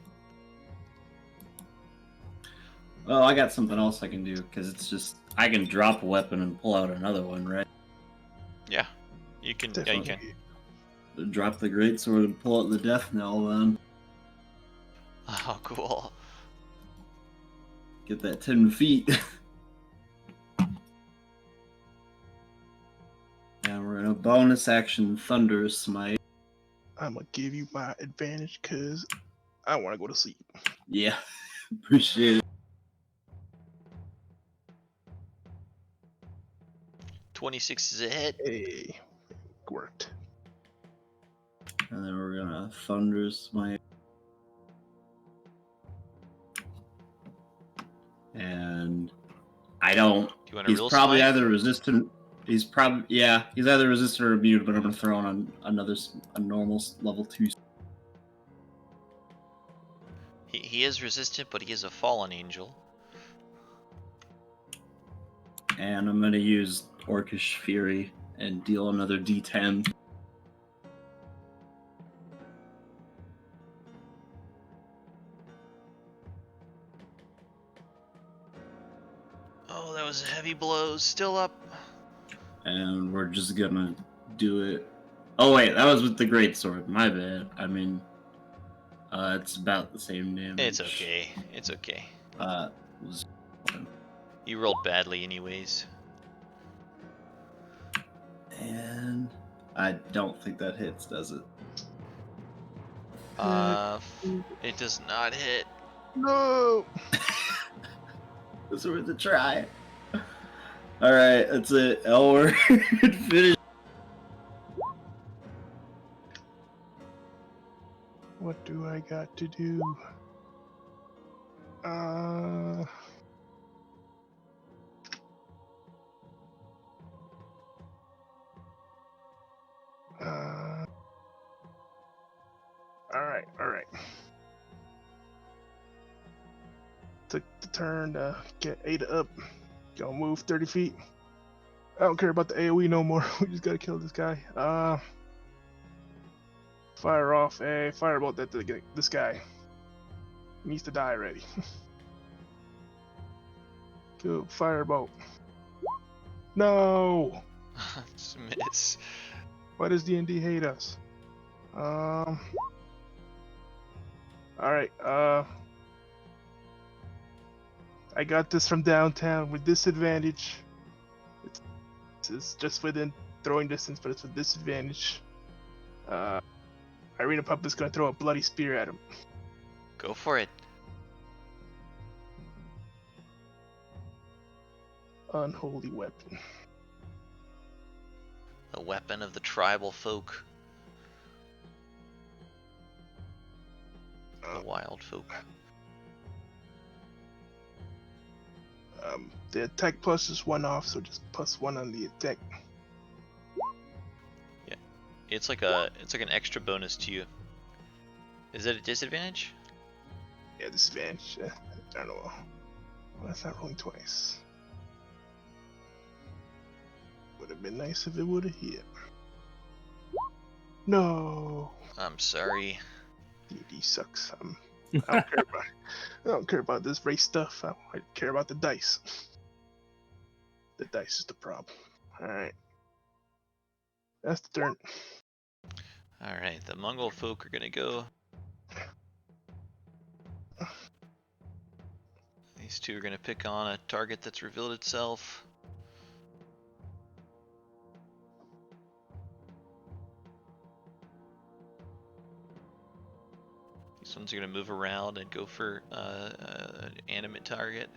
Well, I got something else I can do, because it's just, I can drop a weapon and pull out another one, right? Yeah, you can. Yeah, you can. Drop the greatsword and pull out the death knell, then. Oh, cool. Get that 10 feet. And we're gonna bonus action Thunder Smite. I'm gonna give you my advantage because I want to go to sleep. Yeah, appreciate it. 26 is a hit. Hey, worked. And then we're gonna Thunder Smite. And I don't. Do you want a He's real probably smite? either resistant. He's either resistant or immune. But I'm gonna throw on a normal level 2. He is resistant, but he is a fallen angel. And I'm gonna use Orcish Fury and deal another D10. Oh, that was a heavy blow. Still up. And we're just gonna do it. Oh wait, that was with the greatsword. My bad. I mean, it's about the same damage. It's okay. It's okay. Was- You rolled badly anyways. And I don't think that hits, does it? It does not hit. No. It's worth a try. All right, that's it. Elward finish. What do I got to do? All right. Took the turn to get Ada up. Gonna move 30 feet. I don't care about the AoE no more. We just gotta kill this guy. Fire off a firebolt at this guy. He needs to die already. Go firebolt. No. Just miss. Why does D&D hate us? Alright, I got this from downtown with disadvantage. It's just within throwing distance, but it's with disadvantage. Irina Puppet's gonna throw a bloody spear at him. Go for it. Unholy weapon. The weapon of the tribal folk. The wild folk. The attack plus is 1 off, so just +1 on the attack. Yeah, it's like an extra bonus to you. Is it a disadvantage? Yeah, disadvantage. I don't know. Well, that's not rolling twice. Would have been nice if it would have hit. No. I'm sorry. D&D sucks. I don't care about this race stuff. I care about the dice. The dice is the problem. Alright. That's the turn. Alright, the Mongol folk are gonna go. These two are gonna pick on a target that's revealed itself. These ones are gonna move around and go for an animate target.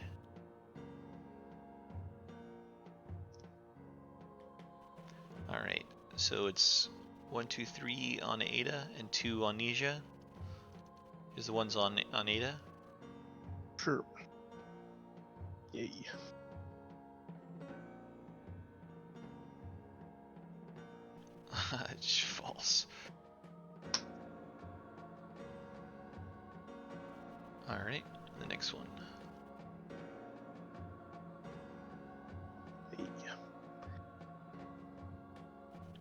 Alright, so it's 1, 2, 3 on Ada and 2 on Nisha. Is the ones on Ada? Sure. Yay. It's false. Alright, the next one. Hey.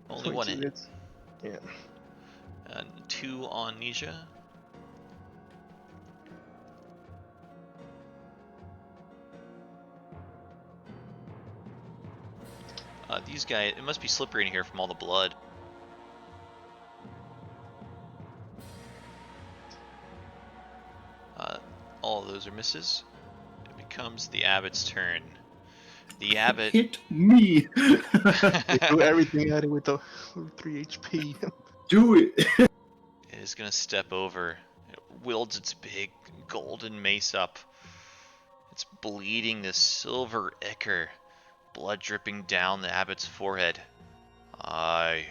Only one hit. Hits. Yeah. And 2 on Nisha. These guys, it must be slippery in here from all the blood. All of those are misses. It becomes the Abbot's turn. The Abbot Hit me. They threw everything at it with the 3 HP. Do it. is gonna step over. It wields its big golden mace up. It's bleeding this silver ichor, blood dripping down the Abbot's forehead. I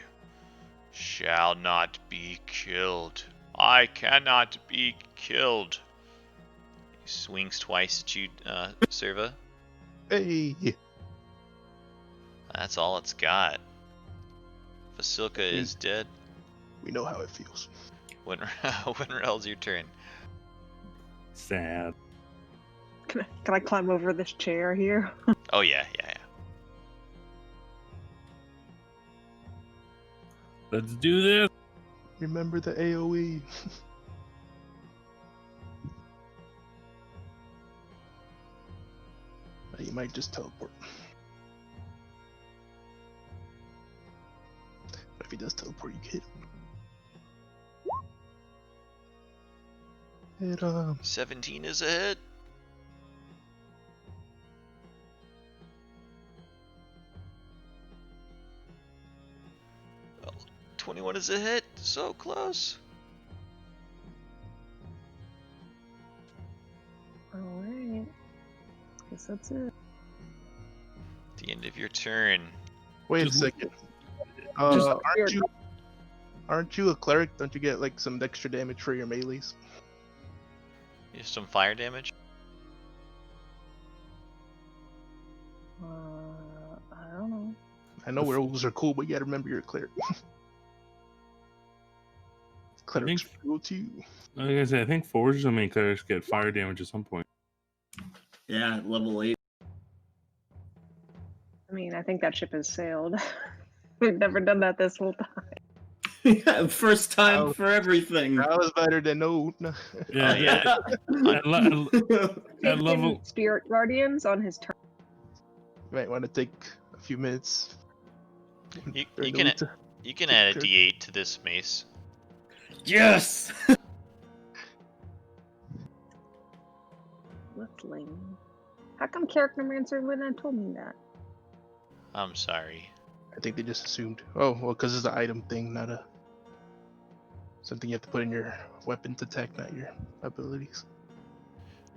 shall not be killed. I cannot be killed. He swings twice at you, Serva. Hey, That's all it's got. Vasilka is dead. we know how it feels. Winrel's your turn. Sad. Can I climb over this chair here? Oh yeah. Let's do this. Remember the AoE. You might just teleport. But if he does teleport, you can hit him. Hit him. 17 is a hit. Oh, 21 is a hit. So close. Alright. Guess that's it. The end of your turn. Wait a Just- second. Just Aren't you a cleric? Don't you get like some extra damage for your melees? You have some fire damage. I don't know. I know werewolves are cool, but you gotta remember you're a cleric. Clerics are cool too. Like I said, I think forgers and main clerics get fire damage at some point. Yeah, at level 8. I mean, I think that ship has sailed. We've never done that this whole time. Yeah, first time Oh. for everything. That was better than no. Yeah, yeah. At Taking level, Spirit Guardians on his turn. You might want to take a few minutes. You during the can week to- you can add a D8 to this mace. Yes! What's lame? How come Charactermancer wouldn't have told me that? I'm sorry. I think they just assumed. Oh, well, because it's an item thing, not a something you have to put in your weapon to attack, not your abilities.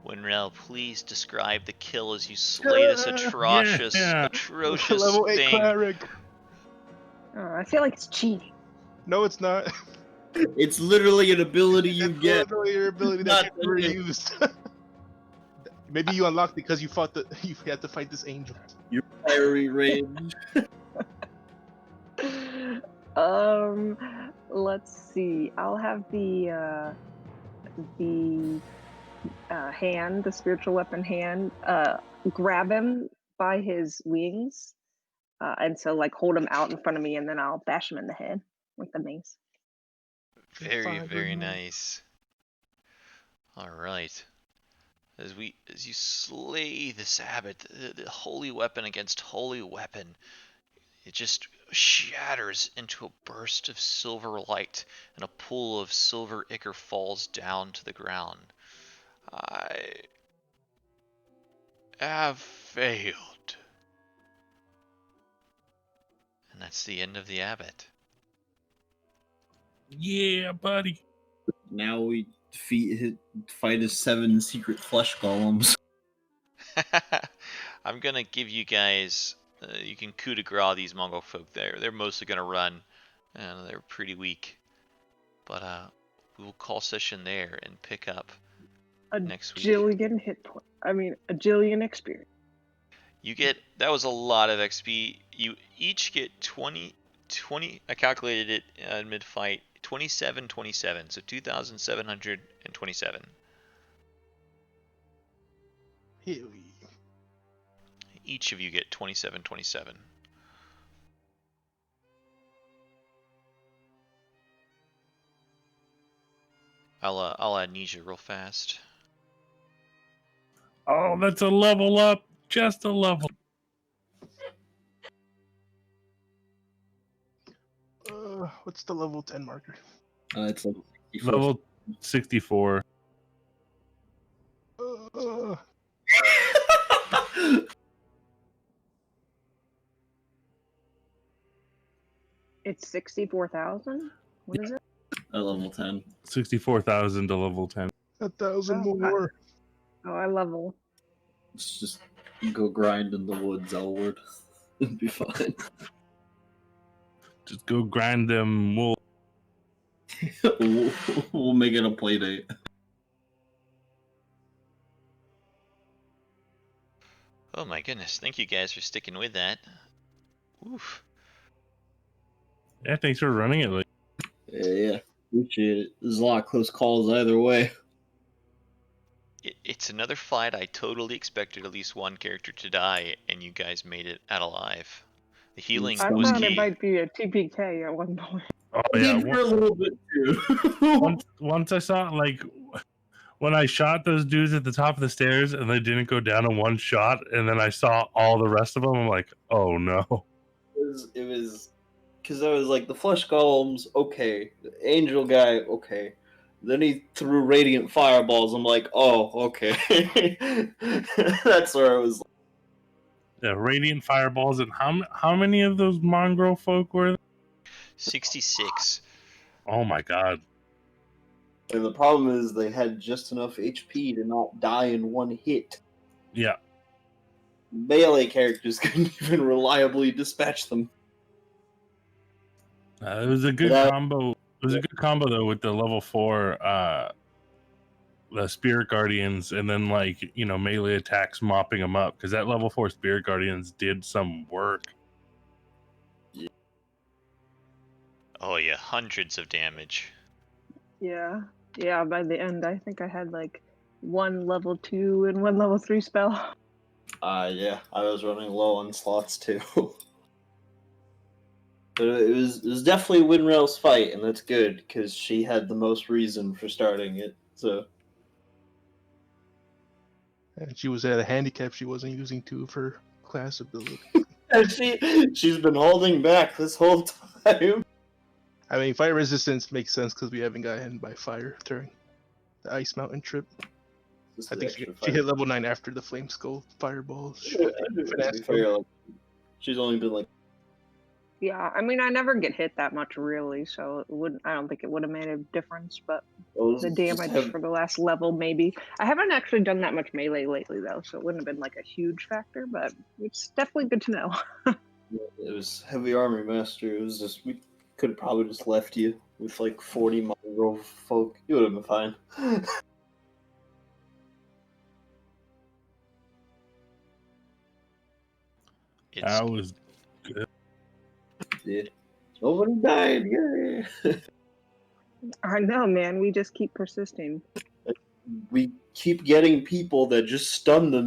Winrel, please describe the kill as you slay this atrocious, Yeah. atrocious Level 8 thing. cleric. I feel like it's cheating. No, it's not. It's literally an ability you It's get. literally your ability Not that you never really. used. Maybe you unlocked it because you had to fight this angel. Your fiery rage. Let's see. I'll have the hand, the spiritual weapon hand, grab him by his wings, and so like hold him out in front of me, and then I'll bash him in the head with the mace. Very, Fire very grenade. nice. All right. As you slay this abbot, the holy weapon against holy weapon, it just shatters into a burst of silver light, and a pool of silver ichor falls down to the ground. I have failed. And that's the end of the abbot. yeah, buddy. Now we fight his 7 secret flesh golems. I'm gonna give you guys. You can coup de grace these Mongol folk. They're mostly gonna run, and they're pretty weak. But we will call session there and pick up next week. Jillion hit point. I mean, a jillion experience. You get, that was a lot of XP. You each get 20. I calculated it mid fight. 2727. So 2,727. Hell yeah. Each of you get 2727. I'll add Nisha real fast. Oh, that's a level up. Just a level. What's the level 10 marker? It's level 64. Level 64. It's 64,000. What is it? At level 10. 64,000 to level 10. 1,000 Oh, more. Oh, I level. Let's just go grind in the woods, Elward. It'll be fine. Just go grind them wool. we'll make it a play date. Oh my goodness! Thank you guys for sticking with that. Oof. Yeah, thanks for running it. Like, Yeah, appreciate it. There's a lot of close calls either way. It's another fight. I totally expected at least one character to die, and you guys made it out alive. The healing I was thought it key. might be a TPK at one point. oh Yeah, yeah. for a little bit too. Once I saw like when I shot those dudes at the top of the stairs and they didn't go down in one shot, and then I saw all the rest of them, I'm like, oh no. It was because I was like the flesh golems, okay, the angel guy, okay. Then he threw radiant fireballs. I'm like, oh, okay. That's where I was. Yeah, radiant fireballs, and how many of those mongrel folk were there? 66. Oh my god. And the problem is they had just enough HP to not die in one hit. Yeah. Melee characters couldn't even reliably dispatch them. It was a good combo. It was a good combo though with the level 4 the spirit guardians, and then like, you know, melee attacks mopping them up, because that level 4 spirit guardians did some work. Oh yeah, hundreds of damage. Yeah. Yeah, by the end, I think I had like one level 2 and one level 3 spell. Yeah, I was running low on slots too. But it was definitely Winrail's fight, and that's good because she had the most reason for starting it. So And she was at a handicap she wasn't using 2 of her class ability. and she's been holding back this whole time. I mean, fire resistance makes sense because we haven't got hit by fire during the Ice Mountain trip. I think she hit level 9 after the Flame Skull fireballs. She's only been like. Yeah, I mean, I never get hit that much really, so it wouldn't. I don't think it would have made a difference. But the damage for the last level, maybe. I haven't actually done that much melee lately though, so it wouldn't have been like a huge factor. But it's definitely good to know. It was heavy army master. It was just we could have probably just left you with like 40 mongrel folk. You would have been fine. That was good. Yeah. Nobody died. Yeah. I know, man. We just keep persisting. We keep getting people that just stun them